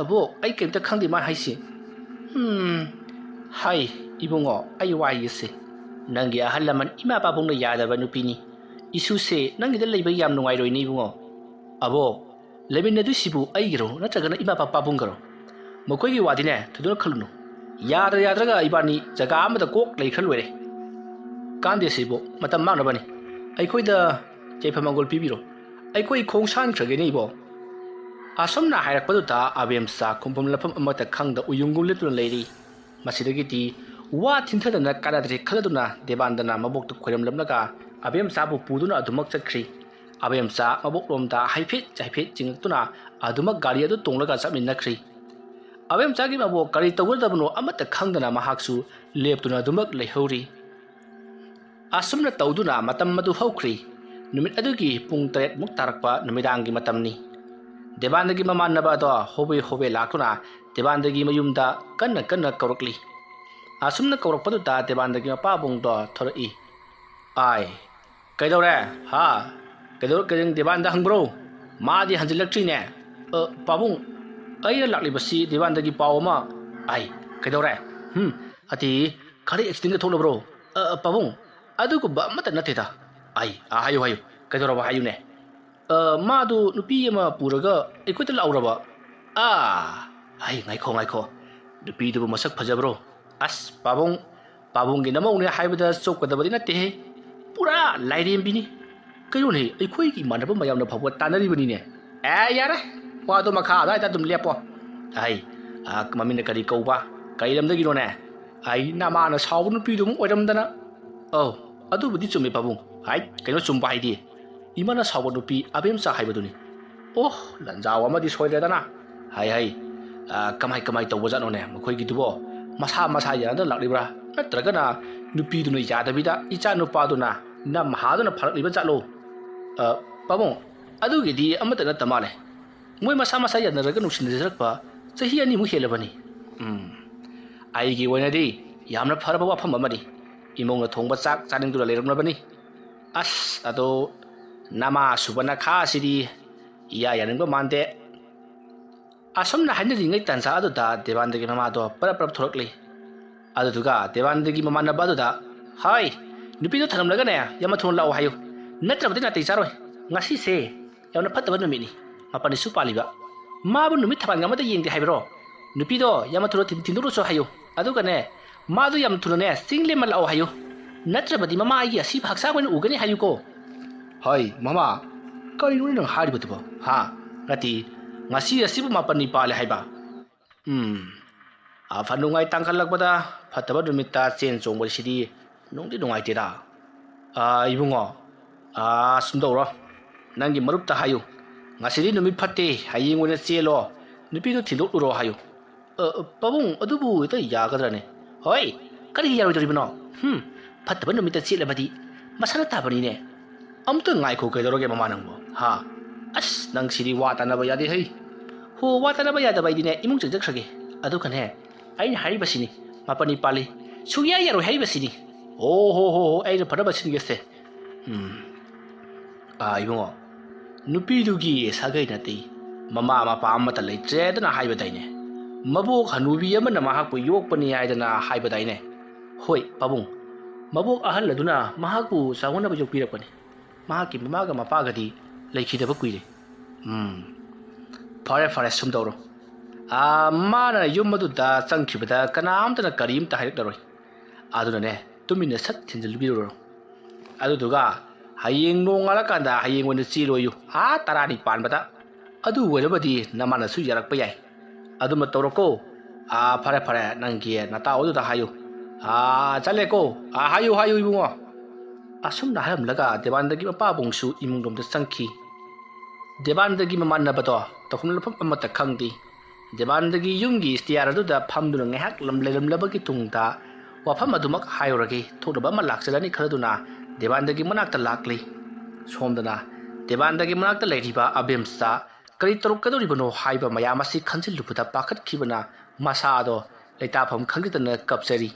ꯑꯕꯣ ꯑꯩ ꯀꯩꯝꯇ ꯈꯪꯗꯦ ꯃꯥ ꯍꯥꯏꯁꯤ ꯍꯥꯏ ꯏꯕꯨꯡꯉꯣ ꯑꯩ ꯋꯥꯏꯒꯦꯁꯦ ꯅꯪꯒꯤ ꯑꯍꯜ ꯂꯃꯟ ꯏꯃꯥ ꯄꯥꯕꯨꯡꯅ ꯌꯥꯗꯕ ꯅꯨꯄꯤꯅꯤ ꯏꯁꯨꯁꯦ ꯅꯪꯒꯤꯗ ꯂꯩꯕ ꯌꯥꯝ ꯅꯨꯡꯉꯥꯏꯔꯣꯏꯅꯦ ꯏꯕꯨꯡꯉꯣ ꯑꯕꯣ ꯂꯩꯃꯤꯟꯅꯗꯣꯏꯁꯤꯕꯨ ꯑꯩꯒꯤꯔꯣ ꯅꯠꯇ꯭ꯔꯒꯅ ꯏꯃꯥ ꯄꯥꯕꯨꯡꯒꯔꯣ ꯃꯈꯣꯏꯒꯤ ꯋꯥꯗꯤꯅꯦ ꯊꯣꯏꯗꯣꯛꯅ ꯈꯜꯂꯨꯅꯨ ꯌꯥꯗ꯭ꯔꯒꯏꯕꯥꯅꯤ ꯖꯒꯥ ꯑꯃꯗ ꯀꯣꯛ ꯂꯩꯈ꯭ꯔ ꯂꯣꯏꯔꯦ ꯀꯥꯟꯗꯦ ꯁꯤꯕꯨ ꯃꯇꯝ ꯃꯥꯡꯅꯕꯅꯤ ꯑꯩꯈꯣꯏꯗ ꯌꯥꯏꯐ ꯃꯪꯒꯣꯜ ꯄꯤꯕꯤꯔꯣ ꯑꯩꯈꯣꯏ ꯈꯣꯡ ꯁꯥꯟꯈ꯭ꯔꯒꯦꯅꯦ ꯏꯕꯣ ꯑꯁꯨꯝꯅ ꯍꯥꯏꯔꯛꯄꯗꯨꯗ ꯑꯕꯦꯝꯆꯥ ꯈꯨꯝꯐꯝ ꯂꯥꯛꯐꯝ ꯑꯃꯠꯇ ꯈꯪꯗ ꯎꯌꯨꯡꯒꯨꯝ ꯂꯦꯞꯇꯨꯅ ꯂꯩꯔꯤ ꯃꯁꯤꯗꯒꯤꯗꯤ ꯋꯥ ꯊꯤꯟꯊꯗꯅ ꯀꯥꯟꯅꯗ꯭ꯔꯦ ꯈꯜꯂꯗꯨꯅ ꯗꯦꯕꯥꯟꯗꯅ ꯃꯕꯣꯛꯇ ꯈꯣꯏꯔꯝꯂꯝꯂꯒ ꯑꯕꯦꯝꯆꯥꯕꯨ ꯄꯨꯗꯨꯅ ꯑꯗꯨꯃꯛ ꯆꯠꯈ꯭ꯔꯤ ꯑꯕꯦꯝꯆꯥ ꯃꯕꯣꯛꯂꯣꯝꯗ ꯍꯥꯏꯐꯦꯠ ꯆꯤꯡꯉꯛꯇꯨꯅ ꯑꯗꯨꯃꯛ ꯒꯥꯔꯤ ꯑꯗꯨ ꯇꯣꯡꯂꯒ ꯆꯠꯃꯤꯟꯅꯈ꯭ꯔꯤ ꯑꯕꯦꯝꯆꯥꯒꯤ ꯃꯕꯣꯛ ꯀꯔꯤ ꯇꯧꯒꯗꯕꯅꯣ ꯑꯃꯠꯇ ꯈꯪꯗꯅ ꯃꯍꯥꯛꯁꯨ ꯂꯦꯞꯇꯨꯅ ꯑꯗꯨꯃꯛ ꯂꯩꯍꯧꯔꯤ ꯑꯁꯨꯝꯅ ꯇꯧꯗꯨꯅ ꯃꯇꯝ ꯑꯗꯨ ꯍꯧꯈ꯭ꯔꯤ ꯅꯨꯃꯤꯠ ꯑꯗꯨꯒꯤ ꯄꯨꯡ 7ꯃꯨꯛ ꯇꯥꯔꯛꯄ ꯅꯨꯃꯤꯗꯥꯡꯒꯤ ꯃꯇꯝꯅꯤ ꯗꯦꯕꯥꯟꯗꯒꯤ ꯃꯃꯥꯟꯅꯕ ꯑꯗꯣ ꯍꯣꯕꯦ ꯂꯥꯛꯇꯨꯅ ꯗꯦꯕꯥꯟꯗꯒꯤ ꯃꯌꯨꯝꯗ ꯀꯟꯅ ꯀꯧꯔꯛꯂꯤ ꯑꯁꯨꯝꯅ ꯀꯧꯔꯛꯄꯗꯨꯗ ꯗꯦꯕꯥꯟꯗꯒꯤ ꯃꯄꯥꯕꯨꯡꯗꯣ ꯊꯣꯔꯛꯏ ꯀꯩꯗꯧꯔꯦ ꯍꯥ ꯀꯩꯗꯧ ꯗꯦꯕꯥꯟꯗ ꯍꯪꯕ꯭ꯔꯣ ꯃꯥꯗꯤ ꯍꯟꯖꯤꯜꯂꯛꯇ꯭ꯔꯤꯅꯦ ꯄꯥꯕꯨꯡ ꯑꯩꯅ ꯂꯥꯛꯂꯤꯕꯁꯤ ꯗꯦꯕꯥꯟꯗꯒꯤ ꯄꯥꯎ ꯑꯃ ꯀꯩꯗꯧꯔꯦ ꯑꯇꯤ ꯈꯔ ꯑꯦꯛꯁꯤꯗꯦꯟꯒ ꯊꯣꯛꯂꯕ꯭ꯔꯣ ꯄꯥꯕꯨꯡ ꯑꯗꯨꯒꯨꯝꯕ ꯑꯃꯠꯇ ꯅꯠꯇꯦꯗ ꯍꯥꯏꯌꯨ ꯀꯩꯗꯧꯔꯕ ꯍꯥꯏꯌꯨꯅꯦ ꯃꯥꯗꯨ ꯅꯨꯄꯤ ꯑꯃ ꯄꯨꯔꯒ ꯑꯩꯈꯣꯏꯗ ꯂꯥꯛꯎꯔꯕ ꯉꯥꯏꯈꯣ ꯅꯨꯄꯤꯗꯨꯕꯨ ꯃꯁꯛ ꯐꯖꯕ꯭ꯔꯣ ꯑꯁ ꯄꯥꯕꯨꯡꯒꯤ ꯅꯃꯧꯅꯦ ꯍꯥꯏꯕꯗ ꯆꯣꯞꯀꯗꯕꯗꯤ ꯅꯠꯇꯦꯍꯦ ꯄꯨꯔꯥ ꯂꯥꯏꯔꯦꯝꯕꯤꯅꯤ ꯀꯩꯅꯣꯅꯦ ꯑꯩꯈꯣꯏꯒꯤ ꯏꯃꯥꯟꯅꯕ ꯃꯌꯥꯝꯅ ꯐꯥꯎꯕ ꯇꯥꯟꯅꯔꯤꯕꯅꯤꯅꯦ ꯌꯥꯔꯦ ꯋꯥꯗꯣ ꯃꯈꯥ ꯑꯗꯨꯋꯥꯏꯗ ꯑꯗꯨꯝ ꯂꯦꯞꯄꯣ ꯃꯃꯤꯡꯅ ꯀꯔꯤ ꯀꯧꯕ ꯀꯔꯤ ꯂꯝꯗꯒꯤꯅꯣꯅꯦ ꯅꯃꯥꯅ ꯁꯥꯎꯕ ꯅꯨꯄꯤꯗꯨꯃꯨꯛ ꯑꯣꯏꯔꯝꯗꯅ ꯑꯗꯨꯕꯨꯗꯤ ꯆꯨꯝꯃꯤ ꯄꯥꯕꯨꯡ ꯀꯩꯅꯣ ꯆꯨꯝꯕ ꯍꯥꯏꯗꯤ ꯏꯃꯥꯅ ꯁꯥꯎꯕ ꯅꯨꯄꯤ ꯑꯕꯦꯝꯆꯥ ꯍꯥꯏꯕꯗꯨꯅꯤ ꯂꯟꯖꯥꯎ ꯑꯃꯗꯤ ꯁꯣꯏꯗ꯭ꯔꯦꯗꯅ ꯀꯃꯥꯏ ꯇꯧꯕꯖꯥꯠꯅꯣꯅꯦ ꯃꯈꯣꯏꯒꯤꯗꯨꯕꯣ ꯃꯁꯥ ꯌꯥꯅꯗꯅ ꯂꯥꯛꯂꯤꯕ꯭ꯔꯥ ꯅꯠꯇ꯭ꯔꯒꯅ ꯅꯨꯄꯤꯗꯨꯅ ꯌꯥꯗꯕꯤꯗ ꯏꯆꯥ ꯅꯨꯄꯥꯗꯨꯅ ꯅꯝꯍꯥꯗꯨꯅ ꯐꯔꯛꯂꯤꯕ ꯖꯥꯠꯂꯣ ꯄꯥꯕꯨꯡ ꯑꯗꯨꯒꯤꯗꯤ ꯑꯃꯠꯇ ꯅꯠꯇ ꯃꯥꯜꯂꯦ ꯃꯣꯏ ꯃꯁꯥ ꯌꯥꯅꯔꯒ ꯅꯨꯡꯁꯤꯅꯖꯔꯛꯄ ꯆꯍꯤ 2 ꯍꯦꯜꯂꯕꯅꯤ ꯑꯩꯒꯤ ꯑꯣꯏꯅꯗꯤ ꯌꯥꯝꯅ ꯐꯔꯕ ꯋꯥꯐꯝ ꯑꯃꯅꯤ ꯏꯃꯧꯅ ꯊꯣꯡꯕ ꯆꯥꯛ ꯆꯥꯅꯤꯡꯗꯨꯅ ꯂꯩꯔꯝꯂꯕꯅꯤ ꯑꯗꯣ ꯅꯃꯥ ꯁꯨꯕ ꯅꯈꯥꯁꯤꯗꯤ ꯌꯥꯅꯤꯡꯕ ꯃꯥꯟꯗꯦ ꯑꯁꯨꯝꯅ ꯍꯥꯏꯅꯔꯤꯉꯩ ꯇꯥꯟꯖꯥ ꯑꯗꯨꯗ ꯗꯦꯕꯥꯟꯗꯒꯤ ꯃꯃꯥꯗꯣ ꯄꯔꯞ ꯊꯣꯔꯛꯂꯤ ꯑꯗꯨꯗꯨꯒ ꯗꯦꯕꯥꯟꯗꯒꯤ ꯃꯃꯥꯟꯅꯕ ꯑꯗꯨꯗ ꯅꯨꯄꯤꯗꯣ ꯊꯅꯝꯂꯒꯅꯦ ꯌꯥꯝꯊꯨꯅ ꯂꯥꯛꯑꯣ ꯍꯥꯏꯌꯨ ꯅꯠꯇ꯭ꯔꯕꯗꯤ ꯅꯥꯇꯩ ꯆꯥꯔꯣꯏ ꯉꯁꯤꯁꯦ ꯌꯥꯝꯅ ꯐꯠꯇꯕ ꯅꯨꯃꯤꯠꯅꯤ ꯃꯄꯥꯟꯅꯤꯁꯨ ꯄꯥꯜꯂꯤꯕ ꯃꯥꯕꯨ ꯅꯨꯃꯤꯠ ꯊꯕꯥꯟ ꯑꯃꯗ ꯌꯦꯡꯗꯦ ꯍꯥꯏꯕ꯭ꯔꯣ ꯅꯨꯄꯤꯗꯣ ꯌꯥꯝꯊꯨꯅ ꯊꯤꯟꯗꯣꯛꯂꯨꯁꯨ ꯍꯥꯏꯌꯨ ꯑꯗꯨꯒꯅꯦ ꯃꯥꯗꯣ ꯌꯥꯝ ꯊꯨꯅꯅꯦ ꯆꯤꯡ ꯂꯦꯝꯃ ꯂꯥꯛꯑꯣ ꯍꯥꯏꯌꯨ ꯅꯠꯇ꯭ꯔꯕꯗꯤ ꯃꯃꯥ ꯑꯩꯒꯤ ꯑꯁꯤꯕ ꯍꯛꯆꯥꯡ ꯑꯣꯏꯅ ꯎꯒꯅꯤ ꯍꯥꯏꯌꯨꯀꯣ ꯃꯃꯥ ꯀꯔꯤꯅꯣ ꯅꯪ ꯍꯥꯏꯔꯤꯕꯗꯨꯕꯣ ꯅꯠꯇꯦ ꯉꯁꯤ ꯑꯁꯤꯕꯨ 9ꯅꯤ ꯄꯥꯜꯂꯦ ꯍꯥꯏꯕ ꯑꯐ ꯅꯨꯡꯉꯥꯏ ꯇꯥꯡꯈꯠꯂꯛꯄꯗ ꯐꯠꯇꯕ ꯅꯨꯃꯤꯠꯇ ꯆꯦꯟ ꯆꯣꯡꯕꯁꯤꯗꯤ ꯅꯨꯡꯗꯤ ꯅꯨꯡꯉꯥꯏꯇꯦꯗ ꯏꯕꯨꯡꯉꯣ ꯁꯨꯝꯗꯧꯔꯣ ꯅꯪꯒꯤ ꯃꯔꯨꯞꯇ ꯍꯥꯏꯌꯨ ꯉꯁꯤꯗꯤ ꯅꯨꯃꯤꯠ ꯐꯠꯇꯦ ꯍꯌꯦꯡ ꯑꯣꯏꯅ ꯆꯦꯜꯂꯣ ꯅꯨꯄꯤꯗꯨ ꯊꯤꯟꯗꯣꯛꯂꯨꯔꯣ ꯍꯥꯏꯌꯨ ꯄꯥꯕꯨꯡ ꯑꯗꯨꯕꯨ ꯍꯦꯛꯇ ꯌꯥꯒꯗ꯭ꯔꯅꯦ ꯀꯔꯤꯒꯤ ꯌꯥꯔꯣꯏꯗꯧꯔꯤꯕꯅꯣ ꯐꯠꯇꯕ ꯅꯨꯃꯤꯠꯇ ꯆꯦꯜꯂꯕꯗꯤ ꯃꯁꯥꯅ ꯇꯥꯕꯅꯤꯅꯦ ꯑꯝꯇ ꯉꯥꯏꯈꯣ ꯀꯩꯗꯧꯔꯒꯦ ꯃꯃꯥ ꯅꯪꯕꯨ ꯅꯪ ꯁꯤꯗꯤ ꯋꯥ ꯇꯥꯟꯅꯕ ꯌꯥꯗꯦ ꯋꯥ ꯇꯥꯟꯅꯕ ꯌꯥꯗꯕ ꯑꯩꯗꯤꯅꯦ ꯏꯃꯨꯡ ꯆꯪꯖꯈ꯭ꯔꯒꯦ ꯑꯗꯨꯒꯅꯦ ꯑꯩꯅ ꯍꯥꯏꯔꯤꯕꯁꯤꯅꯤ 9ꯅꯤ ꯄꯥꯜꯂꯤ ꯁꯨꯛꯌꯥ ꯌꯥꯔꯣꯏ ꯍꯥꯏꯔꯤꯕꯁꯤꯅꯤ ꯑꯩꯅ ꯐꯅꯕ ꯁꯤꯟꯒꯦꯁꯦ ꯏꯕꯨꯡꯉꯣ ꯅꯨꯄꯤꯗꯨꯒꯤ ꯁꯥꯒꯩ ꯅꯠꯇꯦ ꯃꯃꯥ ꯃꯄꯥ ꯑꯃꯠꯇ ꯂꯩꯇ꯭ꯔꯦꯗꯅ ꯍꯥꯏꯕꯗꯥꯏꯅꯦ ꯃꯕꯣꯛ ꯍꯅꯨꯕꯤ ꯑꯃꯅ ꯃꯍꯥꯛꯄꯨ ꯌꯣꯛꯄꯅꯤ ꯍꯥꯏꯗꯅ ꯍꯥꯏꯕꯗꯥꯏꯅꯦ ꯍꯣꯏ ꯄꯥꯕꯨꯡ ꯃꯕꯣꯛ ꯑꯍꯜ ꯑꯗꯨꯅ ꯃꯍꯥꯛꯄꯨ ꯆꯥꯎꯅꯕ ꯌꯣꯛꯄꯤꯔꯛꯄꯅꯤ ꯃꯍꯥꯛꯀꯤ ꯃꯃꯥꯒ ꯃꯄꯥꯒꯗꯤ ꯂꯩꯈꯤꯗꯕ ꯀꯨꯏꯔꯦ ꯐꯔꯦ ꯐꯔꯦ ꯁꯨꯝ ꯇꯧꯔꯣ ꯃꯥꯅ ꯌꯨꯝ ꯑꯗꯨꯗ ꯆꯪꯈꯤꯕꯗ ꯀꯅꯥꯝꯇꯅ ꯀꯔꯤꯝꯇ ꯍꯥꯏꯔꯛꯂꯔꯣꯏ ꯑꯗꯨꯅꯅꯦ ꯇꯨꯃꯤꯟꯅ ꯁꯠ ꯊꯤꯟꯖꯤꯜꯕꯤꯔꯨꯔꯣ ꯑꯗꯨꯗꯨꯒ ꯍꯌꯦꯡ ꯅꯣꯡꯉꯥꯜꯂꯀꯥꯟꯗ ꯍꯌꯦꯡ ꯑꯣꯏꯅ ꯆꯦꯜꯂꯣꯌꯨ ꯇꯔꯥꯅꯤ ꯄꯥꯟꯕꯗ ꯑꯗꯨ ꯑꯣꯏꯔꯕꯗꯤ ꯅꯃꯥꯅꯁꯨ ꯌꯥꯔꯛꯄ ꯌꯥꯏ ꯑꯗꯨꯃ ꯇꯧꯔꯣꯀꯣ ꯐꯔꯦ ꯐꯔꯦ ꯅꯪꯒꯤ ꯅꯇꯥꯎ ꯑꯗꯨꯗ ꯍꯥꯏꯌꯨ ꯆꯠꯂꯦꯀꯣ ꯍꯥꯏꯌꯨ ꯍꯥꯏꯌꯨ ꯏꯕꯨꯡꯉꯣ ꯑꯁꯨꯝꯅ ꯍꯥꯏꯔꯝꯂꯒ ꯗꯦꯕꯥꯟꯗꯒꯤ ꯃꯄꯥꯕꯨꯡꯁꯨ ꯏꯃꯨꯡꯂꯣꯝꯗ ꯆꯪꯈꯤ ꯗꯦꯕꯥꯟꯗꯒꯤ ꯃꯃꯥꯟꯅꯕꯗꯣ ꯇꯧꯐꯝ ꯂꯩꯐꯝ ꯑꯃꯠꯇ ꯈꯪꯗꯦ ꯗꯦꯕꯥꯟꯗꯒꯤ ꯌꯨꯝꯒꯤ ꯏꯁꯇꯤꯌꯥꯔ ꯑꯗꯨꯗ ꯐꯝꯗꯨꯅ ꯉꯥꯏꯍꯥꯛ ꯂꯩꯔꯝꯂꯕꯒꯤ ꯇꯨꯡꯗ ꯋꯥꯐꯝ ꯑꯗꯨꯃꯛ ꯍꯥꯏꯔꯨꯔꯒꯦ ꯊꯣꯛꯅꯕ ꯑꯃ ꯂꯥꯛꯆꯔꯅꯤ ꯈꯔꯗꯨꯅ ꯗꯦꯕꯥꯟꯗꯒꯤ ꯃꯅꯥꯛꯇ ꯂꯥꯛꯂꯤ ꯁꯣꯝꯗꯅ ꯗꯦꯕꯥꯟꯗꯒꯤ ꯃꯅꯥꯛꯇ ꯂꯩꯔꯤꯕ ꯑꯕꯦꯝꯁꯇ ꯀꯔꯤ ꯇꯧꯔꯛꯀꯗꯧꯔꯤꯕꯅꯣ ꯍꯥꯏꯕ ꯃꯌꯥꯝ ꯑꯁꯤ ꯈꯟꯖꯤꯜꯂꯨꯕꯗ ꯄꯥꯈꯠꯈꯤꯕꯅ ꯃꯁꯥꯗꯣ ꯂꯩꯇꯥꯐꯝ ꯈꯪꯗꯗꯅ ꯀꯞꯆꯔꯤ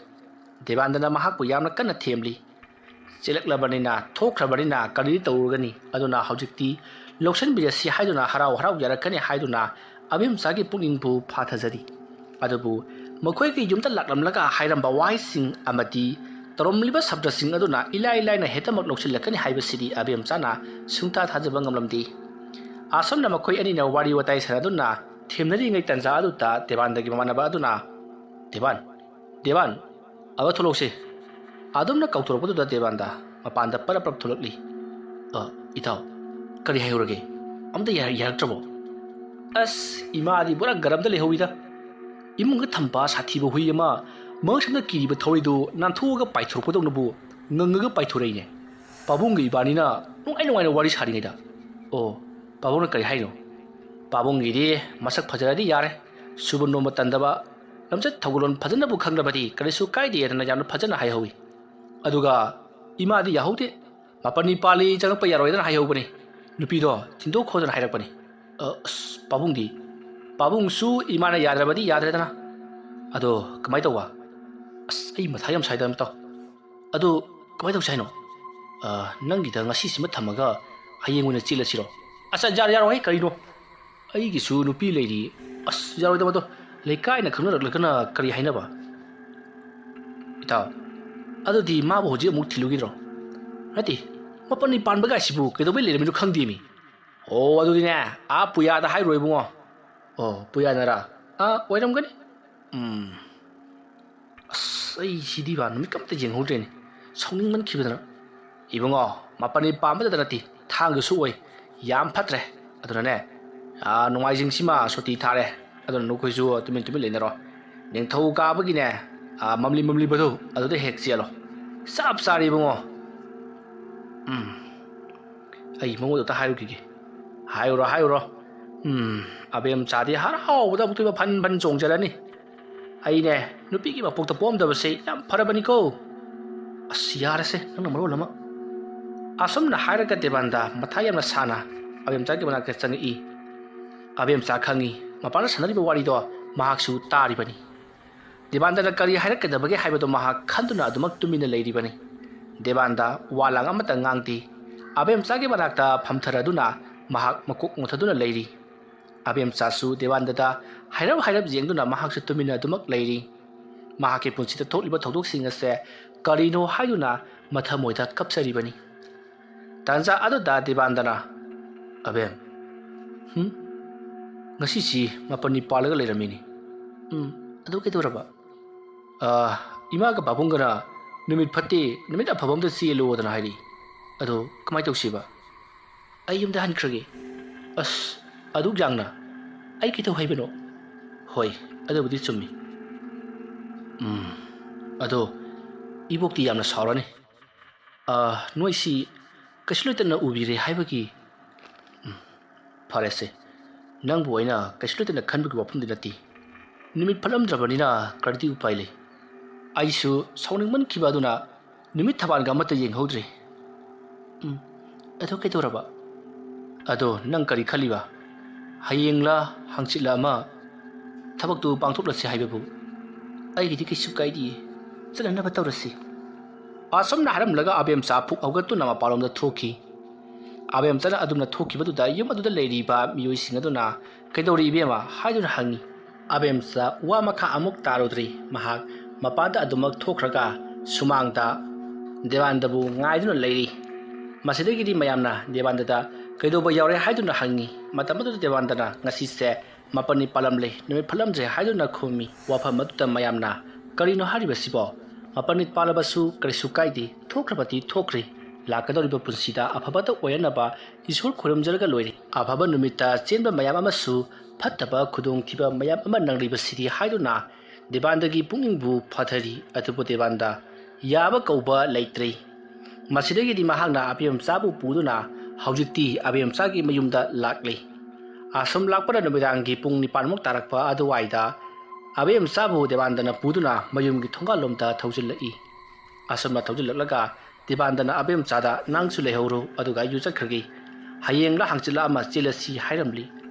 ꯗꯦꯕꯥꯟꯗꯅ ꯃꯍꯥꯛꯄꯨ ꯌꯥꯝꯅ ꯀꯟꯅ ꯊꯦꯝꯂꯤ ꯆꯦꯜꯂꯛꯂꯕꯅꯤꯅ ꯊꯣꯛꯈ꯭ꯔꯕꯅꯤꯅ ꯀꯔꯤ ꯇꯧꯔꯨꯒꯅꯤ ꯑꯗꯨꯅ ꯍꯧꯖꯤꯛꯇꯤ ꯂꯧꯁꯤꯟꯕꯤꯔꯁꯤ ꯍꯥꯏꯗꯨꯅ ꯍꯔꯥꯎ ꯍꯔꯥꯎ ꯌꯥꯔꯛꯀꯅꯤ ꯍꯥꯏꯗꯨꯅ ꯑꯕꯦꯝꯆꯥꯒꯤ ꯄꯨꯛꯅꯤꯡꯕꯨ ꯐꯥꯊꯖꯔꯤ ꯑꯗꯨꯕꯨ ꯃꯈꯣꯏꯒꯤ ꯌꯨꯝꯗ ꯂꯥꯛꯂꯝꯂꯒ ꯍꯥꯏꯔꯝꯕ ꯋꯥꯍꯩꯁꯤꯡ ꯑꯃꯗꯤ ꯇꯧꯔꯝꯂꯤꯕ ꯁꯕꯗꯁꯤꯡ ꯑꯗꯨꯅ ꯏꯂꯥꯏ ꯂꯥꯏꯅ ꯍꯦꯛꯇꯃꯛ ꯂꯧꯁꯤꯜꯂꯛꯀꯅꯤ ꯍꯥꯏꯕꯁꯤꯗꯤ ꯑꯕꯦꯝꯆꯥꯅ ꯁꯨꯡꯊꯥ ꯊꯥꯖꯕ ꯉꯝꯂꯝꯗꯦ ꯑꯁꯣꯝꯅ ꯃꯈꯣꯏ ꯑꯅꯤꯅ ꯋꯥꯔꯤ ꯋꯥꯇꯥꯏ ꯁꯥꯟꯅꯗꯨꯅ ꯊꯦꯝꯅꯔꯤꯉꯩ ꯇꯟꯖꯥ ꯑꯗꯨꯗ ꯗꯦꯕꯥꯟꯗꯒꯤ ꯃꯃꯥꯟꯅꯕ ꯑꯗꯨꯅ ꯗꯦꯕꯥꯟ ꯑꯕ ꯊꯣꯛꯂꯛꯁꯤ ꯑꯗꯨꯝꯅ ꯀꯧꯊꯣꯔꯛꯄꯗꯨꯗ ꯗꯦꯕꯥꯟꯗ ꯃꯄꯥꯟꯗ ꯄꯔꯞ ꯄꯔꯞ ꯊꯣꯛꯂꯛꯂꯤ ꯏꯇꯥꯎ ꯀꯔꯤ ꯍꯥꯏꯍꯧꯔꯒꯦ ꯑꯝꯇ ꯌꯥꯔꯛꯇ꯭ꯔꯕꯣ ꯑꯁ ꯏꯃꯥꯗꯤ ꯄꯨꯔꯥ ꯒꯔꯝꯗ ꯂꯩꯍꯧꯏꯗ ꯏꯃꯨꯡꯗ ꯊꯝꯕ ꯁꯥꯊꯤꯕ ꯍꯨꯏ ꯑꯃ ꯃꯍꯧꯁꯥꯗ ꯀꯤꯔꯤꯕ ꯊꯧꯔꯤꯗꯨ ꯅꯥꯟꯊꯣꯛꯑꯒ ꯄꯥꯏꯊꯣꯔꯛꯄꯗꯧꯅꯕꯨ ꯉꯪꯉꯒ ꯄꯥꯏꯊꯣꯔꯛꯏꯅꯦ ꯄꯥꯕꯨꯡꯒ ꯏꯕꯥꯅꯤꯅ ꯅꯨꯡꯉꯥꯏꯅ ꯋꯥꯔꯤ ꯁꯥꯔꯤꯉꯩꯗ ꯄꯥꯕꯨꯡꯅ ꯀꯔꯤ ꯍꯥꯏꯅꯣ ꯄꯥꯕꯨꯡꯒꯤꯗꯤ ꯃꯁꯛ ꯐꯖꯔꯗꯤ ꯌꯥꯔꯦ ꯁꯨꯕ ꯅꯣꯝꯕ ꯇꯟꯗꯕ ꯂꯝꯆꯠ ꯊꯧꯒꯜꯂꯣꯟ ꯐꯖꯅꯕꯨ ꯈꯪꯂꯕꯗꯤ ꯀꯔꯤꯁꯨ ꯀꯥꯏꯗꯦꯗꯅ ꯌꯥꯝꯅ ꯐꯖꯅ ꯍꯥꯏꯍꯧꯏ ꯑꯗꯨꯒ ꯏꯃꯥꯗꯤ ꯌꯥꯍꯧꯗꯦ ꯃꯥꯄꯟꯅꯤ ꯄꯥꯜꯂꯤ ꯆꯪꯉꯛꯄ ꯌꯥꯔꯣꯏꯗꯅ ꯍꯥꯏꯍꯧꯕꯅꯤ ꯅꯨꯄꯤꯗꯣ ꯊꯤꯟꯗꯣꯛꯈꯣꯗꯅ ꯍꯥꯏꯔꯛꯄꯅꯤ ꯄꯥꯕꯨꯡꯁꯨ ꯏꯃꯥꯅ ꯌꯥꯗ꯭ꯔꯕꯗꯤ ꯌꯥꯗ꯭ꯔꯦꯗꯅ ꯑꯗꯣ ꯀꯃꯥꯏ ꯇꯧꯕ ꯑꯩ ꯃꯊꯥ ꯌꯥꯝ ꯁꯥꯏꯗ ꯑꯝꯇ ꯑꯗꯨ ꯀꯃꯥꯏ ꯇꯧꯁꯤ ꯍꯥꯏꯅꯣ ꯅꯪꯒꯤꯗ ꯉꯁꯤꯁꯤꯃ ꯊꯝꯃꯒ ꯍꯌꯦꯡ ꯑꯣꯏꯅ ꯆꯦꯜꯂꯁꯤꯔꯣ ꯌꯥꯔꯣꯏ ꯀꯔꯤꯅꯣ ꯑꯩꯒꯤꯁꯨ ꯅꯨꯄꯤ ꯂꯩꯔꯤ ꯌꯥꯔꯣꯏꯗ ꯃꯗꯣ ꯂꯩꯀꯥꯏꯅ ꯈꯪꯅꯔꯛꯂꯒꯅ ꯀꯔꯤ ꯍꯥꯏꯅꯕ ꯏꯇꯥꯎ ꯑꯗꯨꯗꯤ ꯃꯥꯕꯨ ꯍꯧꯖꯤꯛ ꯑꯃꯨꯛ ꯊꯤꯜꯂꯨꯈꯤꯗ꯭ꯔꯣ ꯅꯠꯇꯦ ꯃꯄꯟꯅꯤ ꯄꯥꯟꯕꯒꯥꯏꯁꯤꯕꯨ ꯀꯩꯗꯧꯕꯩ ꯂꯩꯔꯝꯃꯤꯅꯣ ꯈꯪꯗꯦꯃꯤ ꯑꯗꯨꯗꯤꯅꯦ ꯄꯨꯌꯥꯗ ꯍꯥꯏꯔꯣ ꯏꯕꯨꯡꯉꯣ ꯄꯨꯌꯥꯅꯔꯥ ꯑꯣꯏꯔꯝꯒꯅꯤ ꯑꯩ ꯁꯤꯗꯤꯕ ꯅꯨꯃꯤꯠ ꯑꯝꯇ ꯌꯦꯡꯍꯧꯗ꯭ꯔꯦꯅꯦ ꯁꯥꯎꯅꯤꯡꯃꯟꯈꯤꯕꯗꯅ ꯏꯕꯨꯡꯉꯣ ꯃꯄꯟꯅꯤ ꯄꯥꯟꯕꯗꯇ ꯅꯠꯇꯦ ꯊꯥꯡꯗꯁꯨ ꯑꯣꯏ ꯌꯥꯝ ꯐꯠꯇ꯭ꯔꯦ ꯑꯗꯨꯅꯅꯦ ꯅꯣꯡꯃꯥꯏꯖꯤꯡꯁꯤꯃ ꯁꯨꯇꯤ ꯊꯥꯔꯦ ꯑꯗꯨꯅ ꯅꯈꯣꯏꯁꯨ ꯇꯨꯃꯤꯟ ꯂꯩꯅꯔꯣ ꯅꯤꯡꯊꯧ ꯀꯥꯕꯒꯤꯅꯦ ꯃꯝꯂꯤꯕꯗꯣ ꯑꯗꯨꯗ ꯍꯦꯛ ꯆꯦꯜꯂꯣ ꯆꯞ ꯆꯥꯔꯦ ꯏꯕꯨꯡꯉꯣ ꯑꯩ ꯃꯉꯣꯟꯗ ꯍꯥꯏꯔꯨꯈꯤꯒꯦ ꯍꯥꯏꯔꯨꯔꯣ ꯑꯕꯦꯝꯆꯥꯗꯤ ꯍꯔꯥꯎꯕꯗ ꯑꯃꯨꯛꯇꯣꯏꯕ ꯐꯟ ꯆꯣꯡꯖꯔꯅꯤ ꯑꯩꯅꯦ ꯅꯨꯄꯤꯒꯤ ꯃꯄꯣꯛꯇ ꯄꯣꯛꯑꯝꯗꯕꯁꯦ ꯌꯥꯝ ꯐꯔꯕꯅꯤꯀꯣ ꯌꯥꯔꯁꯦ ꯅꯪꯅ ꯃꯔꯣꯜ ꯑꯃ ꯑꯁꯨꯝꯅ ꯍꯥꯏꯔꯒ ꯗꯦꯕꯥꯟꯗ ꯃꯊꯥ ꯌꯥꯝꯅ ꯁꯥꯅ ꯑꯕꯦꯝꯆꯥꯒꯤ ꯃꯅꯥꯛꯇ ꯆꯪꯉꯛꯏ ꯑꯕꯦꯝꯆꯥ ꯈꯪꯉꯤ ꯃꯄꯥꯟꯗ ꯁꯥꯟꯅꯔꯤꯕ ꯋꯥꯔꯤꯗꯣ ꯃꯍꯥꯛꯁꯨ ꯇꯥꯔꯤꯕꯅꯤ ꯗꯦꯕꯥꯟꯗꯅ ꯀꯔꯤ ꯍꯥꯏꯔꯛꯀꯗꯕꯒꯦ ꯍꯥꯏꯕꯗꯣ ꯃꯍꯥꯛ ꯈꯟꯗꯨꯅ ꯑꯗꯨꯃꯛ ꯇꯨꯃꯤꯟꯅ ꯂꯩꯔꯤꯕꯅꯤ ꯗꯦꯕꯥꯟꯗ ꯋꯥꯂꯥꯡ ꯑꯃꯠꯇ ꯉꯥꯡꯗꯦ ꯑꯕꯦꯝꯆꯥꯒꯤ ꯃꯅꯥꯛꯇ ꯐꯝꯊꯔꯗꯨꯅ ꯃꯍꯥꯛ ꯃꯀꯣꯛ ꯃꯣꯟꯊꯗꯨꯅ ꯂꯩꯔꯤ ꯑꯕꯦꯝꯆꯥꯁꯨ ꯗꯦꯕꯥꯟꯗꯗ ꯍꯥꯏꯔꯞ ꯌꯦꯡꯗꯨꯅ ꯃꯍꯥꯛꯁꯨ ꯇꯨꯃꯤꯟꯅ ꯑꯗꯨꯃꯛ ꯂꯩꯔꯤ ꯃꯍꯥꯛꯀꯤ ꯄꯨꯟꯁꯤꯗ ꯊꯣꯛꯂꯤꯕ ꯊꯧꯗꯣꯛꯁꯤꯡ ꯑꯁꯦ ꯀꯔꯤꯅꯣ ꯍꯥꯏꯗꯨꯅ ꯃꯊꯃꯣꯏꯗ ꯀꯞꯆꯔꯤꯕꯅꯤ ꯇꯥꯟꯖꯥ ꯑꯗꯨꯗ ꯗꯦꯕꯥꯟꯗꯅ ꯑꯕꯦꯝ ꯉꯁꯤꯁꯤ ꯃꯄꯟꯅꯤ ꯄꯥꯜꯂꯒ ꯂꯩꯔꯝꯃꯤꯅꯤ ꯑꯗꯨ ꯀꯩꯗꯧꯔꯕ ꯏꯃꯥꯒ ꯄꯥꯕꯨꯡꯒꯅ ꯅꯨꯃꯤꯠ ꯐꯠꯇꯦ ꯅꯨꯃꯤꯠ ꯑꯐꯕ ꯑꯝꯇ ꯆꯦꯜꯂꯣꯗꯅ ꯍꯥꯏꯔꯤ ꯑꯗꯣ ꯀꯃꯥꯏ ꯇꯧꯁꯤꯕ ꯑꯩ ꯌꯨꯝꯗ ꯍꯟꯈ꯭ꯔꯒꯦ ꯑꯗꯨꯛ ꯌꯥꯡꯅ ꯑꯩ ꯀꯩꯗꯧ ꯍꯥꯏꯕꯅꯣ ꯍꯣꯏ ꯑꯗꯨꯕꯨꯗꯤ ꯆꯨꯝꯃꯤ ꯑꯗꯣ ꯏꯕꯣꯛꯇꯤ ꯌꯥꯝꯅ ꯁꯥꯎꯔꯅꯤ ꯅꯣꯏꯁꯤ ꯀꯩꯁꯨ ꯂꯩꯇꯅ ꯎꯕꯤꯔꯦ ꯍꯥꯏꯕꯒꯤ ꯐꯔꯦꯁꯦ ꯅꯪꯕꯨ ꯑꯩꯅ ꯀꯩꯁꯨ ꯂꯩꯇꯅ ꯈꯟꯕꯒꯤ ꯋꯥꯐꯝꯗꯤ ꯅꯠꯇꯦ ꯅꯨꯃꯤꯠ ꯐꯠꯂꯝꯗ꯭ꯔꯕꯅꯤꯅ ꯀꯔꯤꯗꯤ ꯎꯄꯥꯏ ꯂꯩ ꯑꯩꯁꯨ ꯁꯥꯎꯅꯤꯡꯃꯟꯈꯤꯕ ꯑꯗꯨꯅ ꯅꯨꯃꯤꯠ ꯊꯕꯥꯜꯒ ꯑꯃꯠꯇ ꯌꯦꯡꯍꯧꯗ꯭ꯔꯦ ꯑꯗꯣ ꯀꯩꯗꯧꯔꯕ ꯑꯗꯣ ꯅꯪ ꯀꯔꯤ ꯈꯜꯂꯤꯕ ꯍꯌꯦꯡꯂ ꯍꯪꯆꯤꯠꯂ ꯑꯃ ꯊꯕꯛꯇꯨ ꯄꯥꯡꯊꯣꯛꯂꯁꯤ ꯍꯥꯏꯕꯕꯨ ꯑꯩꯒꯤꯗꯤ ꯀꯩꯁꯨ ꯀꯥꯏꯗꯤꯌꯦ ꯆꯠꯅꯅꯕ ꯇꯧꯔꯁꯤ ꯑꯁꯨꯝꯅ ꯍꯥꯏꯔꯝꯂꯒ ꯑꯕꯦꯝꯆꯥ ꯐꯨꯛ ꯍꯧꯒꯠꯇꯨꯅ ꯃꯄꯥꯟꯂꯣꯝꯗ ꯊꯣꯛꯈꯤ ꯑꯕꯦꯝꯆꯥꯅ ꯑꯗꯨꯝꯅ ꯊꯣꯛꯈꯤꯕꯗꯨꯗ ꯌꯨꯝ ꯑꯗꯨꯗ ꯂꯩꯔꯤꯕ ꯃꯤꯑꯣꯏꯁꯤꯡ ꯑꯗꯨꯅ ꯀꯩꯗꯧꯔꯤ ꯏꯕꯦꯝꯃ ꯍꯥꯏꯗꯨꯅ ꯍꯪꯉꯤ ꯑꯕꯦꯝꯆꯥ ꯋꯥ ꯃꯈꯥ ꯑꯃꯨꯛ ꯇꯥꯔꯨꯗ꯭ꯔꯤ ꯃꯍꯥꯛ ꯃꯄꯥꯟꯗ ꯑꯗꯨꯃꯛ ꯊꯣꯛꯈ꯭ꯔꯒ ꯁꯨꯃꯥꯡꯗ ꯗꯦꯕꯥꯟꯗꯕꯨ ꯉꯥꯏꯗꯨꯅ ꯂꯩꯔꯤ꯫ ꯃꯁꯤꯗꯒꯤꯗꯤ ꯃꯌꯥꯝꯅ ꯗꯦꯕꯥꯟꯗꯗ ꯀꯩꯗꯧꯕ ꯌꯥꯎꯔꯦ ꯍꯥꯏꯗꯨꯅ ꯍꯪꯉꯤ꯫ ꯃꯇꯝ ꯑꯗꯨꯗ ꯗꯦꯕꯥꯟꯗꯅ ꯉꯁꯤꯁꯦ ꯃꯥꯄꯜꯅꯤ ꯄꯥꯜꯂꯝꯂꯦ, ꯅꯨꯃꯤꯠ ꯐꯠꯂꯝꯗ꯭ꯔꯦ ꯍꯥꯏꯗꯨꯅ ꯈꯨꯝꯃꯤ꯫ ꯋꯥꯐꯝ ꯑꯗꯨꯗ ꯃꯌꯥꯝꯅ ꯀꯔꯤꯅꯣ ꯍꯥꯏꯔꯤꯕꯁꯤꯕꯣ? ꯃꯥꯄꯜꯅꯤ ꯄꯥꯜꯂꯕꯁꯨ ꯀꯔꯤꯁꯨ ꯀꯥꯏꯗꯦ, ꯊꯣꯛꯈ꯭ꯔꯕꯗꯤ ꯊꯣꯛꯈ꯭ꯔꯤ, ꯂꯥꯛꯀꯗꯧꯔꯤꯕ ꯄꯨꯟꯁꯤꯗ ꯑꯐꯕꯇ ꯑꯣꯏꯅꯅꯕ ꯏꯁꯣꯔ ꯈꯨꯔꯨꯝꯖꯔꯒ ꯂꯣꯏꯔꯦ꯫ ꯑꯐꯕ ꯅꯨꯃꯤꯠꯇ ꯆꯦꯟꯕ ꯃꯌꯥꯝ ꯑꯃꯁꯨ ꯐꯠꯇꯕ ꯈꯨꯗꯣꯡꯊꯤꯕ ꯃꯌꯥꯝ ꯑꯃ ꯅꯪꯂꯤꯕꯁꯤꯗꯤ ꯍꯥꯏꯗꯨꯅ ꯗꯦꯕꯥꯟꯗꯒꯤ ꯄꯨꯛꯅꯤꯡꯕꯨ ꯐꯊꯔꯤ꯫ ꯑꯗꯨꯕꯨ ꯗꯦꯕꯥꯟꯗ ꯌꯥꯕ ꯀꯧꯕ ꯂꯩꯇ꯭ꯔꯦ꯫ ꯃꯁꯤꯗꯒꯤꯗꯤ ꯃꯍꯥꯛꯅ ꯑꯕꯦꯝꯆꯥꯕꯨ ꯄꯨꯗꯨꯅ ꯍꯧꯖꯤꯛꯇꯤ ꯑꯕꯦꯝꯆꯥꯒꯤ ꯃꯌꯨꯝꯗ ꯂꯥꯛꯂꯤ꯫ ꯑꯁꯨꯝ ꯂꯥꯛꯄꯗ ꯅꯨꯃꯤꯗꯥꯡꯒꯤ ꯄꯨꯡ 9ꯃꯨꯛ ꯇꯥꯔꯛꯄ ꯑꯗꯨꯋꯥꯏꯗ ꯑꯕꯦꯝꯆꯥꯕꯨ ꯗꯦꯕꯥꯟꯗꯅ ꯄꯨꯗꯨꯅ ꯃꯌꯨꯝꯒꯤ ꯊꯣꯡꯒꯥꯜꯂꯣꯝꯗ ꯊꯧꯖꯤꯜꯂꯛꯏ꯫ ꯑꯁꯨꯝꯅ ꯊꯧꯖꯤꯜꯂꯛꯂꯒ ꯗꯦꯕꯥꯟꯗꯅ ꯑꯕꯦꯝꯆꯥꯗ ꯅꯪꯁꯨ ꯂꯩꯍꯧꯔꯣ, ꯑꯗꯨꯒ ꯑꯩꯁꯨ ꯆꯠꯈ꯭ꯔꯒꯦ, ꯍꯌꯦꯡꯂ ꯍꯥꯡꯆꯤꯠꯂ ꯑꯃ ꯆꯦꯜꯂꯁꯤ ꯍꯥꯏꯔꯝꯂꯤ꯫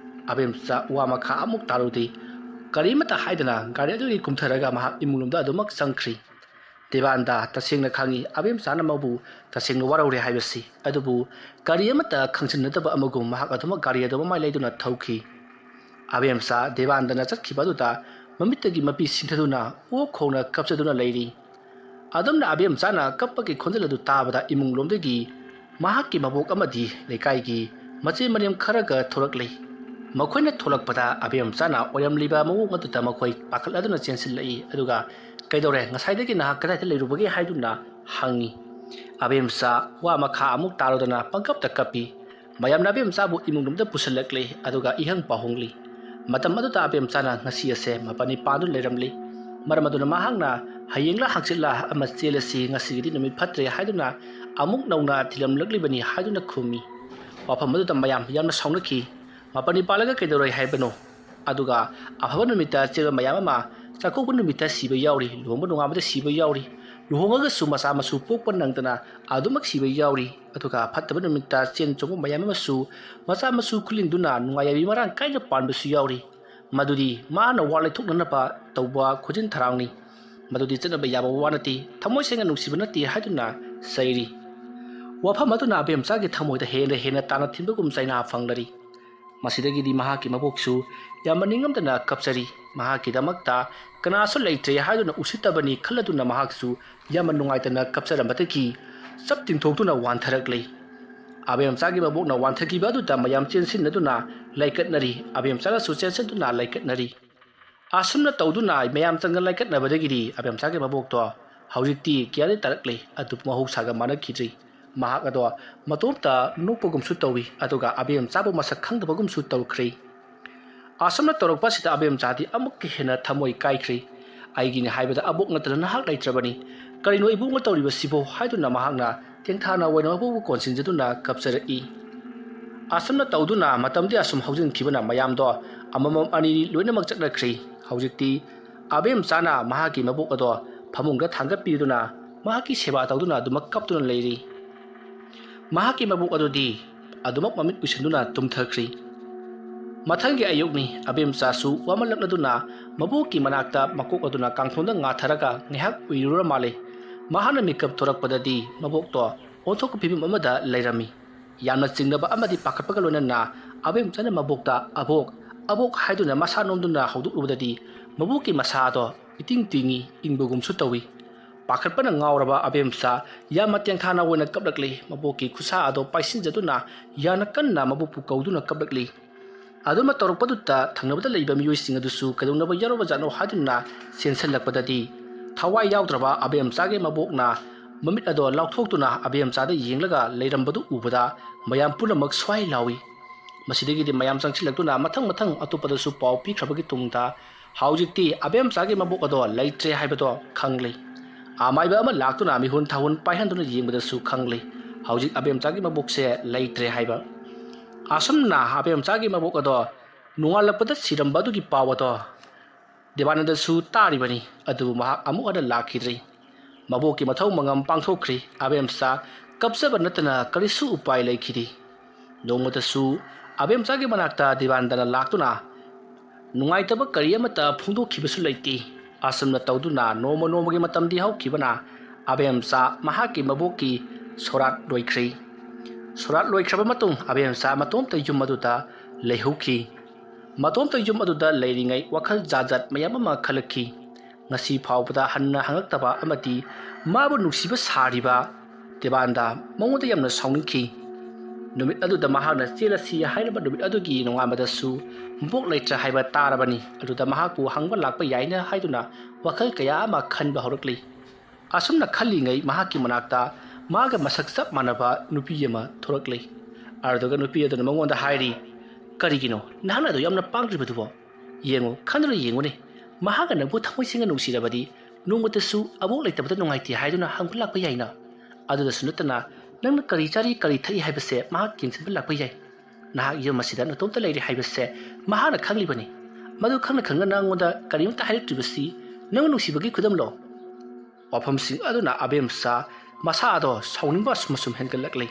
ꯑꯕꯦꯝꯆꯥ ꯋꯥ ꯃꯈꯥ ꯑꯃꯨꯛ ꯇꯥꯔꯨꯗꯦ꯫ ꯀꯔꯤꯃꯠꯇ ꯍꯥꯏꯗꯅ ꯒꯥꯔꯤ ꯑꯗꯨꯒꯤ ꯀꯨꯝꯊꯔꯒ ꯃꯍꯥꯛ ꯏꯃꯨꯡꯂꯣꯝꯗ ꯑꯗꯨꯃꯛ ꯆꯪꯈ꯭ꯔꯤ꯫ ꯗꯦꯕꯥꯟꯗ ꯇꯁꯦꯡꯅ ꯈꯪꯉꯤ ꯑꯕꯦꯝꯆꯥꯅ ꯃꯥꯕꯨ ꯇꯁꯦꯡꯅ ꯋꯥꯔꯧꯔꯦ ꯍꯥꯏꯕꯁꯤ꯫ ꯑꯗꯨꯕꯨ ꯀꯔꯤ ꯑꯃꯠꯇ ꯈꯪꯖꯤꯟꯅꯗꯕ ꯑꯃꯒꯨꯝ ꯃꯍꯥꯛ ꯑꯗꯨꯃꯛ ꯒꯥꯔꯤ ꯑꯗꯨ ꯃꯃꯥꯏ ꯂꯩꯗꯨꯅ ꯊꯧꯈꯤ꯫ ꯑꯕꯦꯝꯆꯥ ꯗꯦꯕꯥꯟꯗꯅ ꯆꯠꯈꯤꯕ ꯑꯗꯨꯗ ꯃꯃꯤꯠꯇꯒꯤ ꯃꯄꯤ ꯁꯤꯡꯊꯗꯨꯅ ꯑꯣꯛ ꯈꯣꯡꯅ ꯀꯞꯆꯗꯨꯅ ꯂꯩꯔꯤ꯫ ꯑꯗꯨꯝꯅ ꯑꯕꯦꯝꯆꯥꯅ ꯀꯞꯄꯒꯤ ꯈꯣꯟꯖꯦꯜ ꯑꯗꯨ ꯇꯥꯕꯗ ꯏꯃꯨꯡꯂꯣꯝꯗꯒꯤ ꯃꯍꯥꯛꯀꯤ ꯃꯕꯣꯛ ꯑꯃꯗꯤ ꯂꯩꯀꯥꯏꯒꯤ ꯃꯆꯦ ꯃꯅꯦꯝ ꯈꯔꯒ ꯊꯣꯔꯛꯂꯤ꯫ ꯃꯈꯣꯏꯅ ꯊꯣꯛꯂꯛꯄꯗ ꯑꯕꯦꯝꯆꯥꯅ ꯑꯣꯏꯔꯝꯂꯤꯕ ꯃꯑꯣꯡ ꯑꯗꯨꯗ ꯃꯈꯣꯏ ꯄꯥꯈꯠꯂꯗꯨꯅ ꯆꯦꯟꯁꯤꯜꯂꯛꯏ꯫ ꯑꯗꯨꯒ ꯀꯩꯗꯧꯔꯦ, ꯉꯁꯥꯏꯗꯒꯤ ꯅꯍꯥꯛ ꯀꯗꯥꯏꯗ ꯂꯩꯔꯨꯕꯒꯦ ꯍꯥꯏꯗꯨꯅ ꯍꯪꯉꯤ꯫ ꯑꯕꯦꯝꯆꯥ ꯋꯥ ꯃꯈꯥ ꯑꯃꯨꯛ ꯇꯥꯔꯨꯗꯅ ꯄꯪꯀꯞꯇ ꯀꯞꯄꯤ꯫ ꯃꯌꯥꯝꯅ ꯑꯕꯦꯝꯆꯥꯕꯨ ꯏꯃꯨꯡꯂꯣꯝꯗ ꯄꯨꯁꯤꯜꯂꯛꯂꯤ, ꯑꯗꯨꯒ ꯏꯍꯪ ꯄꯥꯎꯍꯣꯡꯂꯤ꯫ ꯃꯇꯝ ꯑꯗꯨꯗ ꯑꯕꯦꯝꯆꯥꯅ ꯉꯁꯤ ꯑꯁꯦ ꯃꯥꯄꯜꯅꯤ ꯄꯥꯟꯗꯨꯅ ꯂꯩꯔꯝꯂꯤ꯫ ꯃꯔꯝ ꯑꯗꯨꯅ ꯃꯍꯥꯛꯅ ꯍꯌꯦꯡꯂ ꯍꯥꯡꯆꯤꯠꯂ ꯑꯃ ꯆꯦꯜꯂꯁꯤ, ꯉꯁꯤꯒꯤꯗꯤ ꯅꯨꯃꯤꯠ ꯐꯠꯇ꯭ꯔꯦ ꯍꯥꯏꯗꯨꯅ ꯑꯃꯨꯛ ꯅꯧꯅ ꯊꯤꯜꯂꯝꯂꯛꯂꯤꯕꯅꯤ ꯍꯥꯏꯗꯨꯅ ꯈꯨꯝꯃꯤ꯫ ꯋꯥꯐꯝ ꯑꯗꯨꯗ ꯃꯌꯥꯝ ꯌꯥꯝꯅ ꯁꯥꯎꯅꯈꯤ꯫ ꯃꯥꯄꯜꯅꯤ ꯄꯥꯜꯂꯒ ꯀꯩꯗꯧꯔꯣꯏ ꯍꯥꯏꯕꯅꯣ? ꯑꯗꯨꯒ ꯑꯐꯕ ꯅꯨꯃꯤꯠꯇ ꯆꯦꯟꯕ ꯃꯌꯥꯝ ꯑꯃ ꯆꯥꯛꯀꯧꯕ ꯅꯨꯃꯤꯠꯇ ꯁꯤꯕ ꯌꯥꯎꯔꯤ, ꯂꯨꯍꯣꯡꯕ ꯅꯣꯡꯉꯥꯟꯕꯗ ꯁꯤꯕ ꯌꯥꯎꯔꯤ, ꯂꯨꯍꯣꯡꯉꯒꯁꯨ ꯃꯆꯥ ꯃꯁꯨ ꯄꯣꯛꯄ ꯅꯪꯗꯅ ꯑꯗꯨꯃꯛ ꯁꯤꯕ ꯌꯥꯎꯔꯤ, ꯑꯗꯨꯒ ꯐꯠꯇꯕ ꯅꯨꯃꯤꯠꯇ ꯆꯦꯟ ꯆꯣꯡꯕ ꯃꯌꯥꯝ ꯑꯃꯁꯨ ꯃꯆꯥ ꯃꯁꯨ ꯈꯨꯂꯤꯡꯗꯨꯅ ꯅꯨꯡꯉꯥꯏ ꯃꯔꯥꯡ ꯀꯥꯏꯅ ꯄꯥꯟꯕꯁꯨ ꯌꯥꯎꯔꯤ꯫ ꯃꯗꯨꯗꯤ ꯃꯥꯅ ꯋꯥ ꯂꯩꯊꯣꯛꯅꯅꯕ ꯇꯧꯕ ꯈꯨꯖꯤꯟ ꯊꯔꯥꯡꯅꯤ꯫ ꯃꯗꯨꯗꯤ ꯆꯠꯅꯕ ꯌꯥꯕ ꯋꯥ ꯅꯠꯇꯦ, ꯊꯃꯣꯏ ꯁꯦꯡꯅ ꯅꯨꯡꯁꯤꯕ ꯅꯠꯇꯦ ꯍꯥꯏꯗꯨꯅ ꯆꯩꯔꯤ꯫ ꯋꯥꯐꯝ ꯑꯗꯨꯅ ꯑꯕꯦꯝꯆꯥꯒꯤ ꯊꯃꯣꯏꯗ ꯍꯦꯟꯅ ꯇꯥꯅ ꯊꯤꯟꯕꯒꯨꯝ ꯆꯩꯅꯥ ꯐꯪꯂꯔꯤ꯫ ꯃꯁꯤꯗꯒꯤꯗꯤ ꯃꯍꯥꯛꯀꯤ ꯃꯕꯣꯛꯁꯨ ꯌꯥꯝꯅ ꯅꯤꯡꯉꯝꯗꯅ ꯀꯞꯆꯔꯤ꯫ ꯃꯍꯥꯛꯀꯤꯗꯃꯛꯇ ꯀꯅꯥꯁꯨ ꯂꯩꯇ꯭ꯔꯦ ꯍꯥꯏꯗꯨꯅ ꯎꯁꯤꯠꯇꯕꯅꯤ ꯈꯜꯂꯗꯨꯅ ꯃꯍꯥꯛꯁꯨ ꯌꯥꯝꯅ ꯅꯨꯡꯉꯥꯏꯇꯅ ꯀꯞꯆꯔꯝꯕꯗꯒꯤ ꯆꯞ ꯇꯤꯡꯊꯣꯛꯇꯨꯅ ꯋꯥꯟꯊꯔꯛꯂꯤ꯫ ꯑꯕꯦꯝꯆꯥꯒꯤ ꯃꯕꯣꯛꯅ ꯋꯥꯟꯊꯈꯤꯕ ꯑꯗꯨꯗ ꯃꯌꯥꯝ ꯆꯦꯟꯁꯤꯟꯅꯗꯨꯅ ꯂꯩꯀꯠꯅꯔꯤ꯫ ꯑꯕꯦꯝꯆꯥꯅꯁꯨ ꯆꯦꯟꯁꯤꯟꯗꯨꯅ ꯂꯩꯀꯠꯅꯔꯤ꯫ ꯑꯁꯨꯝꯅ ꯇꯧꯗꯨꯅ ꯃꯌꯥꯝ ꯆꯪꯅ ꯂꯩꯀꯠꯅꯕꯗꯒꯤꯗꯤ ꯑꯕꯦꯝꯆꯥꯒꯤ ꯃꯕꯣꯛꯇꯣ ꯍꯧꯖꯤꯛꯇꯤ ꯀꯌꯥꯗꯤ ꯇꯥꯔꯛꯂꯤ, ꯑꯗꯨꯕꯨ ꯃꯍꯧꯁꯥꯒ ꯃꯥꯟꯅꯈꯤꯗ꯭ꯔꯤ꯫ ꯃꯍꯥꯛ ꯑꯗꯣ ꯃꯇꯣꯝꯇ ꯅꯣꯛꯄꯒꯨꯝꯁꯨ ꯇꯧꯏ, ꯑꯗꯨꯒ ꯑꯕꯦꯝꯆꯥꯕꯨ ꯃꯁꯛ ꯈꯪꯗꯕꯒꯨꯝꯁꯨ ꯇꯧꯈ꯭ꯔꯤ꯫ ꯑꯁꯨꯝꯅ ꯇꯧꯔꯛꯄꯁꯤꯗ ꯑꯕꯦꯝꯆꯥꯗꯤ ꯑꯃꯨꯛꯀ ꯍꯦꯟꯅ ꯊꯃꯣꯏ ꯀꯥꯏꯈ꯭ꯔꯤ꯫ ꯑꯩꯒꯤꯅꯤ ꯍꯥꯏꯕꯗ ꯑꯕꯣꯛ ꯅꯠꯇꯅ ꯅꯍꯥꯛ ꯂꯩꯇ꯭ꯔꯕꯅꯤ, ꯀꯔꯤꯅꯣ ꯏꯕꯨꯡꯅ ꯇꯧꯔꯤꯕꯁꯤꯕꯣ ꯍꯥꯏꯗꯨꯅ ꯃꯍꯥꯛꯅ ꯇꯦꯡꯊꯥꯅ ꯑꯣꯏꯅ ꯃꯕꯣꯛꯄꯨ ꯀꯣꯟꯁꯤꯟꯖꯗꯨꯅ ꯀꯞꯆꯔꯛꯏ꯫ ꯑꯁꯨꯝꯅ ꯇꯧꯗꯨꯅ ꯃꯇꯝꯗꯤ ꯑꯁꯨꯝ ꯍꯧꯖꯤꯟꯈꯤꯕꯅ ꯃꯌꯥꯝꯗꯣ ꯑꯃꯃꯝ ꯑꯅꯤꯅꯤ ꯂꯣꯏꯅꯃꯛ ꯆꯠꯅꯈ꯭ꯔꯤ꯫ ꯍꯧꯖꯤꯛꯇꯤ ꯑꯕꯦꯝꯆꯥꯅ ꯃꯍꯥꯛꯀꯤ ꯃꯕꯣꯛ ꯑꯗꯣ ꯐꯃꯨꯡꯗ ꯊꯥꯡꯒꯠꯄꯤꯗꯨꯅ ꯃꯍꯥꯛꯀꯤ ꯁꯦꯕꯥ ꯇꯧꯗꯨꯅ ꯑꯗꯨꯃꯛ ꯀꯞꯇꯨꯅ ꯂꯩꯔꯤ꯫ ꯃꯍꯥꯛꯀꯤ ꯃꯕꯣꯛ ꯑꯗꯨꯗꯤ ꯑꯗꯨꯃꯛ ꯃꯃꯤꯠ ꯎꯏꯁꯤꯟꯗꯨꯅ ꯇꯨꯝꯊꯈ꯭ꯔꯤ꯫ ꯃꯊꯪꯒꯤ ꯑꯌꯨꯛꯅꯤ꯫ ꯑꯕꯦꯝꯆꯥꯁꯨ ꯋꯥꯃꯜꯂꯛꯂꯗꯨꯅ ꯃꯕꯣꯛꯀꯤ ꯃꯅꯥꯛꯇ ꯃꯀꯣꯛ ꯑꯗꯨꯅ ꯀꯥꯡꯊꯣꯟꯗ ꯉꯥꯊꯔꯒ ꯉꯥꯏꯍꯥꯛ ꯎꯏꯔꯨꯔ ꯃꯥꯜꯂꯦ꯫ ꯃꯍꯥꯛꯅ ꯃꯤꯀꯞ ꯊꯣꯔꯛꯄꯗꯗꯤ ꯃꯕꯣꯛꯇꯣ ꯑꯣꯟꯊꯣꯛꯄ ꯐꯤꯕꯝ ꯑꯃꯗ ꯂꯩꯔꯝꯃꯤ꯫ ꯌꯥꯝꯅ ꯆꯤꯡꯅꯕ ꯑꯃꯗꯤ ꯄꯥꯈꯠꯄꯒ ꯂꯣꯏꯅꯅ ꯑꯕꯦꯝꯆꯥꯅ ꯃꯕꯣꯛꯇ ꯑꯕꯣꯛ ꯑꯕꯣꯛ ꯍꯥꯏꯗꯨꯅ ꯃꯁꯥ ꯅꯣꯝꯗꯨꯅ ꯍꯧꯗꯣꯛꯂꯨꯕꯗꯗꯤ ꯃꯕꯣꯛꯀꯤ ꯃꯁꯥꯗꯣ ꯏꯇꯤꯡ ꯇꯤꯡꯉꯤ, ꯏꯪꯕꯒꯨꯝꯁꯨ ꯇꯧꯏ꯫ ꯄꯥꯈꯠꯄꯅ ꯉꯥꯎꯔꯕ ꯑꯕꯦꯝꯆꯥ ꯌꯥꯝꯅ ꯇꯦꯡꯊꯥꯅ ꯑꯣꯏꯅ ꯀꯞꯂꯛꯂꯤ꯫ ꯃꯕꯣꯛꯀꯤ ꯈꯨꯠꯁꯥ ꯑꯗꯣ ꯄꯥꯏꯁꯤꯟꯖꯗꯨꯅ ꯌꯥꯝꯅ ꯀꯟꯅ ꯃꯕꯣꯛꯄꯨ ꯀꯧꯗꯨꯅ ꯀꯞꯂꯛꯂꯤ꯫ ꯑꯗꯨꯝꯅ ꯇꯧꯔꯛꯄꯗꯨꯗ ꯊꯪꯅꯕꯗ ꯂꯩꯕ ꯃꯤꯑꯣꯏꯁꯤꯡ ꯑꯗꯨꯁꯨ ꯀꯩꯗꯧꯅꯕ ꯌꯥꯎꯔꯕꯖꯥꯠꯅꯣ ꯍꯥꯏꯗꯨꯅ ꯆꯦꯟꯁꯤꯜꯂꯛꯄꯗꯗꯤ ꯊꯋꯥꯏ ꯌꯥꯎꯗ꯭ꯔꯕ ꯑꯕꯦꯝꯆꯥꯒꯤ ꯃꯕꯣꯛꯅ ꯃꯃꯤꯠ ꯑꯗꯣ ꯂꯥꯎꯊꯣꯛꯇꯨꯅ ꯑꯕꯦꯝꯆꯥꯗ ꯌꯦꯡꯂꯒ ꯂꯩꯔꯝꯕꯗꯨ ꯎꯕꯗ ꯃꯌꯥꯝ ꯄꯨꯝꯅꯃꯛ ꯁ꯭ꯋꯥꯏ ꯂꯥꯎꯏ꯫ ꯃꯁꯤꯗꯒꯤꯗꯤ ꯃꯌꯥꯝ ꯆꯪꯁꯤꯜꯂꯛꯇꯨꯅ ꯃꯊꯪ ꯑꯇꯣꯞꯄꯗꯁꯨ ꯄꯥꯎ ꯄꯤꯈ꯭ꯔꯕꯒꯤ ꯇꯨꯡꯗ ꯍꯧꯖꯤꯛꯇꯤ ꯑꯕꯦꯝꯆꯥꯒꯤ ꯃꯕꯣꯛ ꯑꯗꯣ ꯂꯩꯇ꯭ꯔꯦ ꯍꯥꯏꯕꯗꯣ ꯈꯪꯂꯤ꯫ ꯑꯃꯥꯏꯕ ꯑꯃ ꯂꯥꯛꯇꯨꯅ ꯃꯤꯍꯨꯟ ꯊꯥꯍꯨꯟ ꯄꯥꯏꯍꯟꯗꯨꯅ ꯌꯦꯡꯕꯗꯁꯨ ꯈꯪꯂꯤ ꯍꯧꯖꯤꯛ ꯑꯕꯦꯝꯆꯥꯒꯤ ꯃꯕꯣꯛꯁꯦ ꯂꯩꯇ꯭ꯔꯦ ꯍꯥꯏꯕ꯫ ꯑꯁꯨꯝꯅ ꯑꯕꯦꯝꯆꯥꯒꯤ ꯃꯕꯣꯛ ꯑꯗꯣ ꯅꯣꯡꯉꯥꯜꯂꯛꯄꯗ ꯁꯤꯔꯝꯕ ꯑꯗꯨꯒꯤ ꯄꯥꯎ ꯑꯗꯣ ꯗꯦꯕꯥꯅꯟꯗꯁꯨ ꯇꯥꯔꯤꯕꯅꯤ, ꯑꯗꯨꯕꯨ ꯃꯍꯥꯛ ꯑꯃꯨꯛ ꯍꯟꯅ ꯂꯥꯛꯈꯤꯗ꯭ꯔꯤ꯫ ꯃꯕꯣꯛꯀꯤ ꯃꯊꯧ ꯃꯉꯝ ꯄꯥꯡꯊꯣꯛꯈ꯭ꯔꯤ꯫ ꯑꯕꯦꯝꯆꯥ ꯀꯞꯆꯕ ꯅꯠꯇꯅ ꯀꯔꯤꯁꯨ ꯎꯄꯥꯏ ꯂꯩꯈꯤꯗꯦ꯫ ꯅꯣꯡꯃꯇꯁꯨ ꯑꯕꯦꯝꯆꯥꯒꯤ ꯃꯅꯥꯛꯇ ꯗꯦꯕꯥꯅꯟꯗꯅ ꯂꯥꯛꯇꯨꯅ ꯅꯨꯡꯉꯥꯏꯇꯕ ꯀꯔꯤ ꯑꯃꯠꯇ ꯐꯣꯡꯗꯣꯛꯈꯤꯕꯁꯨ ꯂꯩꯇꯦ꯫ ꯑꯁꯨꯝꯅ ꯇꯧꯗꯨꯅ ꯅꯣꯡꯃꯒꯤ ꯃꯇꯝꯗꯤ ꯍꯧꯈꯤꯕꯅ ꯑꯕꯦꯝꯆꯥ ꯃꯍꯥꯛꯀꯤ ꯃꯕꯣꯛꯀꯤ ꯁꯣꯔꯥꯠ ꯂꯣꯏꯈ꯭ꯔꯤ꯫ ꯁꯣꯔꯥꯠ ꯂꯣꯏꯈ꯭ꯔꯕ ꯃꯇꯨꯡ ꯑꯕꯦꯝꯆꯥ ꯃꯇꯣꯝꯇ ꯌꯨꯝ ꯑꯗꯨꯗ ꯂꯩꯍꯧꯈꯤ꯫ ꯃꯇꯣꯝꯇ ꯌꯨꯝ ꯑꯗꯨꯗ ꯂꯩꯔꯤꯉꯩ ꯋꯥꯈꯜ ꯖꯥꯠ ꯃꯌꯥꯝ ꯑꯃ ꯈꯜꯂꯛꯈꯤ꯫ ꯉꯁꯤ ꯐꯥꯎꯕꯗ ꯍꯟꯅ ꯍꯪꯉꯛꯇꯕ ꯑꯃꯗꯤ mabu nuksiba sariba Debanda mongda yamna sawningki numit aduda mahakna chelasi hairaba numit adugi nongamadasu mbok leitra haiba tarabani aduda mahakpu hangba lakpa yaina haiduna wakhal kaya ama khanba horakli asumna khalli ngai mahaki manakta maga masak sap manaba nupi yama thorakli ardoga nupi aduna mongonda hairi karigino nahna do yamna pangribadubo yengo khandro yengone mahaga nabu thamoi singa nungsirabadi nungmatasu abok leitabada nongaiti haiduna hangba lakpa yaina aduda sunutana nangna kari chari kari thai haibase mahak kingsinba lakpa yai nahak yam asida natomta leiri haibase mahana khanglibani madu khangna khanga nangonda karimta hairiktribasi nang nungsibagi khudamlo wafamsing aduna abemsa masado sawningba sumasum hengalakli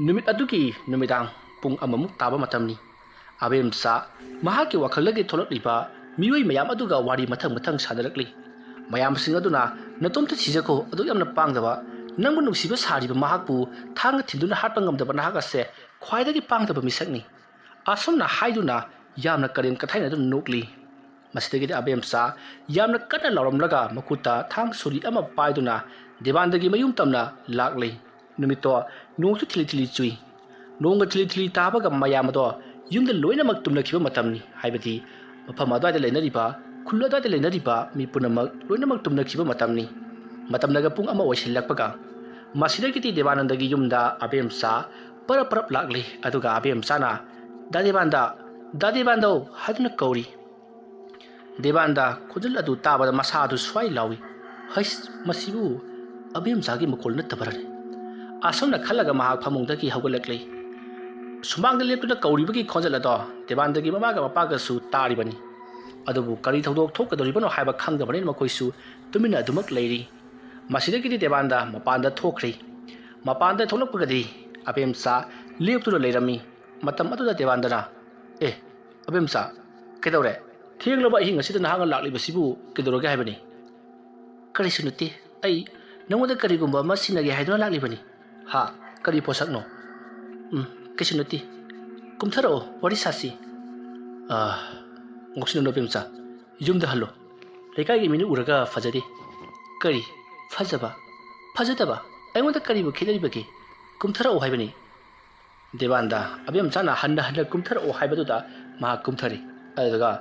numit adugi numidang pung amamuk taba matamni abemsa mahaki wakhalagi tholakliba miwai mayam aduga wari mathang mathang sadarakli mayam sing aduna natomta sijako adu yamna pangdaba nangbu nungsiba sariba mahakpu thang thinduna hatpa ngamdaba nahakase khwaidagi pangdaba misakni asomna haiduna yamna karen kathaina du nokli masidagi abemsa yamna kana lauramlaga makuta thang suri ama paiduna debandagi mayum tamna lakli numito nongsu thili thili chui nongga thili thili tabaga mayamado yumda loinamak tumlakhiba matamni haibati mafam adwaida leinariba khullu adwaida leinariba mi punamak loinamak tumlakhiba matamni matamnaga pung ama oisilakpaga masidagiti devanandagi yumda abemsa parap lakli aduga abemsa na dadebanda haduna kauri debanda khujul adu tabada masadu swai lawi hais masibu abemsa gi makol nattabarane asomna khalaga mahak phamungdagi haugalakli sumangda leptuna kauribagi khonjalado debandagi mamaga mapaga su taribani adubu kari thodok thokadoribano haiba khangdabane makoisu tumina adumak leiri masidagidi debanda mapanda thokri mapanda tholakpagadi abemsa leptuna leirami matam aduda debandana abemsa kedore thengloba hinga sida nahanga laklibasibu kedoroge haibani kari sunuti ai nangoda karigumba masinage haiduna laklibani ha kari posakno kisunuti kumtharo wari sasi ngoksina no bemsa yumda hallo lekai gi mini uraga fajadi kari fajadaba aingonda karibu khidari kumthara o haibani debanda abem chana hanna kumthara o haibaduda ma kumthari adaga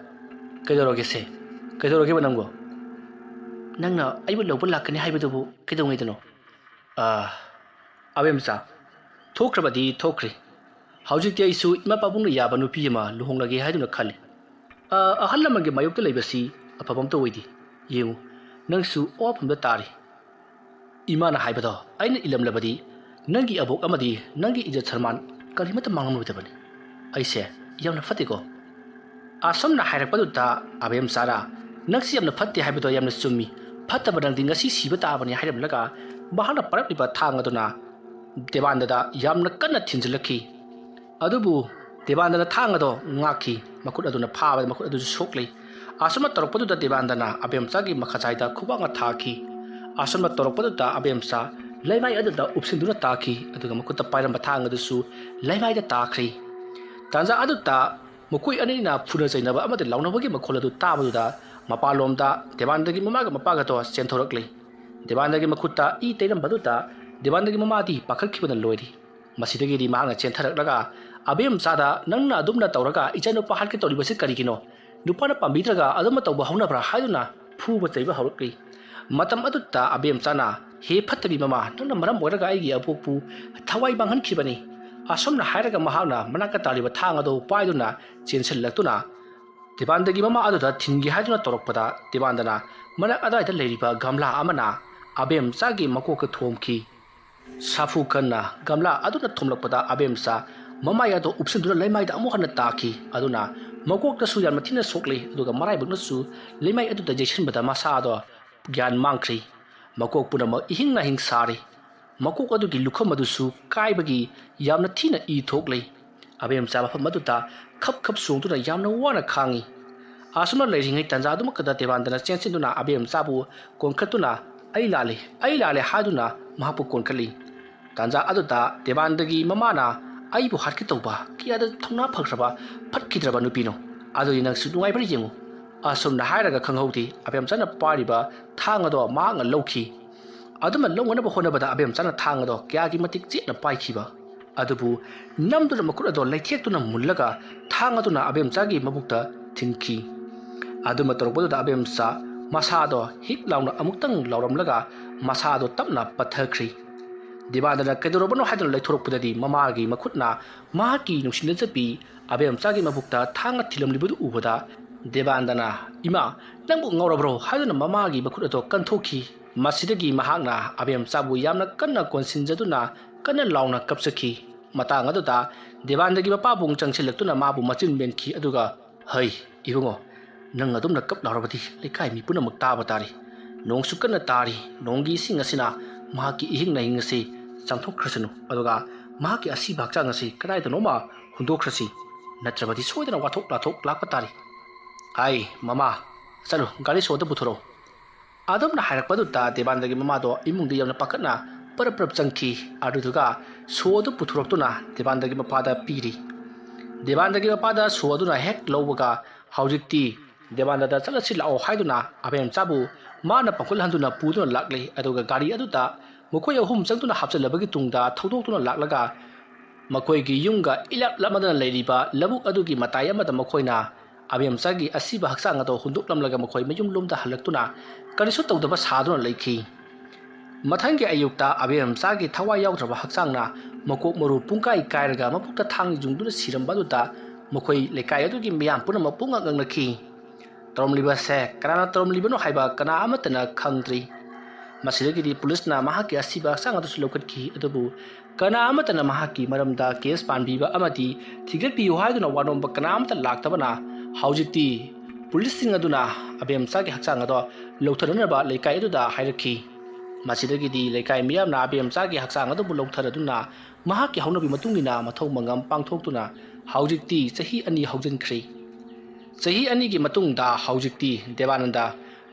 kedoroge banamgo nangna aibu lobul lakani haibadubu kedongaidano abemsa thokrabadi thokri haujikti aisu ima pabungna yaba nupi ama luhonglage haiduna khali ahallamage mayokta leibasi apabam to oidi yengu nangsu ofamda tari imana haibado aina ilamlabadi nangi abok amadi nangi ijat sarman karimata mangamudabani aise yamna fatiko asomna hairakpaduta abem sara nangsi yamna fatte haibado yamna summi fattabadang dingasi siba tabani hairablaga bahana parapliba thangaduna debandada yamna kanna thinjilakhi adubu debandana thangado ngaki makut aduna phaba makut adu sokli asoma torokpaduda debandana abemsagi makhachaida khubanga thaki asoma torokpaduda abemsa laimai aduda upsinduna taki aduga makutta pairamba thangadasu laimai da takri tanja aduta mukui anina phuna chainaba amade launabagi makholadu tabaduda mapalomda debandagi mamaga mapaga to chentorakli debandagi makutta I teirambaduda debandagi mamadi pakhakhibana loiri masidagi ri mahanga chentharaklaga abem sada nangna adumna tawraga ichanu pahal ke tori basi karigino nupana pambitraga aduma tawba haunabra haiduna phuba chaiba hawrukli matam adutta abem chana he phattabi mama nangna maram boiraga aigi apokpu thawai banghan khibani asomna hairaga mahana manaka taliba thangado paiduna chensellaktuna debandagi mama aduda thingi haiduna torokpada debandana manak adaida leiriba gamla amana abem chagi makoka thomki safu kanna gamla aduna thomlakpada abemsa mamaya do upsinduna laimai da amu hana taki aduna makok ta su yan mathina sokli aduga marai bukna su laimai adu da jason bada masa do gyan mangkri makok puna ma ihing na hing sari makok adu gi lukham adu su kai bagi yamna thina I thokli abemsa ba famadu ta khap song tu na yamna wana khangi asuma leiringai tanja adu makada devandana chensin na abemsa bu konkhatuna ai lale haduna mahapu konkali tanja adu ta devandagi mamana aibu harki tauba kiyada thongna phagraba phatkidraba nupino adu inang su nungai bari yengu asum na hairaga khanghauti abem chana pariba thangado ma nga lokhi ꯑꯗꯨꯃ ꯂꯧꯅꯅꯕ ꯍꯣꯠꯅꯕꯗ ꯑꯕꯦꯝꯆꯥꯅ ꯊꯥꯡ ꯑꯗꯣ ꯀꯌꯥꯒꯤ ꯃꯇꯤꯛ ꯆꯦꯠꯅ ꯄꯥꯏꯈꯤꯕ ꯑꯗꯨꯕꯨ ꯅꯝꯗꯨꯅ ꯃꯈꯨꯠ ꯑꯗꯣ ꯂꯩꯊꯦꯛꯇꯨꯅ ꯃꯨꯜꯂꯒ ꯊꯥꯡ ꯑꯗꯨꯅ ꯑꯕꯦꯝꯆꯥꯒꯤ ꯃꯕꯨꯛꯇ ꯊꯤꯟꯈꯤ ꯑꯗꯨꯃ ꯇꯧꯔꯛꯄꯗꯨꯗ ꯑꯕꯦꯝꯆꯥ ꯃꯁꯥꯗꯣ ꯍꯤꯛ ꯂꯥꯎꯅ ꯑꯃꯨꯛꯇꯪ ꯂꯥꯎꯔꯝꯂꯒ ꯃꯁꯥꯗꯣ ꯇꯞꯅ ꯄꯠꯊꯈ꯭ꯔꯤ ꯗꯦꯕꯥꯟꯗꯅ ꯀꯩꯗꯧꯔꯕꯅꯣ ꯍꯥꯏꯗꯨꯅ ꯂꯩꯊꯣꯔꯛꯄꯗꯗꯤ ꯃꯃꯥꯒꯤ ꯃꯈꯨꯠꯅ ꯃꯍꯥꯛꯀꯤ ꯅꯨꯡꯁꯤꯅꯖꯕꯤ ꯑꯕꯦꯝꯆꯥꯒꯤ ꯃꯕꯨꯛꯇ ꯊꯥꯡꯅ ꯊꯤꯜꯂꯝꯂꯤꯕꯗꯨ ꯎꯕꯗ ꯗꯦꯕꯥꯟꯗꯅ ꯏꯃꯥ ꯅꯪꯕꯨ ꯉꯥꯎꯔꯕ꯭ꯔꯣ ꯍꯥꯏꯗꯨꯅ ꯃꯃꯥꯒꯤ ꯃꯈꯨꯠ ꯑꯗꯣ ꯀꯟꯊꯣꯛꯈꯤ ꯃꯁꯤꯗꯒꯤ ꯃꯍꯥꯛꯅ ꯑꯕꯦꯝꯆꯥꯕꯨ ꯌꯥꯝꯅ ꯀꯟꯅ ꯀꯣꯟꯁꯤꯟꯖꯗꯨꯅ ꯀꯟꯅ ꯂꯥꯎꯅ ꯀꯞꯆꯈꯤ ꯃꯇꯥꯡ ꯑꯗꯨꯗ ꯗꯦꯕꯥꯟꯗꯒꯤ ꯃꯄꯥꯕꯨꯡ ꯆꯪꯁꯤꯜꯂꯛꯇꯨꯅ ꯃꯥꯕꯨ ꯃꯆꯤꯟ ꯃꯦꯟꯈꯤ ꯑꯗꯨꯒ ꯍꯩ ꯏꯕꯨꯡꯉꯣ ꯅꯪ ꯑꯗꯨꯝꯅ ꯀꯞ ꯂꯥꯎꯔꯕꯗꯤ ꯂꯩꯀꯥꯏ ꯃꯤ ꯄꯨꯝꯅꯃꯛ ꯇꯥꯕ ꯇꯥꯔꯤ ꯅꯣꯡꯁꯨ ꯀꯟꯅ ꯇꯥꯔꯤ ꯅꯣꯡꯒꯤ ꯏꯁꯤꯡ ꯑꯁꯤꯅ ꯃꯍꯥꯛꯀꯤ 이ህꯤꯡ 나ꯍꯤꯡ ꯑꯁꯤ ꯆꯥꯝꯊꯣꯛꯈ꯭ꯔꯁꯅꯨ ꯑꯗꯨꯒ ꯃꯍꯥꯛꯀꯤ ꯑꯁꯤꯕ ꯍꯛꯆꯥꯡ ꯑꯁꯤ ꯀꯗꯥꯏꯗꯅꯣꯃ ꯍꯨꯟꯗꯣꯛꯈ꯭ꯔꯁꯤ ꯅꯠꯇ꯭ꯔꯕꯗꯤ ꯁꯣꯏꯗꯅ ꯋꯥꯊꯣꯛ ꯂꯥꯊꯣꯛ ꯂꯥꯛꯄ ꯇꯥꯔꯤ ꯍꯥꯏ ꯃꯃꯥ ꯆꯠꯂꯨ ꯒꯥꯔꯤ ꯁꯣꯗ ꯄꯨꯊꯣꯔꯛꯎ ꯑꯗꯨꯝꯅ ꯍꯥꯏꯔꯛꯄꯗꯨꯗ ꯗꯦꯕꯥꯟꯗꯒꯤ ꯃꯃꯥꯗꯣ ꯏꯃꯨꯡꯗ ꯌꯥꯝꯅ ꯄꯥꯈꯠꯅ ꯄꯔꯞ ꯆꯪꯈꯤ ꯑꯗꯨꯗꯨꯒ ꯁꯣ ꯑꯗꯨ ꯄꯨꯊꯣꯔꯛꯇꯨꯅ ꯗꯦꯕꯥꯟꯗꯒꯤ ꯃꯄꯥꯗ ꯄꯤꯔꯤ ꯗꯦꯕꯥꯟꯗꯒꯤ ꯃꯄꯥꯗ ꯁꯣ ꯑꯗꯨꯅ ꯍꯦꯛ ꯂꯧꯕꯒ ꯍꯧꯖꯤꯛꯇꯤ ꯗꯦꯕꯥꯟꯗꯗ ꯆꯠꯂꯁꯤ ꯂꯥꯛꯑꯣ ꯍꯥꯏꯗꯨꯅ ꯑꯕꯦꯝꯆꯥꯕꯨ ꯃꯥꯅ ꯄꯥꯡꯈꯠꯍꯟꯗꯨꯅ ꯄꯨꯗꯨꯅ ꯂꯥꯛꯂꯤ ꯑꯗꯨꯒ ꯒꯥꯔꯤ ꯑꯗꯨꯗ ꯃꯈꯣꯏ ꯑꯍꯨꯝ ꯆꯪꯗꯨꯅ ꯍꯥꯞꯆꯤꯜꯂꯕꯒꯤ ꯇꯨꯡꯗ ꯊꯧꯗꯣꯛꯇꯨꯅ ꯂꯥꯛꯂꯒ ꯃꯈꯣꯏꯒꯤ ꯌꯨꯝꯒ ꯏꯂꯥꯞ ꯂꯥꯞꯅꯗꯅ ꯂꯩꯔꯤꯕ ꯂꯧꯕꯨꯛ ꯑꯗꯨꯒꯤ ꯃꯇꯥꯏ ꯑꯃꯗ ꯃꯈꯣꯏꯅ ꯑꯕꯦꯝꯆꯥꯒꯤ ꯑꯁꯤꯕ ꯍꯛꯆꯥꯡ ꯑꯗꯨ ꯍꯨꯟꯗꯣꯛꯂꯝꯂꯒ ꯃꯈꯣꯏ ꯃꯌꯨꯝꯂꯣꯝꯗ ꯍꯜꯂꯛꯇꯨꯅ ꯀꯔꯤꯁꯨ ꯇꯧꯗꯕ ꯁꯥꯗꯨꯅ ꯂꯩꯈꯤ ꯃꯊꯪꯒꯤ ꯑꯌꯨꯛꯇ ꯑꯕꯦꯝꯆꯥꯒꯤ ꯊꯋꯥꯏ ꯌꯥꯎꯗ꯭ꯔꯕ ꯍꯛꯆꯥꯡꯅ ꯃꯀꯣꯛ ꯃꯔꯨ ꯄꯨꯡꯀꯥꯏ ꯀꯥꯏꯔꯒ ꯃꯄꯨꯛꯇ ꯊꯥꯡ ꯌꯨꯡꯗꯨꯅ ꯁꯤꯔꯝꯕ ꯑꯗꯨꯗ ꯃꯈꯣꯏ ꯂꯩꯀꯥꯏ ꯑꯗꯨꯒꯤ ꯃꯤꯌꯥꯝ ꯄꯨꯝꯅꯃꯛ ꯄꯨꯡꯉꯛ ꯉꯛꯅꯈꯤ ꯇꯧꯔꯝꯂꯤꯕꯁꯦ ꯀꯅꯥꯅ ꯇꯧꯔꯝꯂꯤꯕꯅꯣ ꯍꯥꯏꯕ ꯀꯅꯥ ꯑꯃꯠꯇꯅ ꯈꯪꯗ꯭ꯔꯤ ꯃꯁꯤꯗꯒꯤꯗꯤ ꯄꯨꯂꯤꯁꯅ ꯃꯍꯥꯛꯀꯤ ꯑꯁꯤꯕ ꯍꯛꯆꯥꯡ ꯑꯗꯨꯁꯨ ꯂꯧꯈꯠꯈꯤ ꯑꯗꯨꯕꯨ ꯀꯅꯥ ꯑꯃꯠꯇꯅ ꯃꯍꯥꯛꯀꯤ ꯃꯔꯝꯗ ꯀꯦꯁ ꯄꯥꯟꯕꯤꯕ ꯑꯃꯗꯤ ꯊꯤꯒꯠꯄꯤꯌꯨ ꯍꯥꯏꯗꯨꯅ ꯋꯥꯅꯣꯝꯕ ꯀꯅꯥ ꯑꯃꯠꯇ ꯂꯥꯛꯇꯕꯅ ꯍꯧꯖꯤꯛꯇꯤ ꯄꯨꯂꯤꯁꯁꯤꯡ ꯑꯗꯨꯅ ꯑꯕꯦꯝꯆꯥꯒꯤ ꯍꯛꯆꯥꯡ ꯑꯗꯣ ꯂꯧꯊꯅꯅꯕ ꯂꯩꯀꯥꯏ ꯑꯗꯨꯗ ꯍꯥꯏꯔꯛꯈꯤ ꯃꯁꯤꯗꯒꯤꯗꯤ ꯂꯩꯀꯥꯏ ꯃꯤꯌꯥꯝꯅ ꯑꯕꯦꯝꯆꯥꯒꯤ ꯍꯛꯆꯥꯡ ꯑꯗꯨꯕꯨ ꯂꯧꯊꯔꯗꯨꯅ ꯃꯍꯥꯛꯀꯤ ꯍꯧꯅꯕꯤ ꯃꯇꯨꯡꯏꯟꯅ ꯃꯊꯧ ꯃꯉꯝ ꯄꯥꯡꯊꯣꯛꯇꯨꯅ ꯍꯧꯖꯤꯛꯇꯤ ꯆꯍꯤ 2 ꯍꯧꯖꯤꯟꯈ꯭ꯔꯤ ꯆꯍꯤ 2ꯒꯤ ꯃꯇꯨꯡꯗ ꯍꯧꯖꯤꯛꯇꯤ ꯗꯦꯕꯥꯅꯟꯗ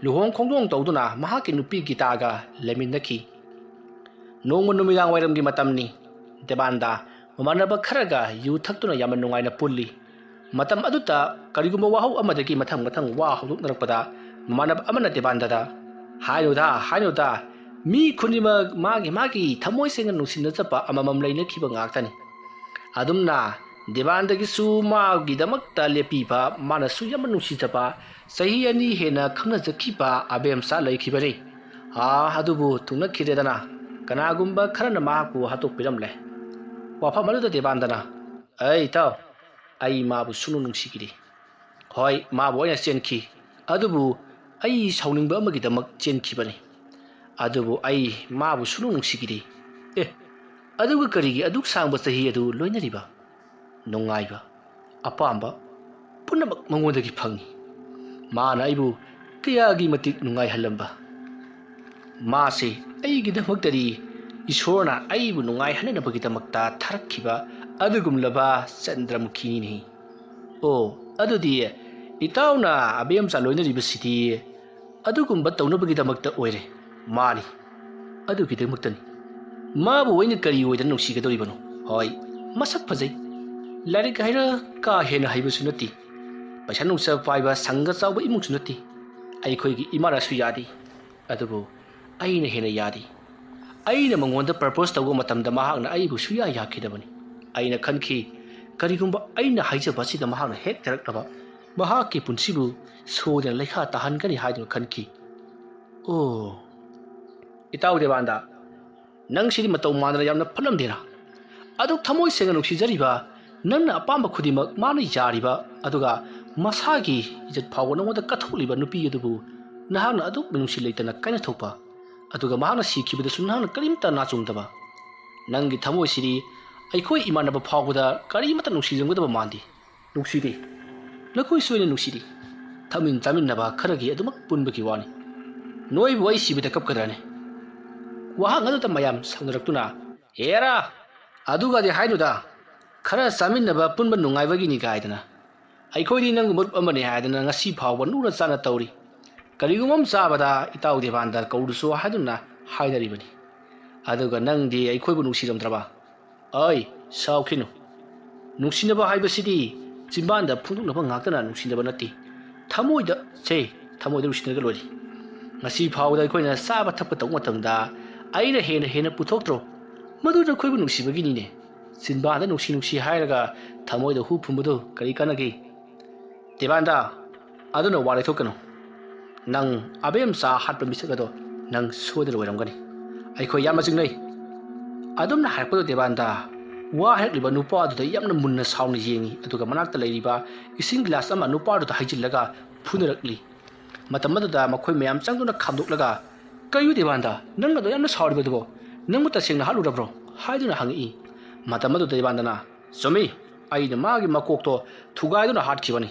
ꯂꯨꯍꯣꯡ ꯈꯣꯡꯗꯣꯡ ꯇꯧꯗꯨꯅ ꯃꯍꯥꯛꯀꯤ ꯅꯨꯄꯤ ꯒꯤꯇꯥꯒ ꯂꯩꯃꯤꯟꯅꯈꯤ ꯅꯣꯡꯃ ꯅꯨꯃꯤꯗꯥꯡ ꯋꯥꯏꯔꯝꯒꯤ ꯃꯇꯝꯅꯤ ꯗꯦꯕꯥꯟꯗ ꯃꯃꯥꯟꯅꯕ ꯈꯔꯒ ꯌꯨ ꯊꯛꯇꯨꯅ ꯌꯥꯝꯅ ꯅꯨꯡꯉꯥꯏꯅ ꯄꯨꯜꯂꯤ ꯃꯇꯝ ꯑꯗꯨꯗ ꯀꯔꯤꯒꯨꯝꯕ ꯋꯥꯍꯧ ꯑꯃꯗꯒꯤ ꯃꯊꯪ ꯋꯥ ꯍꯧꯗꯣꯛꯅꯔꯛꯄꯗ ꯃꯃꯥꯟꯅꯕ ꯑꯃꯅ ꯗꯦꯕꯥꯟꯗꯗ ꯍꯥꯏꯅꯨꯗ ꯃꯤ ꯈꯨꯗꯤꯡꯃꯛ ꯃꯥꯒꯤ ꯊꯃꯣꯏ ꯁꯦꯡꯅ ꯅꯨꯡꯁꯤꯅꯖꯕ ꯑꯃꯃꯝ ꯂꯩꯅꯈꯤꯕ ꯉꯥꯛꯇꯅꯤ ꯑꯗꯨꯝꯅ ꯗꯦꯕꯥꯟꯗꯒꯤꯁꯨ ꯃꯥꯒꯤꯗꯃꯛꯇ ꯂꯦꯞꯄꯤꯕ ꯃꯥꯅꯁꯨ ꯌꯥꯝꯅ ꯅꯨꯡꯁꯤꯖꯕ ꯆꯍꯤ 2 ꯍꯦꯟꯅ ꯈꯪꯅꯖꯈꯤꯕ ꯑꯕꯦꯝꯆꯥ ꯂꯩꯈꯤꯕꯅꯤ ꯑꯗꯨꯕꯨ ꯊꯨꯡꯅꯈꯤꯗꯦꯗꯅ ꯀꯅꯥꯒꯨꯝꯕ ꯈꯔꯅ ꯃꯍꯥꯛꯄꯨ ꯍꯥꯠꯇꯣꯛꯄꯤꯔꯝꯂꯦ ꯋꯥꯐꯝ ꯑꯗꯨꯗ ꯗꯦꯕꯥꯟꯗꯅ ꯏꯇꯥꯎ ꯑꯩ ꯃꯥꯕꯨ ꯁꯨꯡꯅꯨꯡ ꯅꯨꯡꯁꯤꯈꯤꯗꯦ ꯍꯣꯏ ꯃꯥꯕꯨ ꯑꯩꯅ ꯆꯦꯟꯈꯤ ꯑꯗꯨꯕꯨ ꯑꯩ ꯁꯥꯎꯅꯤꯡꯕ ꯑꯃꯒꯤꯗꯃꯛ ꯆꯦꯟꯈꯤꯕꯅꯤ ꯑꯗꯨꯕꯨ ꯑꯩ ꯃꯥꯕꯨ ꯁꯨꯡꯅꯨꯡ ꯅꯨꯡꯁꯤꯈꯤꯗꯦ ꯑꯗꯨꯒ ꯀꯔꯤꯒꯤ ꯑꯗꯨꯛ ꯁꯥꯡꯕ ꯆꯍꯤ ꯑꯗꯨ ꯂꯣꯏꯅꯔꯤꯕ ꯅꯨꯡꯉꯥꯏꯕ ꯑꯄꯥꯝꯕ ꯄꯨꯝꯅꯃꯛ ꯃꯉꯣꯟꯗꯒꯤ ꯐꯪꯏ ꯃꯥꯅ ꯑꯩꯕꯨ ꯀꯌꯥꯒꯤ ꯃꯇꯤꯛ ꯅꯨꯡꯉꯥꯏꯍꯜꯂꯝꯕ ꯃꯥꯁꯦ ꯑꯩꯒꯤꯗꯃꯛꯇꯗꯤ ꯏꯁꯣꯔꯅ ꯑꯩꯕꯨ ꯅꯨꯡꯉꯥꯏꯍꯟꯅꯕꯒꯤꯗꯃꯛꯇ ꯊꯥꯔꯛꯈꯤꯕ ꯑꯗꯨꯒꯨꯝꯂꯕ ꯆꯟꯗ꯭ꯔꯃꯨꯈꯤꯅꯤ ꯑꯗꯨꯗꯤ ꯏꯇꯥꯎꯅ ꯑꯕꯦꯝꯆꯥ ꯂꯣꯏꯅꯔꯤꯕꯁꯤꯗꯤ ꯑꯗꯨꯒꯨꯝꯕ ꯇꯧꯅꯕꯒꯤꯗꯃꯛꯇ ꯑꯣꯏꯔꯦ ꯃꯥꯅꯤ ꯑꯗꯨꯒꯤꯗꯃꯛꯇꯅꯤ ꯃꯥꯕꯨ ꯑꯩꯅ ꯀꯔꯤ ꯑꯣꯏꯗꯅ ꯅꯨꯡꯁꯤꯒꯗꯧꯔꯤꯕꯅꯣ ꯍꯣꯏ ꯃꯁꯛ ꯐꯖꯩ ꯂꯥꯏꯔꯤꯛ ꯍꯩꯔ ꯀꯥ ꯍꯦꯟꯅ ꯍꯩꯕꯁꯨ ꯅꯠꯇꯦ ꯄꯩꯁꯥ ꯅꯨꯡꯁꯥ ꯄꯥꯏꯕ ꯁꯪꯒ ꯆꯥꯎꯕ ꯏꯃꯨꯡꯁꯨ ꯅꯠꯇꯦ ꯑꯩꯈꯣꯏꯒꯤ ꯏꯃꯥꯅꯁꯨ ꯌꯥꯗꯦ ꯑꯗꯨꯕꯨ ꯑꯩꯅ ꯍꯦꯟꯅ ꯌꯥꯗꯦ ꯑꯩꯅ ꯃꯉꯣꯟꯗ ꯄ꯭ꯔꯄꯣꯁ ꯇꯧꯕ ꯃꯇꯝꯗ ꯃꯍꯥꯛꯅ ꯑꯩꯕꯨ ꯁꯨꯌꯥ ꯌꯥꯈꯤꯗꯕꯅꯤ ꯑꯩꯅ ꯈꯟꯈꯤ ꯀꯔꯤꯒꯨꯝꯕ ꯑꯩꯅ ꯍꯥꯏꯖꯕ ꯑꯁꯤꯗ ꯃꯍꯥꯛꯅ ꯍꯦꯛ ꯌꯥꯔꯛꯂꯕ ꯃꯍꯥꯛꯀꯤ ꯄꯨꯟꯁꯤꯕꯨ ꯁꯣꯏꯗꯅ ꯂꯩꯈꯥ ꯇꯥꯍꯟꯒꯅꯤ ꯍꯥꯏꯗꯨꯅ ꯈꯟꯈꯤ ꯏꯇꯥꯎ ꯗꯦꯕꯥꯟꯗ ꯅꯪꯁꯤꯗꯤ ꯃꯇꯧ ꯃꯥꯟꯗꯅ ꯌꯥꯝꯅ ꯐꯠꯂꯝꯗꯦꯅ ꯑꯗꯨꯛ ꯊꯃꯣꯏ ꯁꯦꯡꯅ ꯅꯨꯡꯁꯤꯖꯔꯤꯕ ꯅꯪꯅ ꯑꯄꯥꯝꯕ ꯈꯨꯗꯤꯡꯃꯛ ꯃꯥꯅ ꯌꯥꯔꯤꯕ ꯑꯗꯨꯒ ꯃꯁꯥꯒꯤ ꯏꯖꯠ ꯐꯥꯎꯕ ꯅꯉꯣꯟꯗ ꯀꯠꯊꯣꯛꯂꯤꯕ ꯅꯨꯄꯤ ꯑꯗꯨꯕꯨ ꯅꯍꯥꯛꯅ ꯑꯗꯨꯛ ꯃꯤꯅꯨꯡꯁꯤ ꯂꯩꯇꯅ ꯀꯥꯏꯅꯊꯣꯛꯄ ꯑꯗꯨꯒ ꯃꯍꯥꯛꯅ ꯁꯤꯈꯤꯕꯗꯁꯨ ꯅꯍꯥꯛꯅ ꯀꯔꯤꯝꯇ ꯅꯥꯆꯨꯡꯗꯕ ꯅꯪꯒꯤ ꯊꯃꯣꯏꯁꯤꯗꯤ ꯑꯩꯈꯣꯏ ꯏꯃꯥꯟꯅꯕ ꯐꯥꯎꯕꯗ ꯀꯔꯤꯃꯠꯇ ꯅꯨꯡꯁꯤꯖꯝꯒꯗꯕ ꯃꯥꯟꯗꯦ ꯅꯨꯡꯁꯤꯗꯦ ꯅꯈꯣꯏꯁꯨ ꯑꯣꯏꯅ ꯅꯨꯡꯁꯤꯗꯦ ꯊꯝꯃꯤꯟ ꯆꯥꯃꯤꯟꯅꯕ ꯈꯔꯒꯤ ꯑꯗꯨꯃꯛ ꯄꯨꯟꯕꯒꯤ ꯋꯥꯅꯤ ꯅꯣꯏꯕꯨ ꯑꯩ ꯁꯤꯕꯗ ꯀꯞꯀꯗ꯭ꯔꯅꯤ ꯋꯥꯍꯪ ꯑꯗꯨꯗ ꯃꯌꯥꯝ ꯁꯥꯎꯅꯔꯛꯇꯨꯅ ꯍꯦꯔꯥ ꯑꯗꯨꯒꯗꯤ ꯍꯥꯏꯅꯨꯗ ꯈꯔ ꯆꯥꯃꯤꯟꯅꯕ ꯄꯨꯟꯕ ꯅꯨꯡꯉꯥꯏꯕꯒꯤꯅꯤ ꯀꯥꯏꯗꯅ ꯑꯩꯈꯣꯏꯗꯤ ꯅꯪꯒꯤ ꯃꯔꯨꯞ ꯑꯃꯅꯤ ꯍꯥꯏꯗꯅ ꯉꯁꯤ ꯐꯥꯎꯕ ꯂꯨꯅ ꯆꯥꯅ ꯇꯧꯔꯤ ꯀꯔꯤꯒꯨꯝꯕ ꯑꯃ ꯆꯥꯕꯗ ꯏꯇꯥꯎ ꯗꯦꯕꯥꯟꯗ ꯀꯧꯔꯨꯁꯨ ꯍꯥꯏꯗꯨꯅ ꯍꯥꯏꯅꯔꯤꯕꯅꯤ ꯑꯗꯨꯒ ꯅꯪꯗꯤ ꯑꯩꯈꯣꯏꯕꯨ ꯅꯨꯡꯁꯤꯔꯝꯗ꯭ꯔꯕ ꯁꯥꯎꯈꯤꯅꯨ ꯅꯨꯡꯁꯤꯅꯕ ꯍꯥꯏꯕꯁꯤꯗꯤ ꯆꯤꯝꯕꯥꯟꯗ ꯐꯣꯡꯗꯣꯛꯅꯕ ꯉꯥꯛꯇꯅ ꯅꯨꯡꯁꯤꯅꯕ ꯅꯠꯇꯦ ꯊꯃꯣꯏꯗ ꯅꯨꯡꯁꯤꯅꯔꯒ ꯂꯣꯏꯔꯤ ꯉꯁꯤ ꯐꯥꯎꯕꯗ ꯑꯩꯈꯣꯏꯅ ꯆꯥꯕ ꯊꯛꯄ ꯇꯧꯕ ꯃꯇꯝꯗ ꯑꯩꯅ ꯍꯦꯟꯅ ꯄꯨꯊꯣꯛꯇ꯭ꯔꯣ ꯃꯗꯨꯅ ꯑꯩꯈꯣꯏꯕꯨ ꯅꯨꯡꯁꯤꯕꯒꯤꯅꯤꯅꯦ ꯆꯤꯟꯕꯥꯟꯗ ꯅꯨꯡꯁꯤ ꯍꯥꯏꯔꯒ ꯊꯃꯣꯏꯗ ꯍꯨ ꯐꯨꯝꯕꯗꯨ ꯀꯔꯤ ꯀꯥꯟꯅꯒꯦ ꯗꯦꯕꯥꯟꯗ ꯑꯗꯨꯅ ꯋꯥ ꯂꯩꯊꯣꯛꯀꯅꯨ ꯅꯪ ꯑꯕꯦꯝꯆꯥ ꯍꯥꯠꯄ ꯃꯤꯁꯛ ꯑꯗꯣ ꯅꯪ ꯁꯣꯏꯗꯅ ꯑꯣꯏꯔꯝꯒꯅꯤ ꯑꯩꯈꯣꯏ ꯌꯥꯝꯅ ꯆꯤꯡꯅꯩ ꯑꯗꯨꯝꯅ ꯍꯥꯏꯔꯛꯄꯗꯣ ꯗꯦꯕꯥꯟꯗ ꯋꯥ ꯍꯥꯏꯔꯛꯂꯤꯕ ꯅꯨꯄꯥ ꯑꯗꯨꯗ ꯌꯥꯝꯅ ꯃꯨꯟꯅ ꯁꯥꯎꯅ ꯌꯦꯡꯉꯤ ꯑꯗꯨꯒ ꯃꯅꯥꯛꯇ ꯂꯩꯔꯤꯕ ꯏꯁꯤꯡ ꯒ꯭ꯂꯥꯁ ꯑꯃ ꯅꯨꯄꯥ ꯑꯗꯨꯗ ꯍꯩꯖꯤꯜꯂꯒ ꯐꯨꯅꯔꯛꯂꯤ ꯃꯇꯝ ꯑꯗꯨꯗ ꯃꯈꯣꯏ ꯃꯌꯥꯝ ꯆꯪꯗꯨꯅ ꯈꯥꯝꯗꯣꯛꯂꯒ ꯀꯩꯅꯣ ꯗꯦꯕꯥꯟꯗ ꯅꯪ ꯑꯗꯣ ꯌꯥꯝꯅ ꯁꯥꯎꯔꯤꯕꯗꯨꯕꯣ ꯅꯪꯕꯨ ꯇꯁꯦꯡꯅ ꯍꯥꯠꯂꯨꯔꯕ꯭ꯔꯣ ꯍꯥꯏꯗꯨꯅ ꯍꯪꯉꯛꯏ ꯃꯇꯝ ꯑꯗꯨꯗ ꯗꯦꯕꯥꯟꯗꯅ ꯆꯨꯝꯃꯤ ꯑꯩꯅ ꯃꯥꯒꯤ ꯃꯀꯣꯛꯇꯣ ꯊꯨꯒꯥꯏꯗꯨꯅ ꯍꯥꯠꯈꯤꯕꯅꯤ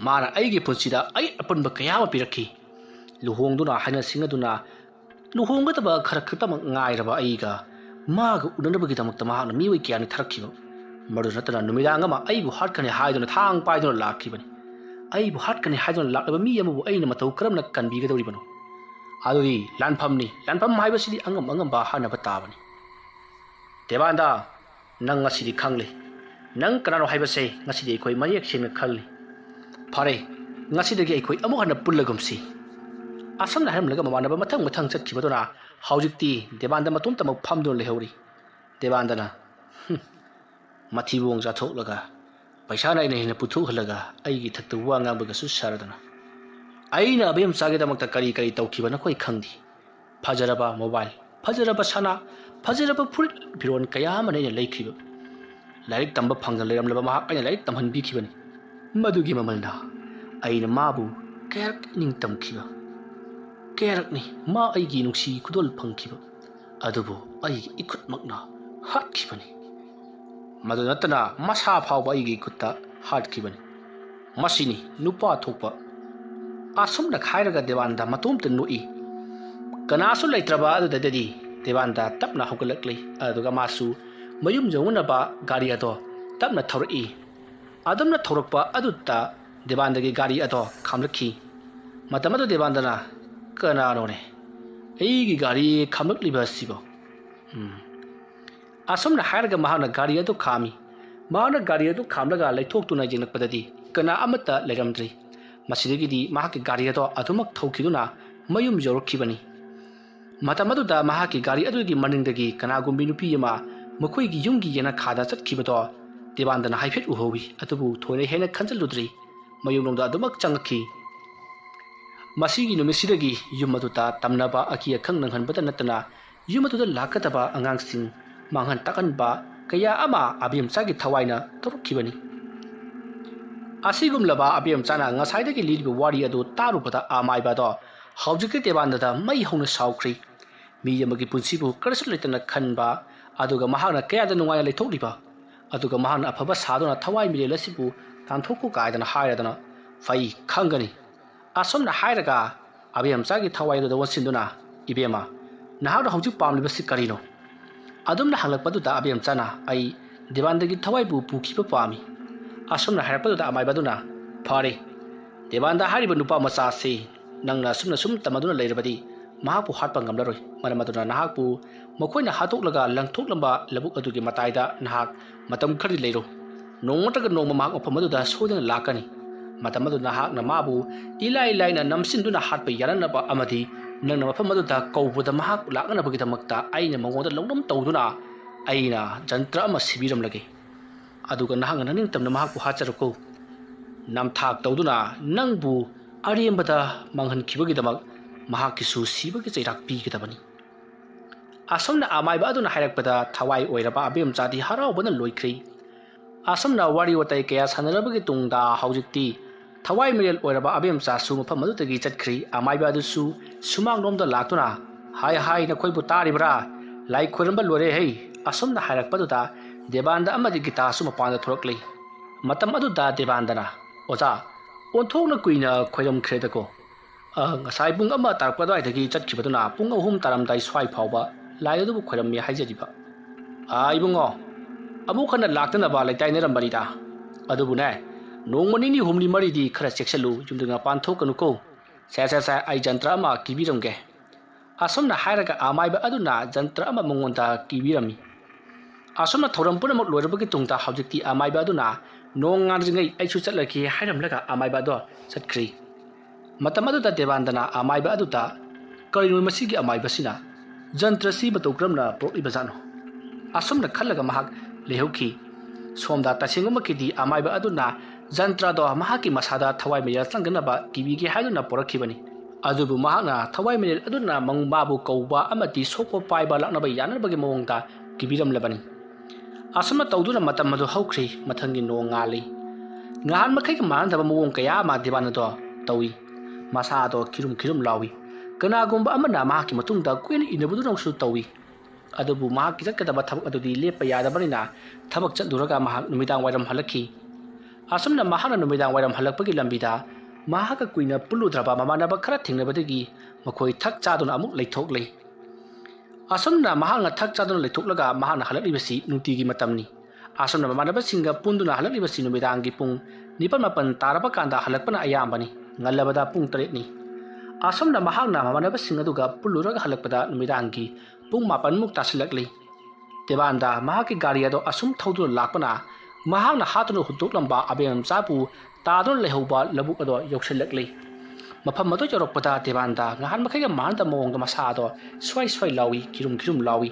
ꯃꯥꯅ ꯑꯩꯒꯤ ꯄꯨꯟꯁꯤꯗ ꯑꯩ ꯑꯄꯟꯕ ꯀꯌꯥ ꯑꯃ ꯄꯤꯔꯛꯈꯤ ꯂꯨꯍꯣꯡꯗꯨꯅ ꯍꯥꯏꯅ ꯁꯤꯡꯅꯗꯨꯅ ꯂꯨꯍꯣꯡꯒꯗꯕ ꯈꯔ ꯈꯛꯇꯃꯛ ꯉꯥꯏꯔꯕ ꯑꯩꯒ ꯃꯥꯒ ꯎꯅꯅꯕꯒꯤꯗꯃꯛꯇ ꯃꯍꯥꯛꯅ ꯃꯤꯑꯣꯏ ꯀꯌꯥꯅꯤ ꯊꯥꯔꯛꯈꯤꯕ ꯃꯗꯨ ꯅꯠꯇꯅ ꯅꯨꯃꯤꯗꯥꯡ ꯑꯃ ꯑꯩꯕꯨ ꯍꯥꯠꯀꯅꯤ ꯍꯥꯏꯗꯨꯅ ꯊꯥꯡ ꯄꯥꯏꯗꯨꯅ ꯂꯥꯛꯈꯤꯕꯅꯤ ꯑꯩꯕꯨ ꯍꯥꯠꯀꯅꯤ ꯍꯥꯏꯗꯨꯅ ꯂꯥꯛꯂꯕ ꯃꯤ ꯑꯃꯕꯨ ꯑꯩꯅ ꯃꯇꯧ ꯀꯔꯝꯅ ꯀꯟꯕꯤꯒꯗꯧꯔꯤꯕꯅꯣ ꯑꯗꯨꯗꯤ ꯂꯥꯟꯐꯝꯅꯤ ꯂꯥꯟꯐꯝ ꯍꯥꯏꯕꯁꯤꯗꯤ ꯑꯉꯝꯕ ꯍꯥꯠꯅꯕ ꯇꯥꯕꯅꯤ ꯗꯦꯕꯥꯟꯗ ꯅꯪ ꯉꯁꯤꯗꯤ ꯈꯪꯂꯤ ꯅꯪ ꯀꯅꯥꯅꯣ ꯍꯥꯏꯕꯁꯦ ꯉꯁꯤꯗꯤ ꯑꯩꯈꯣꯏ ꯃꯌꯦꯛ ꯁꯦꯡꯅ ꯈꯪꯂꯤ ꯐꯔꯦ ꯉꯁꯤꯗꯒꯤ ꯑꯩꯈꯣꯏ ꯑꯃꯨꯛ ꯍꯟꯅ ꯄꯨꯜꯂꯒꯨꯝꯁꯤ ꯑꯁꯝꯅ ꯍꯥꯏꯔꯝꯂꯒ ꯃꯃꯥꯟꯅꯕ ꯃꯊꯪ ꯆꯠꯈꯤꯕꯗꯨꯅ ꯍꯧꯖꯤꯛꯇꯤ ꯗꯦꯕꯥꯟꯗ ꯃꯇꯣꯝꯇꯃꯛ ꯐꯝꯗꯨꯅ ꯂꯩꯍꯧꯔꯤ ꯗꯦꯕꯥꯟꯗꯅ ꯃꯊꯤꯕꯣꯡ ꯆꯥꯊꯣꯛꯂꯒ ꯄꯩꯁꯥꯅ ꯑꯩꯅ ꯍꯦꯟꯅ ꯄꯨꯊꯣꯛꯍꯜꯂꯒ ꯑꯩꯒꯤ ꯏꯊꯛꯇ ꯋꯥ ꯉꯥꯡꯕꯒꯁꯨ ꯁꯥꯔꯗꯅ ꯑꯩꯅ ꯑꯕꯦꯝꯆꯥꯒꯤꯗꯃꯛꯇ ꯀꯔꯤ ꯇꯧꯈꯤꯕ ꯅꯈꯣꯏ ꯈꯪꯗꯦ ꯐꯖꯔꯕ ꯃꯣꯕꯥꯏꯜ ꯐꯖꯔꯕ ꯁꯅꯥ ꯐꯖꯔꯕ ꯐꯨꯔꯤꯠ ꯐꯤꯔꯣꯜ ꯀꯌా ꯑꯃꯅ ꯑꯩꯅ ꯂꯩꯈꯤꯕ ꯂꯥꯏꯔꯤꯛ ꯇꯝꯕ ꯐꯪꯗꯅ ꯂꯩꯔꯝꯂꯕ ꯃꯍꯥꯛ ꯑꯩꯅ ꯂꯥꯏꯔꯤꯛ ꯇꯝꯍꯟꯕꯤꯈꯤꯕꯅꯤ ꯃꯗꯨꯒꯤ ꯃꯃꯜꯅ ꯑꯩꯅ ꯃꯥꯕꯨ ꯀꯌꯥꯔꯛ ꯅꯤꯡꯇꯝꯈꯤꯕ ꯀꯌꯥꯔꯛꯅꯤ ꯃꯥ ꯑꯩꯒꯤ ꯅꯨꯡꯁꯤ ꯈꯨꯗꯣꯜ ꯐꯪꯈꯤꯕ ꯑꯗꯨꯕꯨ ꯑꯩꯒꯤꯏꯈꯨꯠꯃꯛꯅ ꯍꯥꯠꯈꯤꯕꯅꯤ ꯃꯗꯨ ꯅꯠꯇꯅ ꯃꯁꯥ ꯐꯥꯎꯕ ꯑꯩꯒꯤ ꯏꯈꯨꯠꯇ ꯍꯥꯠꯈꯤꯕꯅꯤ ꯃꯁꯤꯅꯤ ꯅꯨꯄꯥ ꯊꯣꯛꯄ ꯑꯁꯨꯝꯅ ꯈꯥꯏꯔꯒ ꯗꯦꯕꯥꯟꯗ ꯃꯇꯣꯝꯇ ꯅꯣꯛꯏ ꯀꯅꯥꯁꯨ ꯂꯩꯇ꯭ꯔꯕ ꯑꯗꯨꯗꯗꯤ ꯗꯦꯕꯥꯟꯗ ꯇꯞꯅ ꯍꯧꯒꯠꯂꯛꯂꯤ ꯑꯗꯨꯒ ꯃꯥꯁꯨ ꯃꯌꯨꯝ ꯌꯧꯅꯅꯕ ꯒꯥꯔꯤ ꯑꯗꯣ ꯇꯞꯅ ꯊꯧꯔꯛꯏ ꯑꯗꯨꯝꯅ ꯊꯧꯔꯛꯄ ꯑꯗꯨꯗ ꯗꯦꯕꯥꯟꯗꯒꯤ ꯒꯥꯔꯤ ꯑꯗꯣ ꯈꯥꯝꯂꯛꯈꯤ ꯃꯇꯝ ꯑꯗꯨ ꯗꯦꯕꯥꯟꯗꯅ ꯀꯅꯥꯅꯣꯅꯦ ꯑꯩꯒꯤ ꯒꯥꯔꯤ ꯈꯥꯝꯂꯛꯂꯤꯕ ꯑꯁꯤꯕꯣ ꯑꯁꯨꯝꯅ ꯍꯥꯏꯔꯒ ꯃꯍꯥꯛꯅ ꯒꯥꯔꯤ ꯑꯗꯨ ꯈꯥꯝꯃꯤ ꯃꯍꯥꯛꯅ ꯒꯥꯔꯤ ꯑꯗꯨ ꯈꯥꯝꯂꯒ ꯂꯩꯊꯣꯛꯇꯨꯅ ꯌꯦꯡꯂꯛꯄꯗꯗꯤ ꯀꯅꯥ ꯑꯃꯠꯇ ꯂꯩꯔꯝꯗ꯭ꯔꯤ ꯃꯁꯤꯗꯒꯤꯗꯤ ꯃꯍꯥꯛꯀꯤ ꯒꯥꯔꯤ ꯑꯗꯣ ꯑꯗꯨꯃꯛ ꯊꯧꯈꯤꯗꯨꯅ ꯃꯌꯨꯝ ꯌꯧꯔꯛꯈꯤꯕꯅꯤ ꯃꯇꯝ ꯑꯗꯨꯗ ꯃꯍꯥꯛꯀꯤ ꯒꯥꯔꯤ ꯑꯗꯨꯒꯤ ꯃꯅꯤꯡꯗꯒꯤ ꯀꯅꯥꯒꯨꯝꯕꯤ ꯅꯨꯄꯤ ꯑꯃ ꯃꯈꯣꯏꯒꯤ ꯌꯨꯝꯒꯤ ꯌꯦꯅꯈꯥꯗ ꯆꯠꯈꯤꯕꯗꯣ ꯗꯦꯕꯥꯟꯗꯅ ꯍꯥꯏꯐꯦꯠ ꯎꯍꯧꯏ ꯑꯗꯨꯕꯨ ꯊꯣꯏꯅ ꯍꯦꯟꯅ ꯈꯟꯖꯤꯜꯂꯨꯗ꯭ꯔꯤ ꯃꯌꯨꯝꯂꯣꯝꯗ ꯑꯗꯨꯃꯛ ꯆꯪꯉꯛꯈꯤ ꯃꯁꯤꯒꯤ ꯅꯨꯃꯤꯠꯁꯤꯗꯒꯤ ꯌꯨꯝ ꯑꯗꯨꯗ ꯇꯝꯅꯕ ꯑꯀꯤ ꯑꯈꯪ ꯅꯪꯍꯟꯕꯇ ꯅꯠꯇꯅ ꯌꯨꯝ ꯑꯗꯨꯗ ꯂꯥꯛꯀꯗꯕ ꯑꯉꯥꯡꯁꯤꯡ ꯃꯥꯡꯍꯟ ꯇꯥꯛꯍꯟꯕ ꯀꯌꯥ ꯑꯃ ꯑꯕꯦꯝꯆꯥꯒꯤ ꯊꯋꯥꯏꯅ ꯇꯧꯔꯛꯈꯤꯕꯅꯤ ꯑꯁꯤꯒꯨꯝꯂꯕ ꯑꯕꯦꯝꯆꯥꯅ ꯉꯁꯥꯏꯗꯒꯤ ꯂꯤꯔꯤꯕ ꯋꯥꯔꯤ ꯑꯗꯨ ꯇꯥꯔꯨꯕꯗ ꯑꯃꯥꯏꯕꯗꯣ ꯍꯧꯖꯤꯛꯇꯤ ꯗꯦꯕꯥꯟꯗꯗ ꯃꯩ ꯍꯧꯅ ꯁꯥꯎꯈ꯭ꯔꯤ ꯃꯤ ꯑꯃꯒꯤ ꯄꯨꯟꯁꯤꯕꯨ ꯀꯔꯤꯁꯨ ꯂꯩꯇꯅ ꯈꯟꯕ ꯑꯗꯨꯒ ꯃꯍꯥꯛꯅ ꯀꯌꯥꯗ ꯅꯨꯡꯉꯥꯏꯅ ꯂꯩꯊꯣꯛꯂꯤꯕ ꯑꯗꯨꯒ ꯃꯍꯥꯛꯅ ꯑꯐꯕ ꯁꯥꯗꯨꯅ ꯊꯋꯥꯏ ꯃꯤꯔꯦꯜ ꯑꯁꯤꯕꯨ ꯇꯥꯟꯊꯣꯛꯀꯨ ꯀꯥꯏꯗꯅ ꯍꯥꯏꯔꯗꯅ ꯐꯩ ꯈꯪꯒꯅꯤ ꯑꯁꯨꯝꯅ ꯍꯥꯏꯔꯒ ꯑꯕꯦꯝꯆꯥꯒꯤ ꯊꯋꯥꯏ ꯑꯗꯨꯗ ꯋꯥꯟꯁꯤꯟꯗꯨꯅ ꯏꯕꯦꯝꯃ ꯅꯍꯥꯛꯅ ꯍꯧꯖꯤꯛ ꯄꯥꯝꯂꯤꯕꯁꯤ ꯀꯔꯤꯅꯣ ꯑꯗꯨꯝꯅ ꯍꯪꯂꯛꯄꯗꯨꯗ ꯑꯕꯦꯝꯆꯥꯅ ꯑꯩ ꯗꯦꯕꯥꯟꯗꯒꯤ ꯊꯋꯥꯏꯕꯨ ꯄꯨꯈꯤꯕ ꯄꯥꯝꯃꯤ ꯑꯁꯨꯝꯅ ꯍꯥꯏꯔꯛꯄꯗꯨꯗ ꯑꯃꯥꯏꯕꯗꯨꯅ ꯐꯔꯦ ꯗꯦꯕꯥꯟꯗ ꯍꯥꯏꯔꯤꯕ ꯅꯨꯄꯥ ꯃꯆꯥ ꯑꯁꯤ ꯅꯪꯅ ꯁꯨꯝ ꯇꯝꯃꯗꯨꯅ ꯂꯩꯔꯕꯗꯤ ꯃꯍꯥꯛꯄꯨ ꯍꯥꯠꯄ ꯉꯝꯂꯔꯣꯏ ꯃꯔꯝ ꯑꯗꯨꯅ ꯅꯍꯥꯛꯄꯨ ꯃꯈꯣꯏꯅ ꯍꯥꯠꯇꯣꯛꯂꯒ ꯂꯪꯊꯣꯛꯂꯝꯕ ꯂꯧꯕꯨꯛ ꯑꯗꯨꯒꯤ ꯃꯇꯥꯏꯗ ꯅꯍꯥꯛ ꯃꯇꯝ ꯈꯔꯗꯤ ꯂꯩꯔꯣ ꯅꯣꯡꯃ ꯃꯍꯥꯛ ꯃꯐꯝ ꯑꯗꯨꯗ ꯁꯣꯏꯗꯅ ꯂꯥꯛꯀꯅꯤ ꯃꯇꯝ ꯑꯗꯨ ꯅꯍꯥꯛꯅ ꯃꯥꯕꯨ ꯏꯂꯥꯏ ꯂꯥꯏꯅ ꯅꯝꯁꯤꯟꯗꯨꯅ ꯍꯥꯠꯄ ꯌꯥꯅꯅꯕ ꯑꯃꯗꯤ ꯅꯪꯅ ꯃꯐꯝ ꯑꯗꯨꯗ ꯀꯧꯕꯗ ꯃꯍꯥꯛ ꯂꯥꯛꯅꯅꯕꯒꯤꯗꯃꯛꯇ ꯑꯩꯅ ꯃꯉꯣꯟꯗ ꯂꯧꯅꯝ ꯇꯧꯗꯨꯅ ꯑꯩꯅ ꯖꯟꯇ꯭ꯔ ꯑꯃ ꯁꯤꯕꯤꯔꯝꯂꯒꯦ ꯑꯗꯨꯒ ꯅꯍꯥꯛꯅ ꯅꯅꯤꯡꯇꯝꯅ ꯃꯍꯥꯛꯄꯨ ꯍꯥꯠꯆꯔꯛꯎ ꯅꯝꯊꯥꯛ ꯇꯧꯗꯨꯅ ꯅꯪꯕꯨ ꯑꯔꯦꯝꯕꯗ ꯃꯥꯡꯍꯟꯈꯤꯕꯒꯤꯗꯃꯛ ꯃꯍꯥꯛꯀꯤꯁꯨ ꯁꯤꯕꯒꯤ ꯆꯩꯔꯥꯛ ꯄꯤꯒꯗꯕꯅꯤ ꯑꯁꯨꯝꯅ ꯑꯃꯥꯏꯕ ꯑꯗꯨꯅ ꯍꯥꯏꯔꯛꯄꯗ ꯊꯋꯥꯏ ꯑꯣꯏꯔꯕ ꯑꯕꯦꯝꯆꯥꯗꯤ ꯍꯔꯥꯎꯕꯅ ꯂꯣꯏꯈ꯭ꯔꯤ ꯑꯁꯨꯝꯅ ꯋꯥꯔꯤ ꯋꯥꯇꯥꯏ ꯀꯌꯥ ꯁꯥꯟꯅꯔꯕꯒꯤ ꯇꯨꯡꯗ ꯍꯧꯖꯤꯛꯇꯤ ꯊꯋꯥꯏ ꯃꯤꯔꯦꯜ ꯑꯣꯏꯔꯕ ꯑꯕꯦꯝꯆꯥꯁꯨ ꯃꯐꯝ ꯑꯗꯨꯗꯒꯤ ꯆꯠꯈ꯭ꯔꯤ ꯑꯃꯥꯏꯕ ꯑꯗꯨꯁꯨ ꯁꯨꯃꯥꯡꯂꯣꯝꯗ ꯂꯥꯛꯇꯨꯅ ꯍꯥꯏ ꯅꯈꯣꯏꯕꯨ ꯇꯥꯔꯤꯕ꯭ꯔꯥ ꯂꯥꯏ ꯈꯣꯏꯔꯝꯕ ꯂꯣꯏꯔꯦ ꯍꯩ ꯑꯁꯨꯝꯅ ꯍꯥꯏꯔꯛꯄꯗꯨꯗ ꯗꯦꯕꯥꯟꯗ ꯑꯃꯗꯤ ꯒꯤꯇꯥꯁꯨ ꯃꯄꯥꯟꯗ ꯊꯣꯔꯛꯂꯤ ꯃꯇꯝ ꯑꯗꯨꯗ ꯗꯦꯕꯥꯟꯗꯅ ꯑꯣꯖꯥ ꯑꯣꯟꯊꯣꯛꯅ ꯀꯨꯏꯅ ꯈꯣꯏꯔꯝꯈ꯭ꯔꯦꯗꯀꯣ ꯉꯁꯥꯏ ꯄꯨꯡ 1 ꯇꯥꯔꯛꯄ ꯑꯗꯨꯋꯥꯏꯗꯒꯤ ꯆꯠꯈꯤꯕꯗꯨꯅ ꯄꯨꯡ 3 ꯇꯥꯔꯝꯗꯥꯏ ꯁ꯭ꯋꯥꯏ ꯐꯥꯎꯕ ꯂꯥꯏ ꯑꯗꯨꯕꯨ ꯈꯣꯏꯔꯝꯃꯤ ꯍꯥꯏꯖꯔꯤꯕ ꯏꯕꯨꯡꯉꯣ ꯑꯃꯨꯛ ꯍꯟꯅ ꯂꯥꯛꯇꯅꯕ ꯂꯩꯇꯥꯏꯅꯔꯝꯕꯅꯤꯗ ꯑꯗꯨꯕꯨꯅꯦ ꯅꯣꯡꯃ ꯅꯤꯅꯤ ꯍꯨꯝꯅꯤ ꯃꯔꯤꯗꯤ ꯈꯔ ꯆꯦꯛꯁꯜꯂꯨ ꯌꯨꯝꯗꯒꯤ ꯃꯄꯥꯟ ꯊꯣꯛꯀꯅꯨꯀꯣ ꯁꯦ ꯑꯩ ꯖꯟꯇ꯭ꯔ ꯑꯃ ꯀꯤꯕꯤꯔꯝꯒꯦ ꯑꯁꯨꯝꯅ ꯍꯥꯏꯔꯒ ꯑꯃꯥꯏꯕ ꯑꯗꯨꯅ ꯖꯟꯇ꯭ꯔ ꯑꯃ ꯃꯉꯣꯟꯗ ꯀꯤꯕꯤꯔꯝꯃꯤ ꯑꯁꯨꯝꯅ ꯊꯧꯔꯝ ꯄꯨꯝꯅꯃꯛ ꯂꯣꯏꯔꯕꯒꯤ ꯇꯨꯡꯗ ꯍꯧꯖꯤꯛꯇꯤ ꯑꯃꯥꯏꯕ ꯑꯗꯨꯅ ꯅꯣꯡ ꯉꯥꯟꯗ꯭ꯔꯤꯉꯩ ꯑꯩꯁꯨ ꯆꯠꯂꯒꯦ ꯍꯥꯏꯔꯝꯂꯒ ꯑꯃꯥꯏꯕ ꯑꯗꯣ ꯆꯠꯈ꯭ꯔꯤ ꯃꯇꯝ ꯑꯗꯨꯗ ꯗꯦꯕꯥꯟꯗꯅ ꯑꯃꯥꯏꯕ ꯑꯗꯨꯗ ꯀꯔꯤꯅꯣ ꯃꯁꯤꯒꯤ ꯑꯃꯥꯏꯕꯁꯤꯅ जंत्र सी बतौ क्रमना प्रोक्लिबजानो असुमना खल्लगा महाक लेहौखी सोमदा तसिंगमकिदी अमाइबा अदुना जंत्र दो महाकी मसादा थवाई मेल संगनबा किबिगे हादुना पोरखिबनी अदुबु महाना थवाई मेल अदुना मंगबाबु कौबा अमति सोको पाइबा लानबा यानबगे मोंगदा किबिरमलबनी असुमना तौदुना मतम मदु हौख्री मथंगी no ngali ngan makai manandaba mawong kaya ma dibana do tawi masa do kirum lawi kana gomba amana mahaki matungda kuin inabudu nongsu tawi adubu mahaki jakadaba thabak adudi lepa yadabanina thabak chanduraga mahak numidang wairam halakhi asumna mahana numidang wairam halakpagi lambida mahaka kuina puludraba mamanaba khara thingnabadagi makhoi thak chaduna amuk leithok lei asumna mahanga thak chaduna leithoklaga mahana halaklibasi nutigi matamni asumna mamanaba singa punduna halaklibasi numidangi pung nipan mapan taraba kanda halakpana ayambani ngalabada pung 3 ni asumna mahangna mamanaba singa duga puluraga halakpada numidangi pung mapan muk tasilakli tebanda mahaki gari ado asum thaudu lakpana mahangna hatunu hutuk lamba abem sapu tadun lehoba labuk ado yokselakli mafam madu jorokpada tebanda ngahan makhaiga manda mawongda masado swai lawi kirum lawi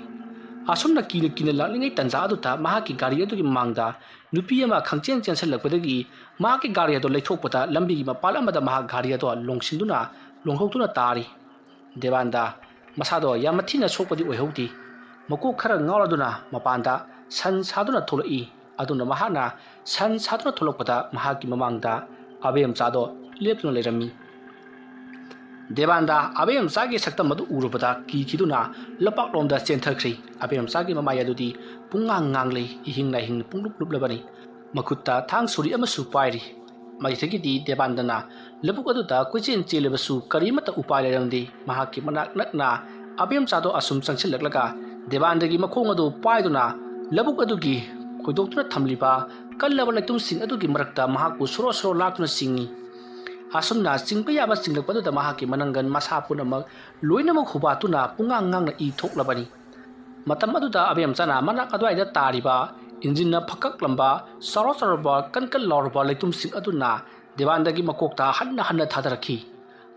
asumna kina lalingai tanja aduta mahaki gari adugi mangda nupi ama khangchen chenselakpadagi mahaki gari ado leithokpada lambi mapal amada mahak gari ado longsinduna longhokduna tari debanda masado yamathina sokpadi oihauti mako khara ngauladuna mapanda san saduna tholai aduna mahana san saduna tholokpada mahaki mamangda abem chado leptuna lerami debanda abem chagi sakta madu urubada kiduna lapak lomda chenthakri abem chagi mamaya dudi pungang ngangle ihing na hing punglup lublabani makutta thang suri amasu pairi magithagi di debandana labuk aduta kuchen chelebasu karimata upai leramdi mahaki manak nakna abem chado asum changsilaklaga debandagi makhong adu paiduna labuk adugi khoidoktura thamliba kallaba laitum sing adugi marakta mahaku soro laktuna singi asumna singpa yaba singlakpaduda mahaki manangan masapunamak loinamak hubatuna pungang ngangna I thoklabani matam aduda abem chana manak adwaida tariba injinna phakak lamba saro kan lorba laitum sing aduna debandagi makokta hanna thadarakhi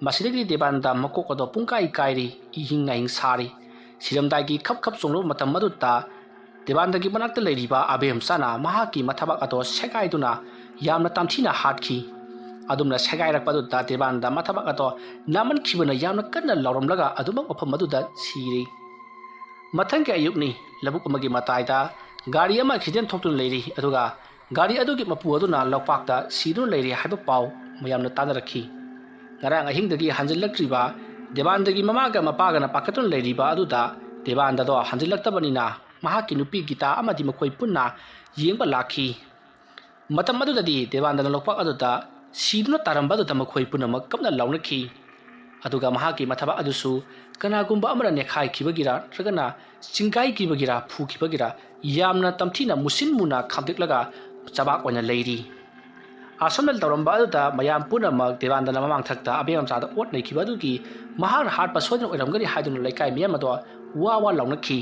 masidagi debanda makok ado pungkai kairi ihing na hing sari siramdagi khap songlo matam aduta debandagi manakta leiriba abem chana mahaki mathabak ado sekaiduna yamna tamthina hatkhi adumna segairakpaduta debanda mathabak ado naman khibana yamna kanna lauramlaga adumak mafam aduda siri mathangki ayukni labuk amagi mataida gari ama khiden thoktun leiri aduga gari adugi mapu aduna lokpakta sidun leiri haiba pau mayamna tanarakhi ngarang ahingdagi hanjilakriba debandagi mamaga mapagana pakatun leiriba aduda debanda do hanjilaktabanina mahaki nupi gita amadi makhoi punna yengba lakhi matam adudadi debanda lokpak aduda siduna tarambadu tamakhoi punna makapna launakhi aduga mahaki mathaba adusu kanagumba amara nekhai khibagira ragana cingkai kibagira phu kibagira yamna tamthina musin muna khamdiklaga chabak oina leiri asomnal tawramba aduta mayam puna mak debanda mamang thakta abem chada ot nei khibadugi mahar hat pasodna oiramgari haiduna laikai miyam ado wa launakhi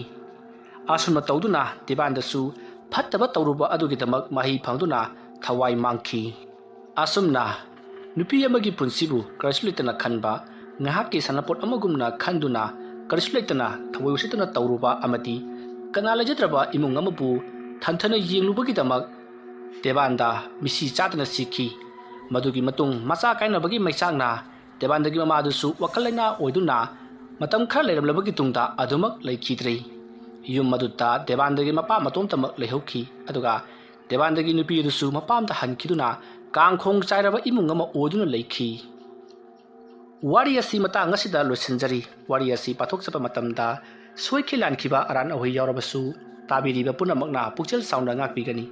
asomna tawduna debanda su phattaba tawruba adugi damak mahi phangduna thawai mangkhi asumna nupi amagi punsibu karsulitana khanba ngahaki sanapot amagumna khanduna karsulitana thawai usitana tawruba amati kanala jatraba imung amabu thanthana yenglubagi damak debanda misi chatna sikhi madugi matung macha kainabagi maisangna debandagi mama adusu wakalaina oiduna matam khar leiramlabagi tungda adumak leikhidrei yum madutta debandagi mapa matom tamak leihokhi aduga debandagi nupi adusu mapamda hankiduna kangkhong chairaba imung ama oduna leikhi wari asi mata ngasida losinjari wari asi pathok chapa matamda soikhilan khiba aran ahoi yaurabasu tabiriba punamakna pukchel sauna ngakpigani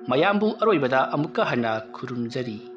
mayambu aroibada amukka hana khurumjari